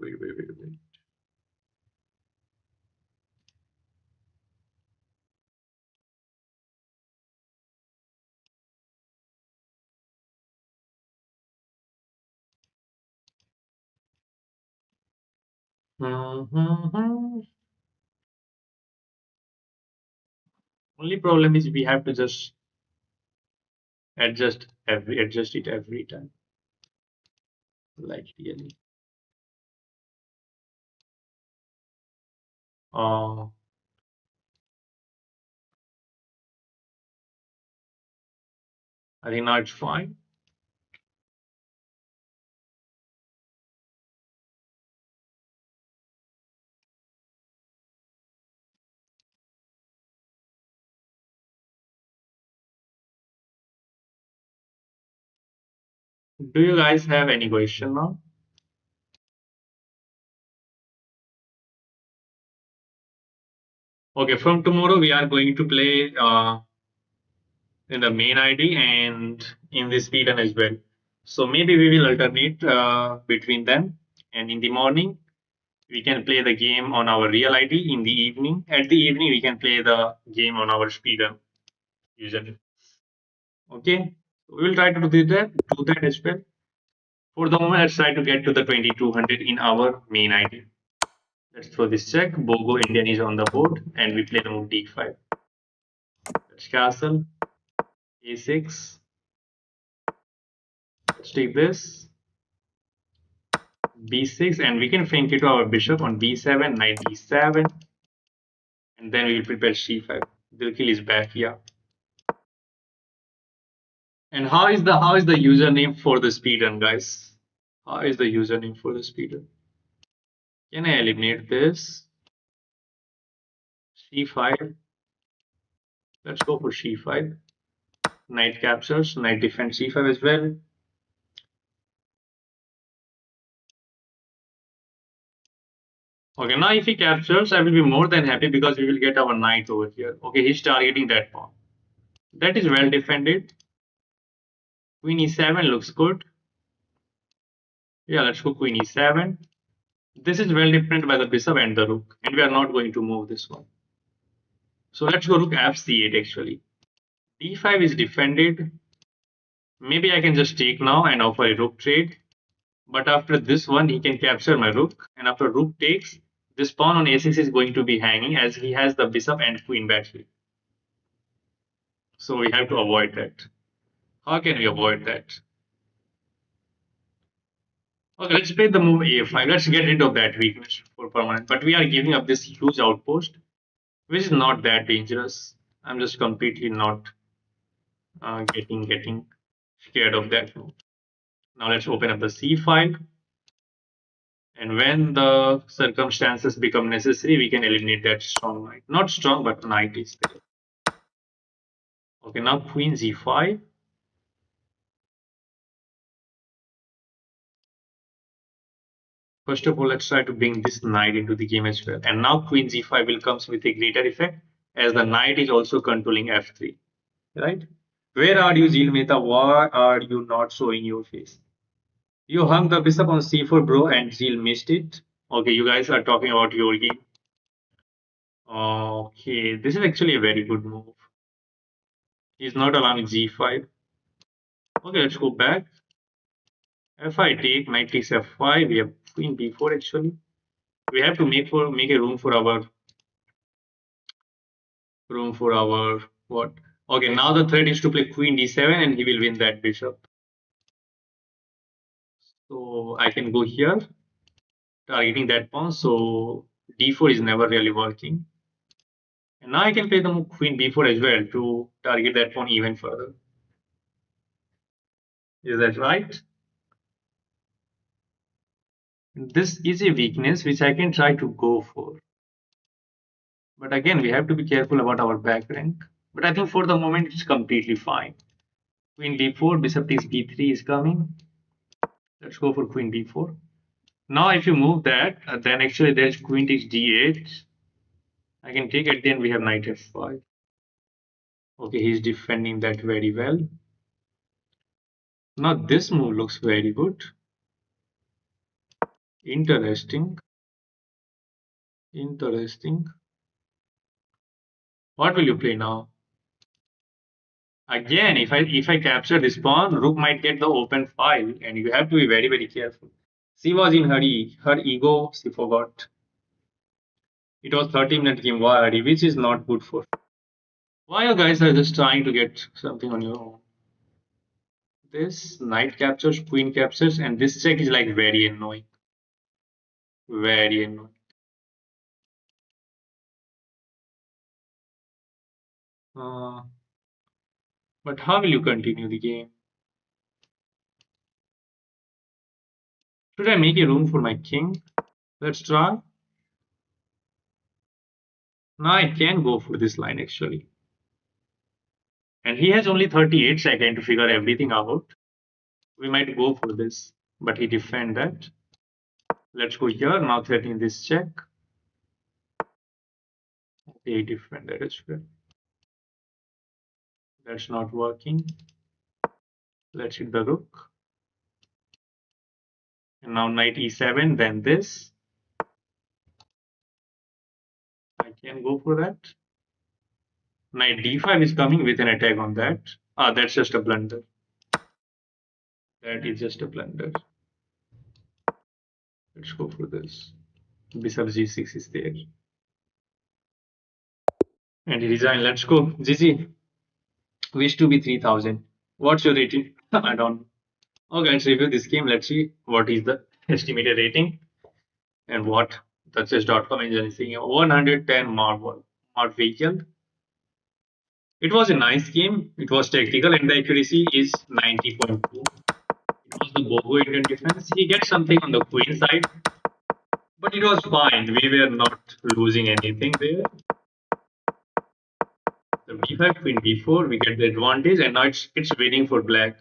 A: Wait. Mhm. Only problem is we have to just adjust it every time. Like really. Uh, I think now it's fine. Do you guys have any question now? Okay, from tomorrow we are going to play in the main ID and in the speed run as well. So maybe we will alternate between them. And in the morning we can play the game on our real ID. In the evening, at the evening we can play the game on our speed run usually. Okay, we will try to do that as well. For the moment, let's try to get to the 2200 in our main ID. Let's throw this check. Bogo Indian is on the board, and we play the move d5. Let's castle a6. Let's take this b6, and we can flank it to our bishop on b7, knight d7, and then we will prepare c5. Dilkil is back here. And how is the username for the speedrun, guys? How is the username for the speedrun? Can I eliminate this? c5. Let's go for c5. Knight captures, knight defends c5 as well. Okay, now if he captures, I will be more than happy because we will get our knight over here. Okay, he's targeting that pawn. That is well defended. Queen e7 looks good. Yeah, let's go queen e7. This is well defended by the bishop and the rook, and we are not going to move this one. So let's go rook fc8 actually. d5 is defended. Maybe I can just take now and offer a rook trade. But after this one, he can capture my rook. And after rook takes, this pawn on a6 is going to be hanging as he has the bishop and queen battery. So we have to avoid that. How can we avoid that? Okay, let's play the move a5. Let's get rid of that weakness for permanent. But we are giving up this huge outpost, which is not that dangerous. I'm just completely not getting scared of that move. Now let's open up the C file. And when the circumstances become necessary, we can eliminate that strong knight. Not strong, but knight is there. Okay, now queen g5. First of all, let's try to bring this knight into the game as well. And now queen g5 will comes with a greater effect as the knight is also controlling f3. Right? Where are you, Zil Mehta? Why are you not showing your face? You hung the bishop on c4, bro, and Zil missed it. Okay, you guys are talking about your game. Okay, this is actually a very good move. He's not allowing g5. Okay, let's go back. If I take knight takes f5, we have queen b4 actually. We have to make a room for our what? Okay, now the threat is to play queen d7 and he will win that bishop. So I can go here, targeting that pawn. So d4 is never really working. And now I can play the move queen b4 as well to target that pawn even further. Is that right? This is a weakness which I can try to go for. But again, we have to be careful about our back rank. But I think for the moment it's completely fine. Queen b4, bishop takes b3 is coming. Let's go for queen b4. Now if you move that, then actually there's queen takes d8. I can take it, then we have knight f5. Okay, he's defending that very well. Now this move looks very good. Interesting. Interesting. What will you play now? Again, if I capture this pawn, rook might get the open file, and you have to be very careful. She was in her ego. She forgot. It was 30-minute game, which is not good for. Why you guys are just trying to get something on your own? This knight captures, queen captures, and this check is like very annoying. Very annoying. Uh, but how will you continue the game? Should I make a room for my king? Let's try. Now I can go for this line actually. And he has only 38 seconds to figure everything out. We might go for this, but he defend that. Let's go here, now threatening this check. Okay, he defend that as well. That's not working. Let's hit the rook. And now knight e7, then this. I can go for that. Knight d5 is coming with an attack on that. Ah, that's just a blunder. That is just a blunder. Let's go for this. Bishop g6 is there. And he resigned. Let's go. GG. Wish to be 3000. What's your rating? I don't know. Okay, let's review this game. Let's see what is the estimated rating and what the chess.com engine is saying. 110 mod vehicle. It was a nice game. It was tactical and the accuracy is 90.2. It was the Bogo Indian defense. He gets something on the queen side, but it was fine. We were not losing anything there. The b5, queen b4, we get the advantage, and now it's waiting for black.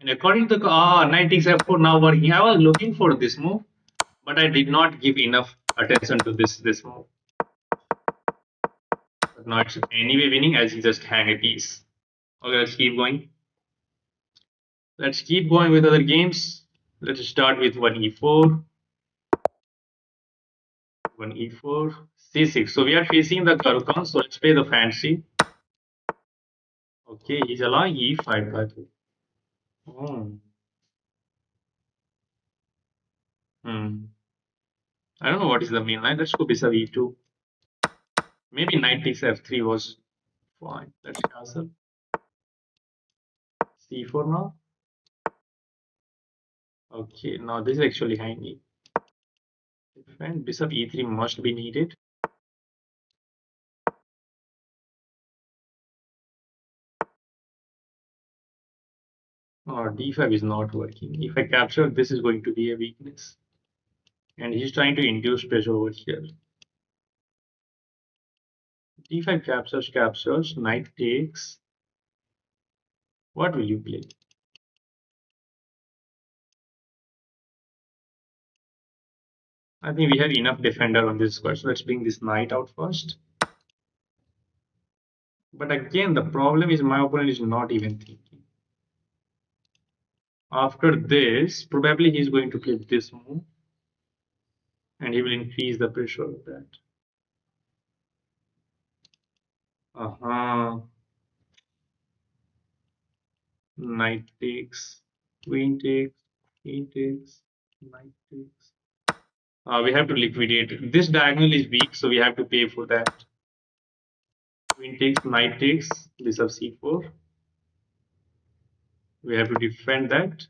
A: And according to the knight takes f4 now working. I was looking for this move, but I did not give enough attention to this move. But now it's anyway winning as he just hang a piece. Okay, let's keep going. Let's keep going with other games. Let's start with 1e4. 1e4, c6. So we are facing the Karkan, so let's play the fancy. Okay, he's allowing e5 by the way. Oh. I don't know what is the main line. Let's go bishop e2. Maybe knight takes f3 was fine. Let's castle. c4 now. Okay, now this is actually handy. Defend bishop e3 must be needed. d5 is not working. If I capture, this is going to be a weakness. And he's trying to induce pressure over here. d5 captures, knight takes. What will you play? I think we have enough defender on this square, so let's bring this knight out first. But again, the problem is my opponent is not even thinking. After this, probably he's going to play this move, and he will increase the pressure of that. Uh-huh. Knight takes, queen takes, queen takes, knight takes. We have to liquidate. This diagonal is weak, so we have to pay for that. Queen takes, knight takes, bishop c4. We have to defend that.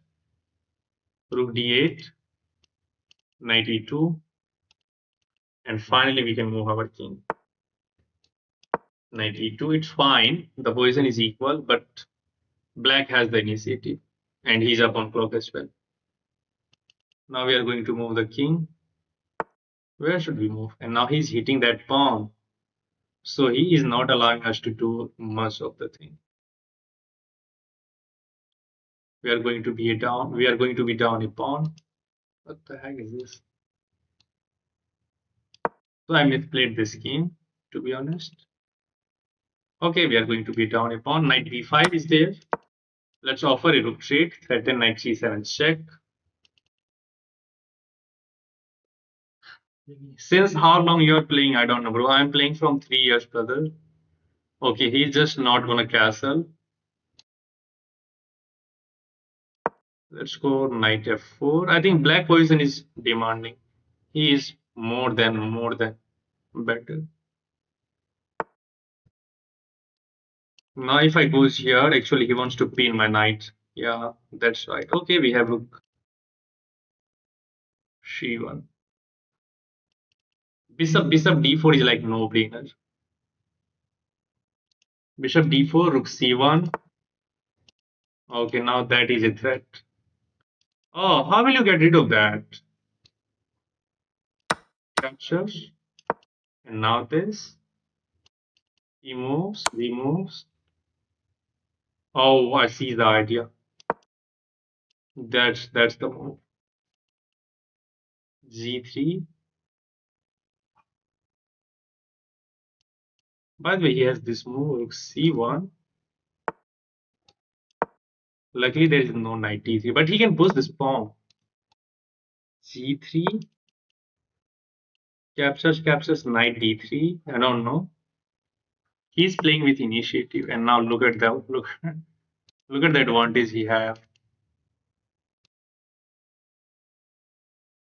A: Rook d8, knight e2, and finally we can move our king. Knight e2, it's fine. The position is equal, but black has the initiative, and he's up on clock as well. Now we are going to move the king. Where should we move? And now he's hitting that pawn. So he is not allowing us to do much of the thing. We are going to be down. We are going to be down a pawn. What the heck is this? So I misplayed this game, to be honest. Okay, we are going to be down a pawn. Knight b5 is there. Let's offer a rook trade. Threaten knight c7 check. Since how long you are playing? I don't know, bro. I'm playing from 3 years, brother. Okay, he's just not gonna castle. Let's go knight f4. I think black position is demanding. He is more than better. Now if I goes here, actually he wants to pin my knight. Yeah, that's right. Okay, we have rook c1. Bishop d4 is like no brainer. Bishop d4, rook c1. Okay, now that is a threat. Oh, how will you get rid of that? Captures. And now this. He moves, he moves. Oh, I see the idea. That's the move. G3. By the way, he has this move, rook c1. Luckily, there is no knight d3, but he can push this pawn. G3. Captures knight d3. I don't know. He's playing with initiative, and now look at that. Look at the advantage he have.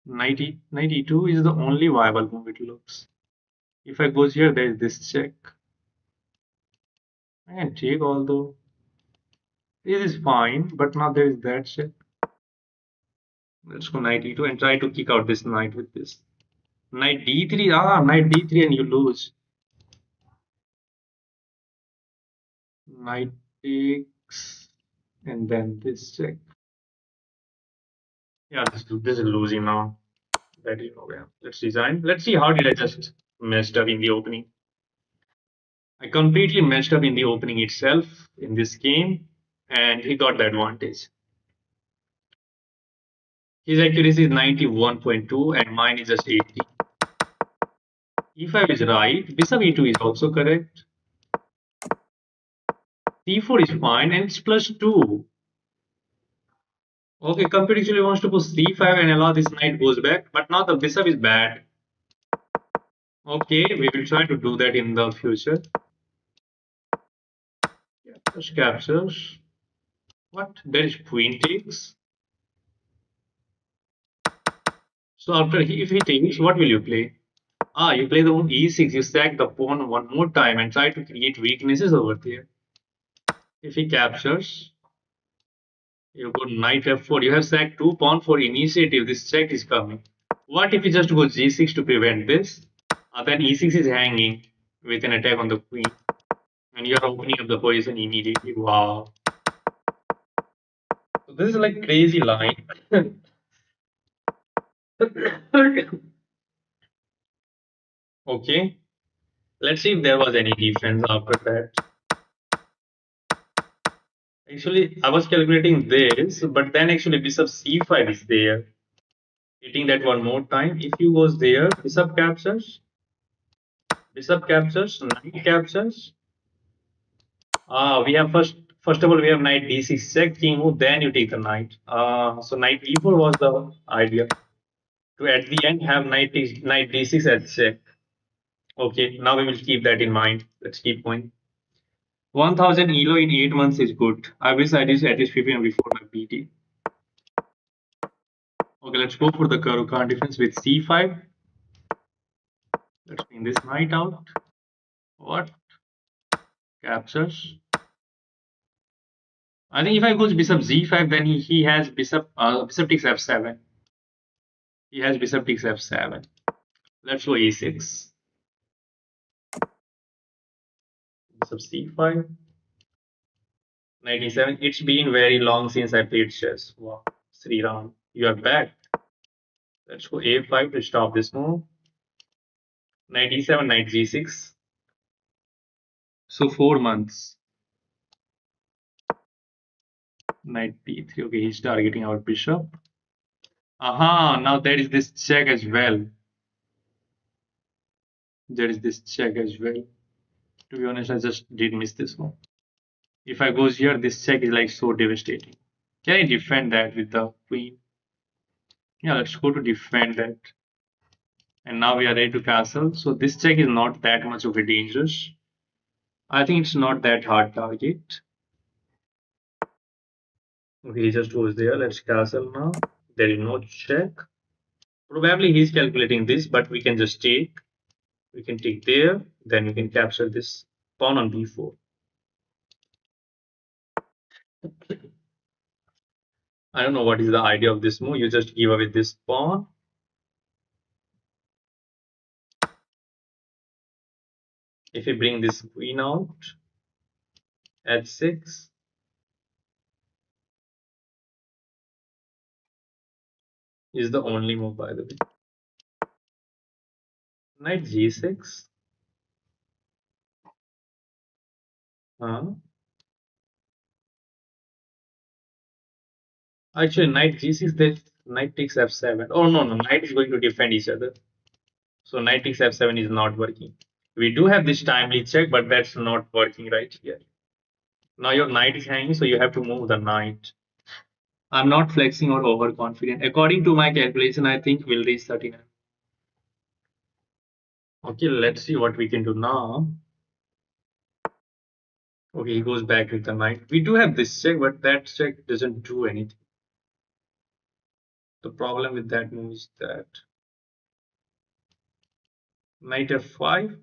A: Knight e2 is the only viable move. It looks. If I goes here, there is this check. I can take, although it is fine, but now there is that check. Let's go knight e2 and try to kick out this knight with this. Knight d3. Knight d3 and you lose. Knight takes and then this check. Yeah, this is losing now. That is okay. Let's design. Let's see how did I just messed up in the opening. I completely messed up in the opening itself in this game, and he got the advantage. His accuracy is 91.2 and mine is just 80. E5 is right. Bishop e2 is also correct. c4 is fine and it's +2. Okay, computer actually wants to push c5 and allow this knight goes back, but now the bishop is bad. Okay, we will try to do that in the future. Captures. What? There is queen takes. So after if he takes, what will you play? You play the e6. You stack the pawn one more time and try to create weaknesses over there. If he captures, you go knight f4. You have sacked two pawn for initiative. This check is coming. What if you just go g6 to prevent this? Then e6 is hanging with an attack on the queen. And you are opening up the position immediately. Wow. this is like crazy line. Okay, let's see if there was any defense after that. Actually, I was calculating this, but then actually bishop c5 is there. Hitting that one more time. If you goes there, bishop captures, knight captures. We have first of all we have knight d6 check, king move, then you take the knight. So knight e4 was the idea to at the end have knight d6 at check. Okay, now we will keep that in mind. Let's keep going. 1000 elo in 8 months is good. I wish I did at least 15 before my PT. Okay, let's go for the Karukan defense with c5. Let's bring this knight out. What? Captures. I think if I goes bishop z5, then he has bishop takes f7. He has bishop takes f7. Let's go e6. Bishop c5. Knight e7. It's been very long since I played chess. Wow. Sri Ram, you are back. Let's go a5 to stop this move. Knight e7, knight g6. So 4 months. Knight b3. Okay, he's targeting our bishop. Aha, now there is this check as well. There is this check as well. To be honest, I just did miss this one. If I goes here, this check is like so devastating. Can I defend that with the queen? Yeah, let's go to defend that. And now we are ready to castle. So this check is not that much of a dangerous. I think it's not that hard target. Okay, he just goes there. Let's castle now. There is no check. Probably he's calculating this, but we can just take. We can take there. Then we can capture this pawn on b4. I don't know what is the idea of this move. You just give away this pawn. If we bring this queen out, h6, is the only move, by the way. Knight g6. Actually, knight g6, that knight takes f7. Oh, no, no, knight is going to defend each other. So knight takes f7 is not working. We do have this timely check, but that's not working right here. Now your knight is hanging, so you have to move the knight. I'm not flexing or overconfident. According to my calculation, I think we'll reach 39. Okay, let's see what we can do now. Okay, he goes back with the knight. We do have this check, but that check doesn't do anything. The problem with that move is that knight f5.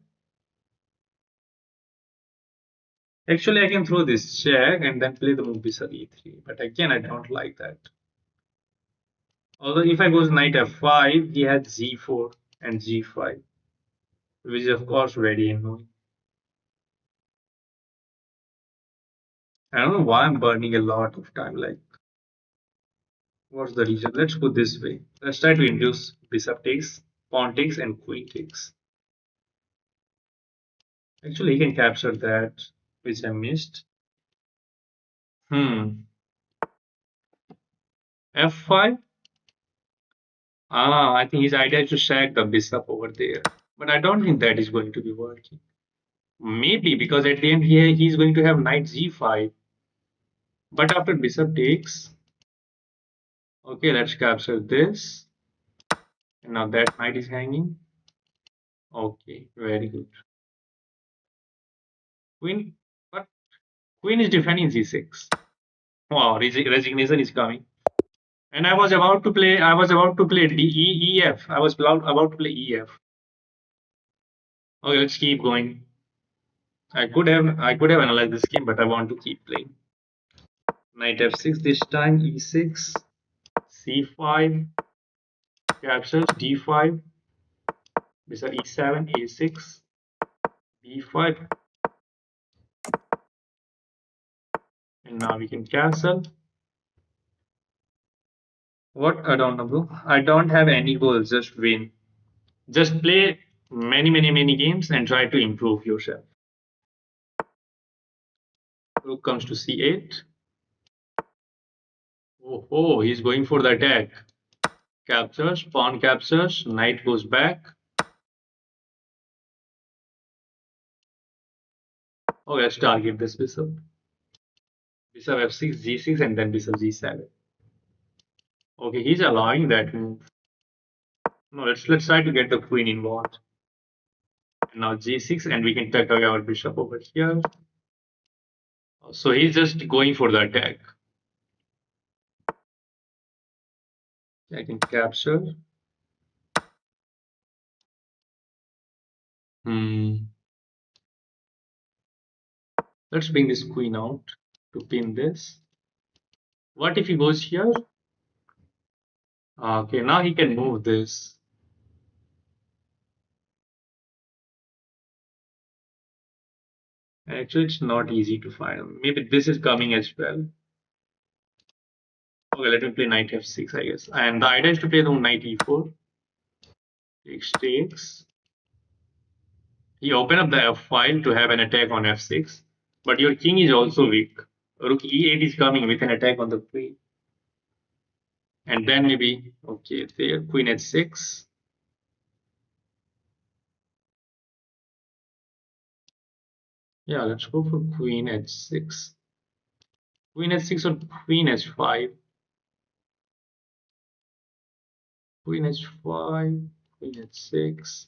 A: Actually, I can throw this check and then play the move bishop e3. But again, I don't like that. Although if I goes knight f5, he has g4 and g5, which is of course very annoying. I don't know why I'm burning a lot of time. Like, what's the reason? Let's put this way. Let's try to induce bishop takes, pawn takes, and queen takes. Actually, he can capture that, which I missed. F5. I think his idea is to sack the bishop over there. But I don't think that is going to be working. Maybe because at the end here he's going to have knight g5. But after bishop takes, okay, let's capture this. And now that knight is hanging. Okay, very good. Queen, but queen is defending g6. Wow, resignation is coming. And I was about to play EF. I was about to play EF. Okay, let's keep going. I could have analyzed this game, but I want to keep playing. Knight f6 this time, e6, c5, captures d5, bishop e7, a6, b5, and now we can castle. What? I don't know, bro. I don't have any goals. Just win. Just play many games and try to improve yourself. Rook comes to c8. Oh, he's going for the attack. Captures, pawn captures, knight goes back. Oh, let's target this bishop. Bishop f6, g6, and then bishop g7. Okay, he's allowing that move. No, let's try to get the queen involved. And now g6, and we can take away our bishop over here. So he's just going for the attack. I can capture. Hmm. Let's bring this queen out to pin this. What if he goes here? Okay, now he can move this. Actually, it's not easy to find. Maybe this is coming as well. Okay, let me play knight f6, I guess. And the idea is to play the knight e4. Takes. He opened up the f file to have an attack on f6. But your king is also weak. Rook e8 is coming with an attack on the queen. And then maybe, okay, there, queen h6. Yeah, let's go for queen h6. Queen h6 or queen h5. Queen h5, queen h6.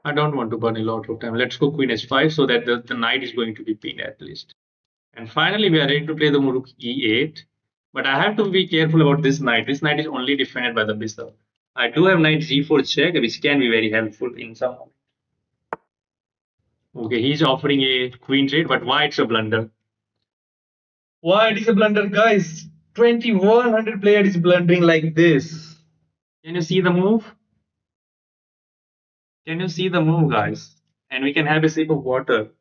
A: I don't want to burn a lot of time. Let's go queen h5 so that the knight is going to be pinned at least. And finally, we are ready to play the rook e8. But I have to be careful about this knight. This knight is only defended by the bishop. I do have knight g4 check, which can be very helpful in some moment. Okay, he's offering a queen trade, but why it's a blunder? Why it is a blunder, guys? 2100 player is blundering like this. Can you see the move? Can you see the move, guys? And we can have a sip of water.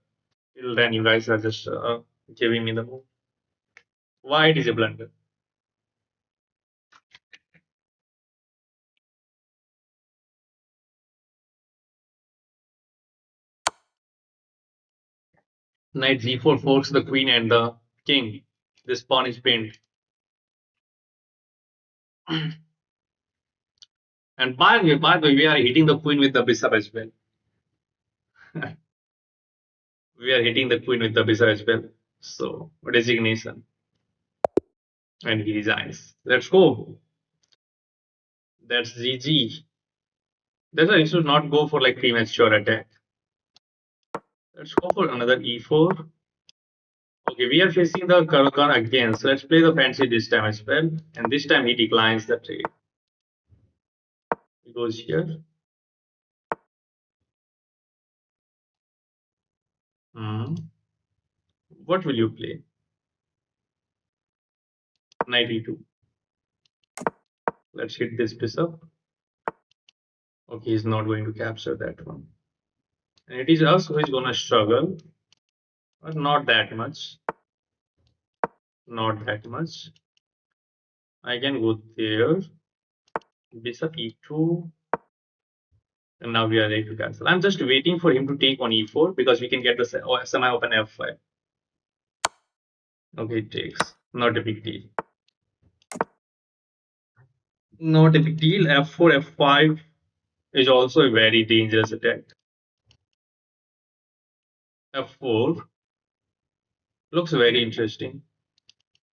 A: Till then, you guys are just giving me the move. Why it is a blunder? Knight g4 forks the queen and the king. This pawn is pinned. And by the way, we are hitting the queen with the bishop as well. We are hitting the queen with the bishop as well. So, resignation. And he resigns. Let's go. That's GG. That's why you should not go for like premature attack. Let's go for another e4. Okay, we are facing the Karakan again. So let's play the fancy this time as well. And this time he declines the trade. He goes here. Hmm. What will you play? Knight e2. Let's hit this bishop. Okay, he's not going to capture that one. And it is us who is gonna struggle, but not that much. Not that much. I can go there. Bishop e2. And now we are ready to cancel. I'm just waiting for him to take on e4 because we can get the semi-open f5. Okay, it takes. Not a big deal. Not a big deal. F4, F5 is also a very dangerous attack. F4 looks very interesting.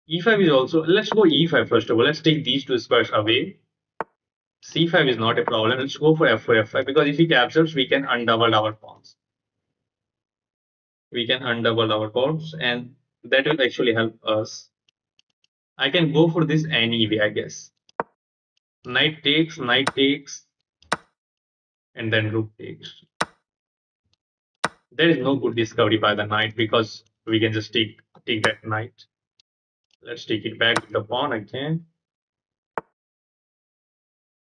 A: E5 is also, let's go E5 first of all. Let's take these two squares away. C5 is not a problem. Let's go for F4, F5 because if he captures, we can undouble our pawns. We can undouble our pawns and that will actually help us. I can go for this anyway, I guess. Knight takes, and then rook takes. There is no good discovery by the knight because we can just take that knight. Let's take it back with the pawn again.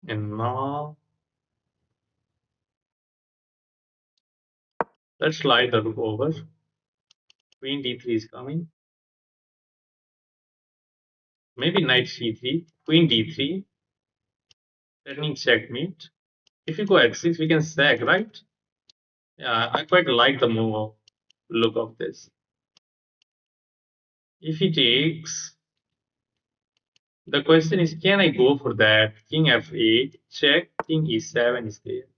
A: And now let's slide the rook over. Queen d3 is coming. Maybe knight c3, queen d3, threatening checkmate. If you go h6, we can sack, right? Yeah, I quite like the move look of this. If he takes, the question is, can I go for that? King f8, check, king e7 is there.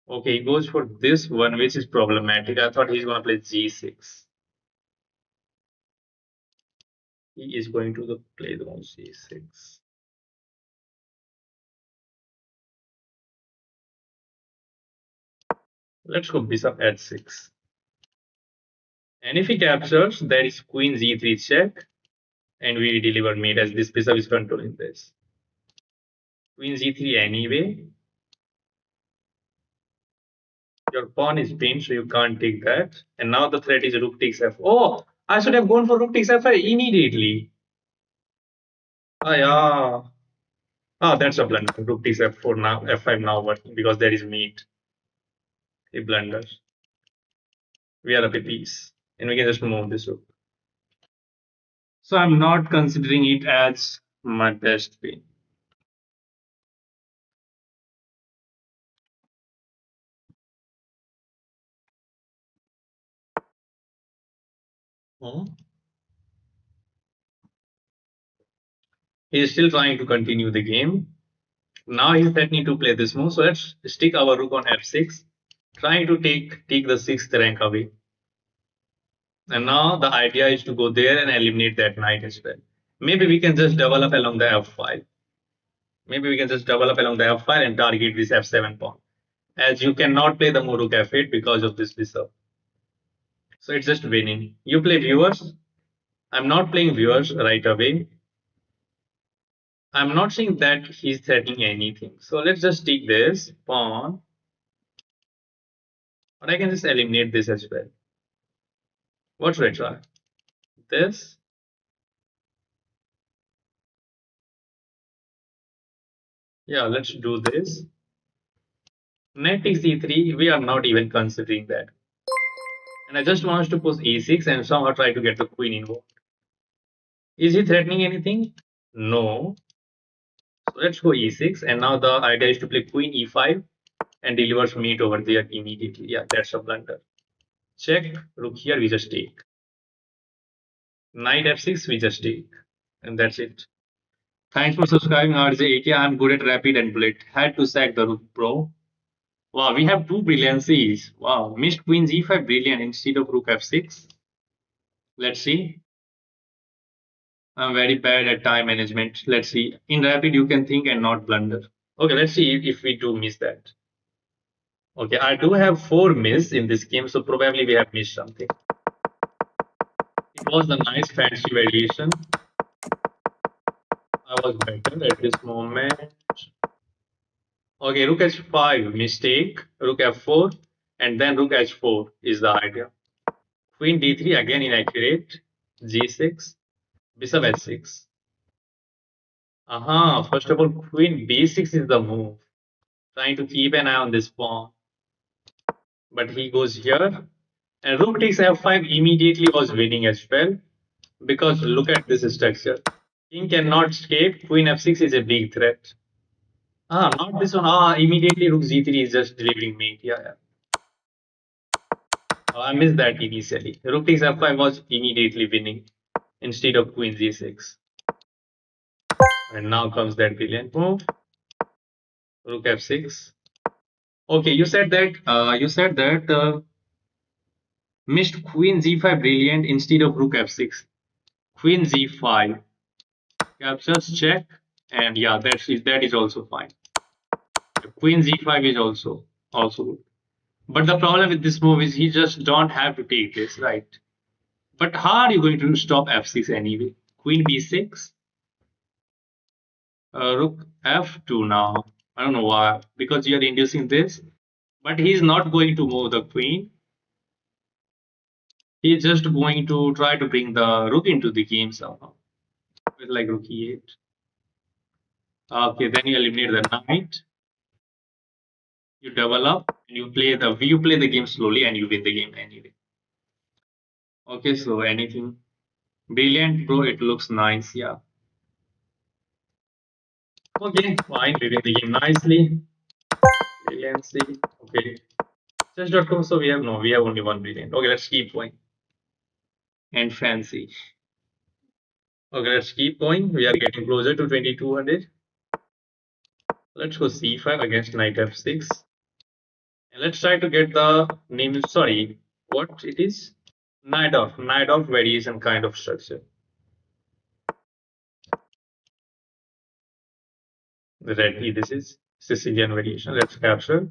A: Okay, he goes for this one, which is problematic. I thought he's going to play g6. He is going to play the c6. Let's go bishop h6. And if he captures, there is queen g3 check, and we deliver mate as this bishop is controlling this. Queen g3 anyway. Your pawn is pinned, so you can't take that. And now the threat is rook takes f. Oh, I should have gone for rook takes f5 immediately. Ah, yeah. Ah, that's a blunder. Rook takes f4 now, f5 now working because there is mate. A blunder. We are up a piece, and we can just move this rook. So I'm not considering it as my best pin. Hmm? He is still trying to continue the game. Now he's threatening to play this move. So let's stick our rook on f6, trying to take the sixth rank away. And now the idea is to go there and eliminate that knight as well. Maybe we can just develop along the f5. Maybe we can just develop along the f5 and target this f7 pawn. As you cannot play the move rook f8 because of this bishop. So it's just winning. You play viewers. I'm not playing viewers right away. I'm not saying that he's threatening anything. So let's just take this pawn. But I can just eliminate this as well. What should I try? This. Yeah, let's do this. Knight takes e3. We are not even considering that. And I just want to push e6 and somehow try to get the queen involved. Is he threatening anything? No. So let's go e6. And now the idea is to play queen e5 and delivers mate over there immediately. Yeah, that's a blunder. Check. Rook here, we just take. Knight f6, we just take. And that's it. Thanks for subscribing, RJ. I'm good at rapid and bullet. Had to sack the rook, bro. Wow, we have two brilliancies. Wow, missed queen g5 brilliant instead of rook f6. Let's see. I'm very bad at time management. Let's see. In rapid, you can think and not blunder. Okay, let's see if we do miss that. Okay, I do have 4 miss in this game, so probably we have missed something. It was a nice fancy variation. I was better at this moment. Okay, rook h5, mistake. Rook f4, and then rook h4 is the idea. Queen d3, again inaccurate. g6, bishop h6. Aha, first of all, queen b6 is the move. Trying to keep an eye on this pawn. But he goes here. And rook takes f5 immediately was winning as well. Because look at this structure. King cannot escape. Queen f6 is a big threat. Ah, not this one. Ah, immediately rook g3 is just delivering mate. Yeah, yeah. I missed that initially. Rook takes f5 was immediately winning instead of queen g6. And now comes that brilliant move. Rook f6. Okay, you said that missed queen g5 brilliant instead of rook f6. Queen g5 captures check, and yeah, that is also fine. Queen g5 is also good. But the problem with this move is he just don't have to take this, right? But how are you going to stop f6 anyway? Queen b6, rook f2 now. I don't know why, because you are inducing this. But he's not going to move the queen. He's just going to try to bring the rook into the game somehow. With like rook e8. Okay, then you eliminate the knight. You develop and you play the game slowly and you win the game anyway. Okay, so anything. Brilliant, bro. It looks nice. Yeah. Okay, fine. We win the game nicely. Brilliancy. Okay. Chess.com. So we have no, we have only one brilliant. Okay, let's keep going. And fancy. Okay, let's keep going. We are getting closer to 2200. Let's go c5 against knight f6. And let's try to get the name. Sorry, what it is? Knight off. Knight off variation kind of structure. Red E. This is Sicilian variation. Let's capture.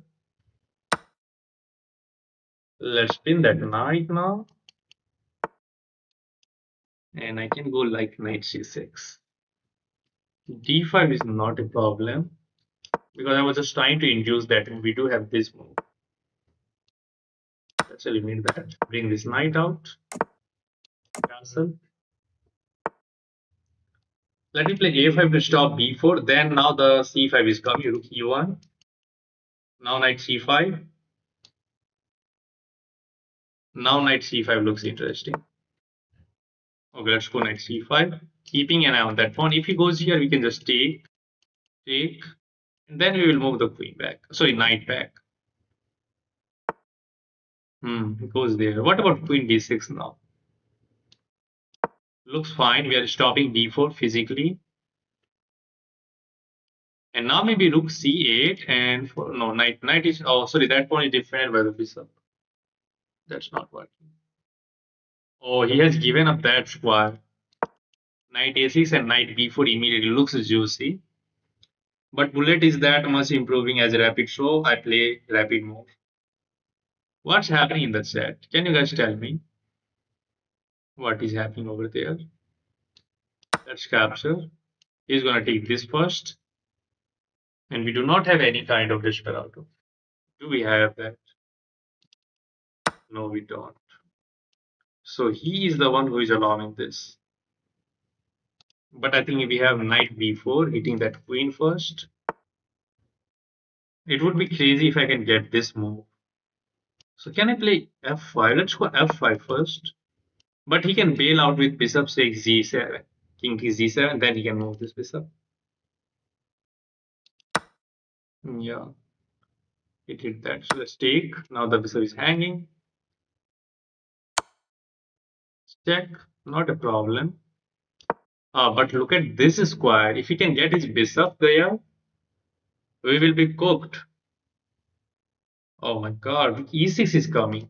A: Let's pin that knight now. And I can go like knight c6. d5 is not a problem because I was just trying to induce that and we do have this move. Let's eliminate that. Bring this knight out. Cancel. Let me play a5 to stop b4. Then now the c5 is coming. Rook e1. Now knight c5. Now knight c5 looks interesting. Okay, let's go knight c5. Keeping an eye on that pawn. If he goes here, we can just take, and then we will move the queen back. Sorry, knight back. It goes there. What about queen d6 now? Looks fine. We are stopping d4 physically. And now maybe rook c8 and no knight is sorry, that pawn is defended by the bishop. That's not working. Oh, he has given up that square. Knight a6 and knight b4 immediately looks juicy. But bullet is that much improving as a rapid, so I play rapid move. What's happening in the chat? Can you guys tell me what is happening over there? Let's capture. He's gonna take this first. And we do not have any kind of desperado. Do we have that? No, we don't. So he is the one who is allowing this. But I think we have knight b4 hitting that queen first. It would be crazy if I can get this move. So can I play f5? Let's go f5 first. But he can bail out with bishop takes g7. King takes g7, then he can move this bishop. Yeah, it hit that. So let's take. Now the bishop is hanging. Check, not a problem. But look at this square. If he can get his bishop there, we will be cooked. Oh my god, e6 is coming.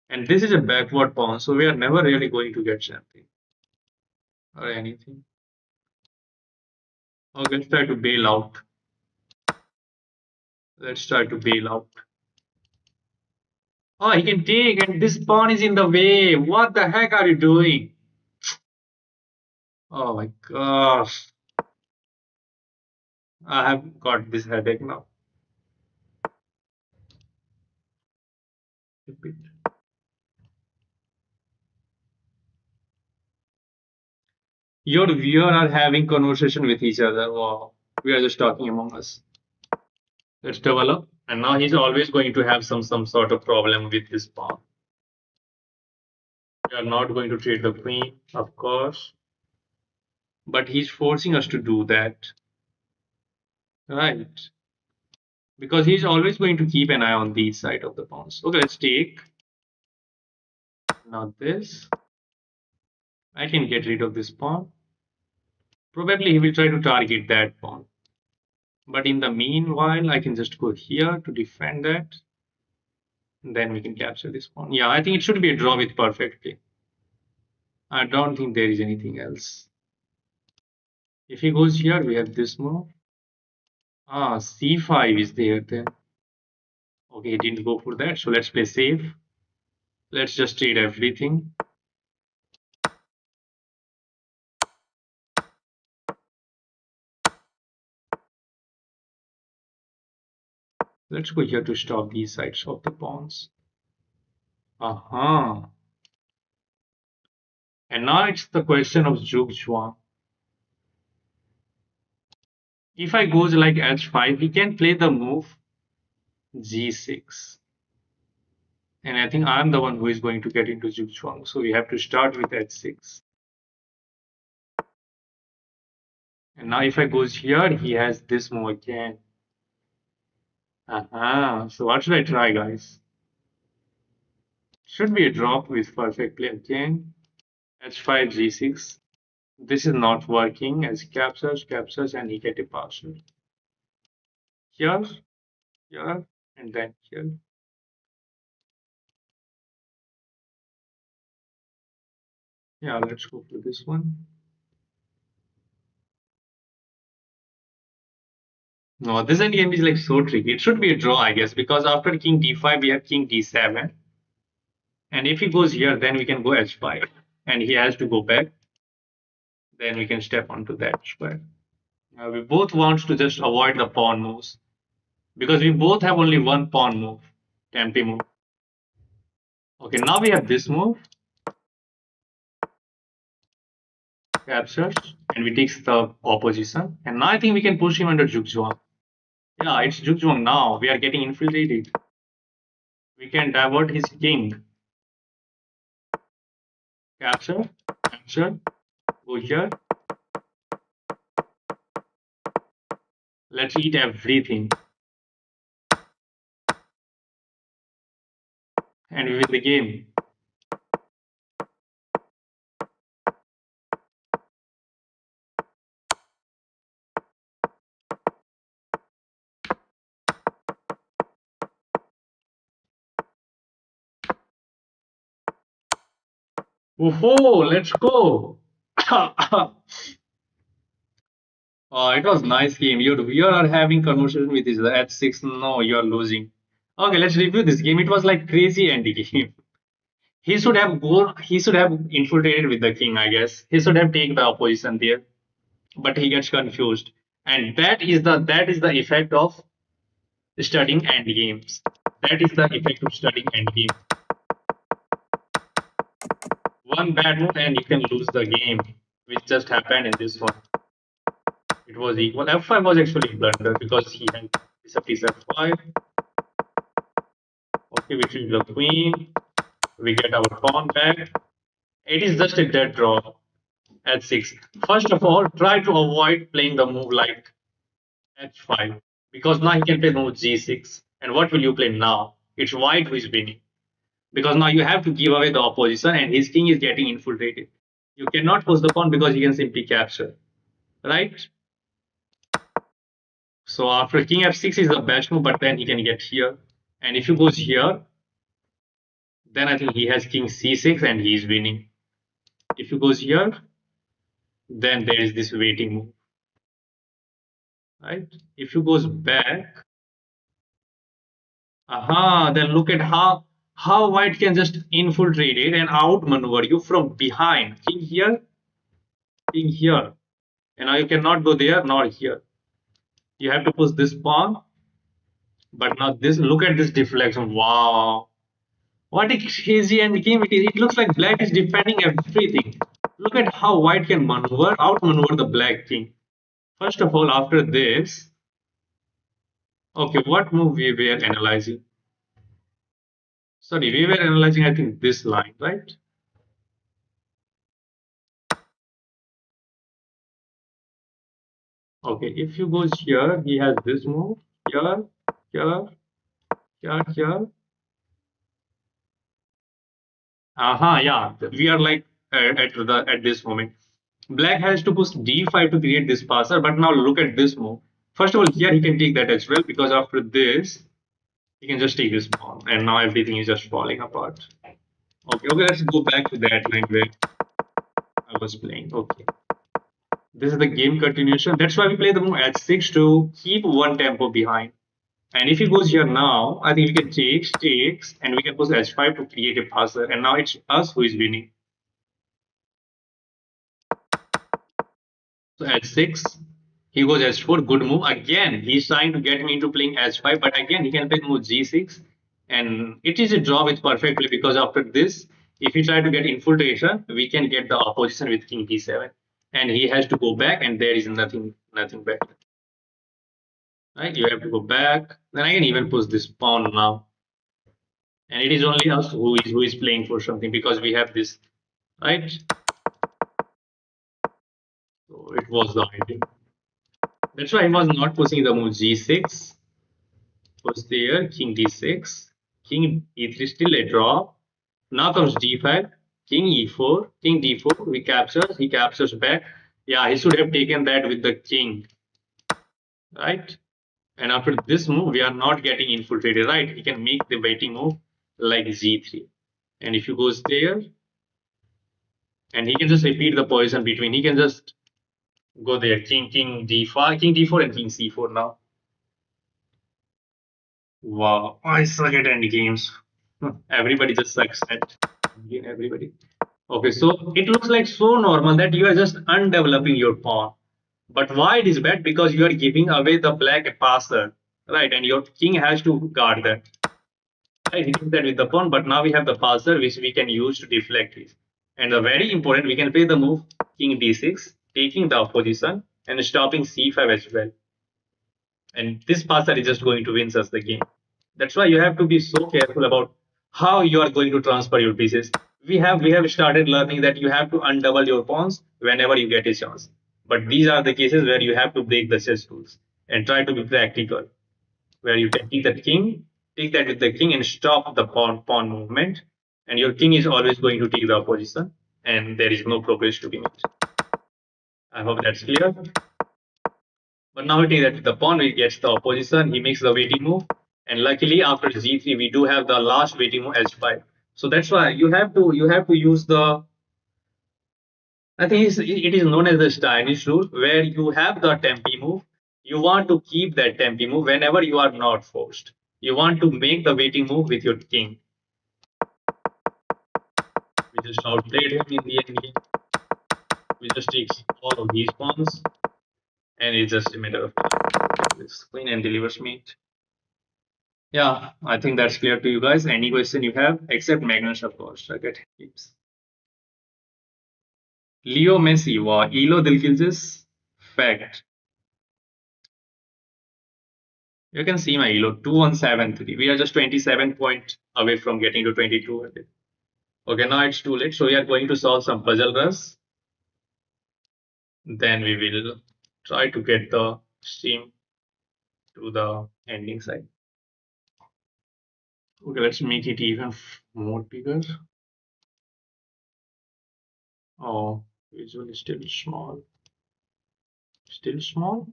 A: And this is a backward pawn, so we are never really going to get something or anything. Okay, let's try to bail out. Let's try to bail out. Oh, he can take, and this pawn is in the way. What the heck are you doing? Oh my gosh. I have got this headache now. Your viewer are having conversation with each other. Wow. We are just talking among us. Let's develop. And now he's always going to have some sort of problem with this pawn. We are not going to trade the queen, of course. But he's forcing us to do that. Right. Because he's always going to keep an eye on these side of the pawns. Okay, let's take. Not this. I can get rid of this pawn. Probably he will try to target that pawn. But in the meanwhile, I can just go here to defend that. And then we can capture this pawn. Yeah, I think it should be a draw with perfect play. I don't think there is anything else. If he goes here, we have this move. C5 is there then. Okay, he didn't go for that. So let's play safe. Let's just trade everything. Let's go here to stop these sides of the pawns. And now it's the question of Zhug Zhuang. If I goes like h5, he can play the move g6. And I think I'm the one who is going to get into Zugzwang. So we have to start with h6. And now if I goes here, he has this move again. So what should I try, guys? Should be a drop with perfect play again. h5, g6. This is not working as captures, and he get a partial. Here, here, and then here. Yeah, let's go for this one. No, this endgame is like so tricky. It should be a draw, I guess, because after king d5, we have king d7. And if he goes here, then we can go h5. And he has to go back. Then we can step onto that square. We both want to just avoid the pawn moves. Because we both have only one pawn move. Empty move. Okay, now we have this move. Captures. And we take the opposition. And now I think we can push him under Zugzwang. Yeah, it's Zugzwang now. We are getting infiltrated. We can divert his king. Capture. Capture. Go here. Let's eat everything. And we win the game. Whoa, let's go. It was nice game. You are having conversation with this h6. No, you are losing. Okay, let's review this game. It was like crazy ending game. He should have gone. He should have infiltrated with the king. I guess he should have taken the opposition there, but he gets confused, and that is the effect of studying end games. That is the effect of studying end game. One bad move and you can lose the game, which just happened in this one. It was equal. F5 was actually blunder because he had bishop takes F5. Okay, we choose the queen. We get our pawn back. It is just a dead draw at 6. First of all, try to avoid playing the move like h5 because now he can play move g6. And what will you play now? It's white who is winning because now you have to give away the opposition and his king is getting infiltrated. You cannot push the pawn because he can simply capture, right? So after king f6 is the best move, but then he can get here. And if he goes here, then I think he has king c6 and he is winning. If he goes here, then there is this waiting move, right? If he goes back, then look at how white can just infiltrate it and outmaneuver you from behind. King here, and now you cannot go there nor here. You have to push this pawn, but now this. Look at this deflection. Wow. What a crazy end game it is. It looks like black is defending everything. Look at how white can outmaneuver the black king. First of all, after this, okay, what move we were analyzing? Sorry, we were analyzing, I think, this line, right? Okay, if you goes here, he has this move, here, here, here. Yeah, we are like at this moment. Black has to push d5 to create this passer, but now look at this move. First of all, here he can take that as well because after this, he can just take this pawn, and now everything is just falling apart. Okay, let's go back to that line where I was playing. Okay, this is the game continuation. That's why we play the move h6 to keep one tempo behind. And if he goes here now, I think we can takes, and we can push h5 to create a passer. And now it's us who is winning. So h6, he goes h4, good move. Again, he's trying to get me into playing h5, but again, he can play move g6. And it is a draw with perfect play because after this, if we try to get infiltration, we can get the opposition with king d7. And he has to go back, and there is nothing back. Right? You have to go back. Then I can even push this pawn now. And it is only us who is playing for something because we have this, right? So it was the idea. That's why I was not pushing the move g6. Was there king d6, king e3 still a draw. Now comes d5, king e4, king d4. We captures, he captures back. Yeah, he should have taken that with the king, right? And after this move, we are not getting infiltrated, right? He can make the waiting move like g3. And if you goes there, and he can just repeat the position between. He can just go there, king d4, king d4, and king c4 now. Wow, I suck at end games. Everybody just sucks at everybody. Okay, so it looks like so normal that you are just undeveloping your pawn. But why it is bad? Because you are giving away the black passer, right? And your king has to guard that. Right, he did that with the pawn, but now we have the passer which we can use to deflect it. And the very important, we can play the move king d6, taking the opposition and stopping c5 as well. And this passer is just going to win us the game. That's why you have to be so careful about how you are going to transfer your pieces. We have started learning that you have to undouble your pawns whenever you get a chance. But these are the cases where you have to break the chess rules and try to be practical, where you can take that king, take that with the king and stop the pawn movement. And your king is always going to take the opposition, and there is no progress to be made. I hope that's clear. But now it is that the pawn will gets the opposition, he makes the waiting move, and luckily after g3 we do have the last waiting move h5. So that's why you have to use the, I think it is known as the Steinish rule, where you have the tempi move. You want to keep that tempi move whenever you are not forced. You want to make the waiting move with your king. We just outplayed him in the end game. We just take all of these pawns, and it's just a matter of time. This queen and delivers mate. Yeah, I think that's clear to you guys. Any question you have, except Magnus, of course. Okay, keeps. Leo Messi, wow, Elo Dilkil's fact. You can see my Elo 2173. We are just 27 points away from getting to 2200. Okay, now it's too late. So we are going to solve some puzzle runs. Then we will try to get the stream to the ending side. Okay, let's make it even more bigger. Oh, visual is still small. Still small.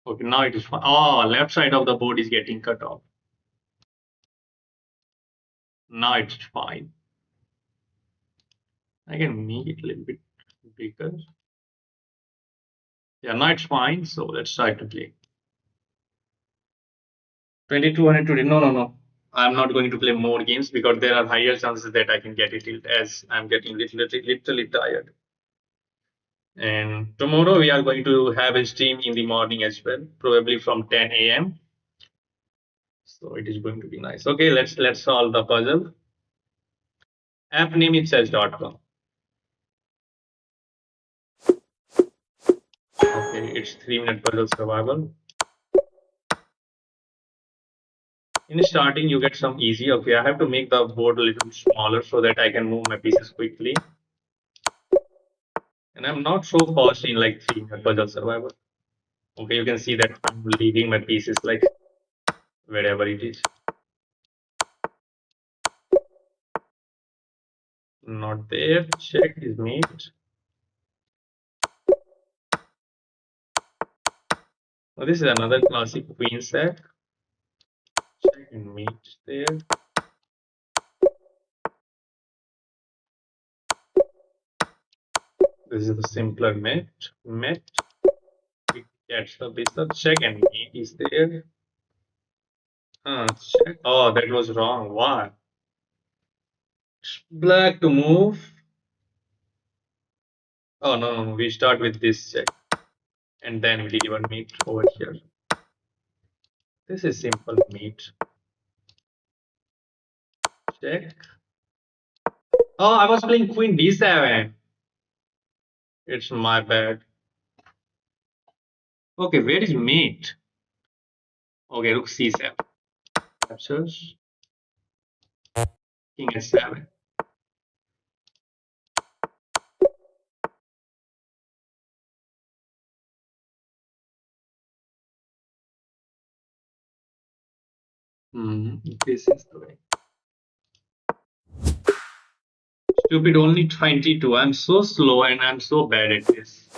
A: Okay, now it is fine. Oh, left side of the board is getting cut off. Now it's fine. I can make it a little bit bigger. Yeah, now it's fine. So let's try to play. 2200 today. No, no, no. I'm not going to play more games because there are higher chances that I can get it as I'm getting literally tired. And tomorrow we are going to have a stream in the morning as well, probably from 10 a.m. So it is going to be nice. Okay, let's solve the puzzle. App name is chess.com. Okay, it's 3-minute puzzle survival. In starting, you get some easy. Okay, I have to make the board a little smaller so that I can move my pieces quickly. And I'm not so fast in like 3-minute puzzle survival. Okay, you can see that I'm leaving my pieces like wherever it is. Not there. Check is mate. Oh, this is another classic queen sack. Check and mate there. This is the simpler mate. Mate. We catch the bishop. Check and mate is there. Check. Oh, that was wrong. Why? Black to move. Oh no, no, no. We start with this check. And then we deliver mate over here. This is simple mate. Check. Oh, I was playing queen d7. It's my bad. Okay, where is mate? Okay, rook c7. Captures. King S7. This is the way. Stupid, only 22. I'm so slow and I'm so bad at this.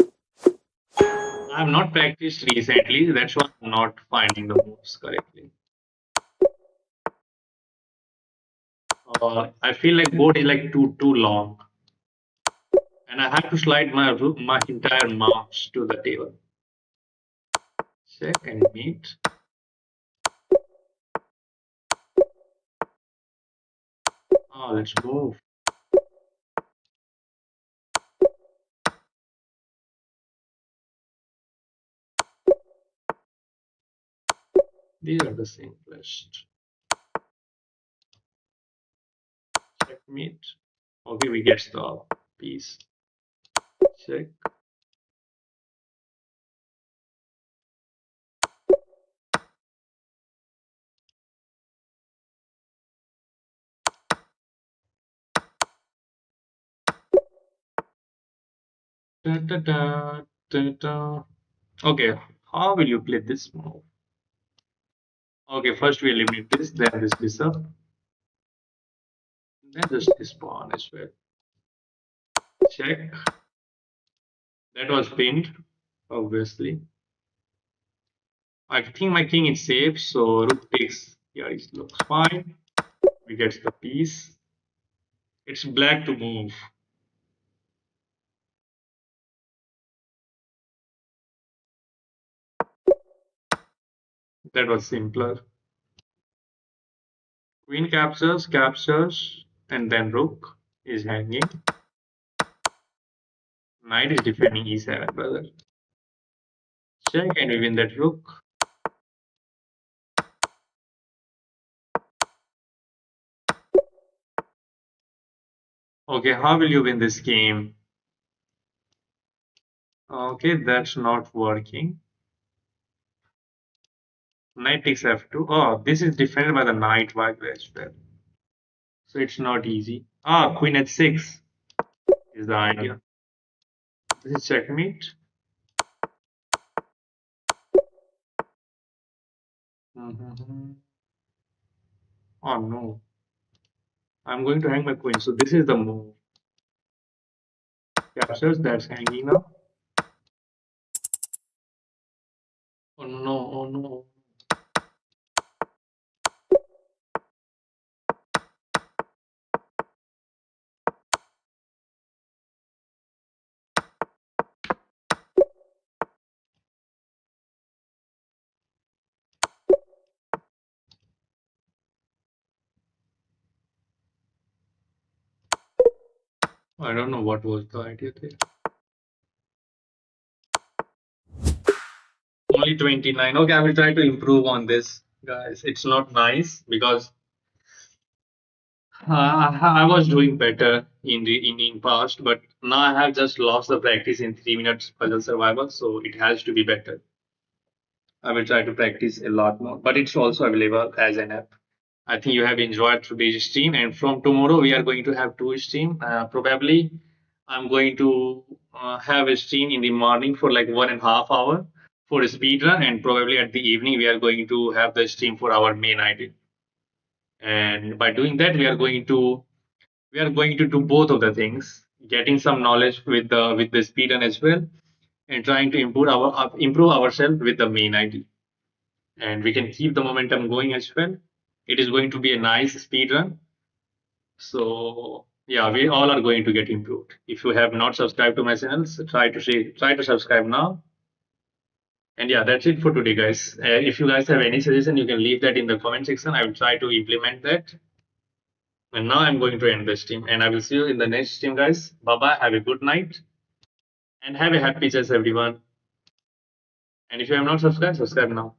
A: I have not practiced recently. That's why I'm not finding the moves correctly. I feel like board is like too long, and I have to slide my entire mouse to the table. Check and meet. Oh, let's move. These are the simplest. Checkmate. Okay, we get the piece. Check. Da, da, da, da, da. Okay, how will you play this move? Okay, first we eliminate this, then this bishop, then just this pawn as well. Check. That was pinned, obviously. I think my king is safe, so rook takes. Yeah, it looks fine. We get the piece. It's black to move. That was simpler. Queen captures, and then rook is hanging. Knight is defending e7, brother. Check and we win that rook. Okay, how will you win this game? Okay, that's not working. Knight takes f2. Oh, this is defended by the knight white as well. So it's not easy. Ah, queen h6 is the idea. This is checkmate. Oh no. I'm going to hang my queen. So this is the move. Captures, that's hanging now. Oh no, oh no. I don't know what was the idea there. Only 29. Okay, I will try to improve on this, guys. It's not nice because I was doing better in past, but now I have just lost the practice in 3 minutes puzzle survival, so it has to be better. I will try to practice a lot more, but it's also available as an app. I think you have enjoyed today's stream, and from tomorrow we are going to have two stream. Probably I'm going to have a stream in the morning for like 1.5 hour for a speed run, and probably at the evening we are going to have the stream for our main idea. And by doing that, we are going to do both of the things, getting some knowledge with the speed run as well, and trying to improve ourselves with the main ID. And we can keep the momentum going as well. It is going to be a nice speed run. So yeah, we all are going to get improved. If you have not subscribed to my channel, so try to subscribe now. And yeah, that's it for today, guys. If you guys have any suggestion, you can leave that in the comment section. I will try to implement that. And now I'm going to end the stream, and I will see you in the next stream, guys. Bye bye. Have a good night, and have a happy chess, everyone. And if you have not subscribed, subscribe now.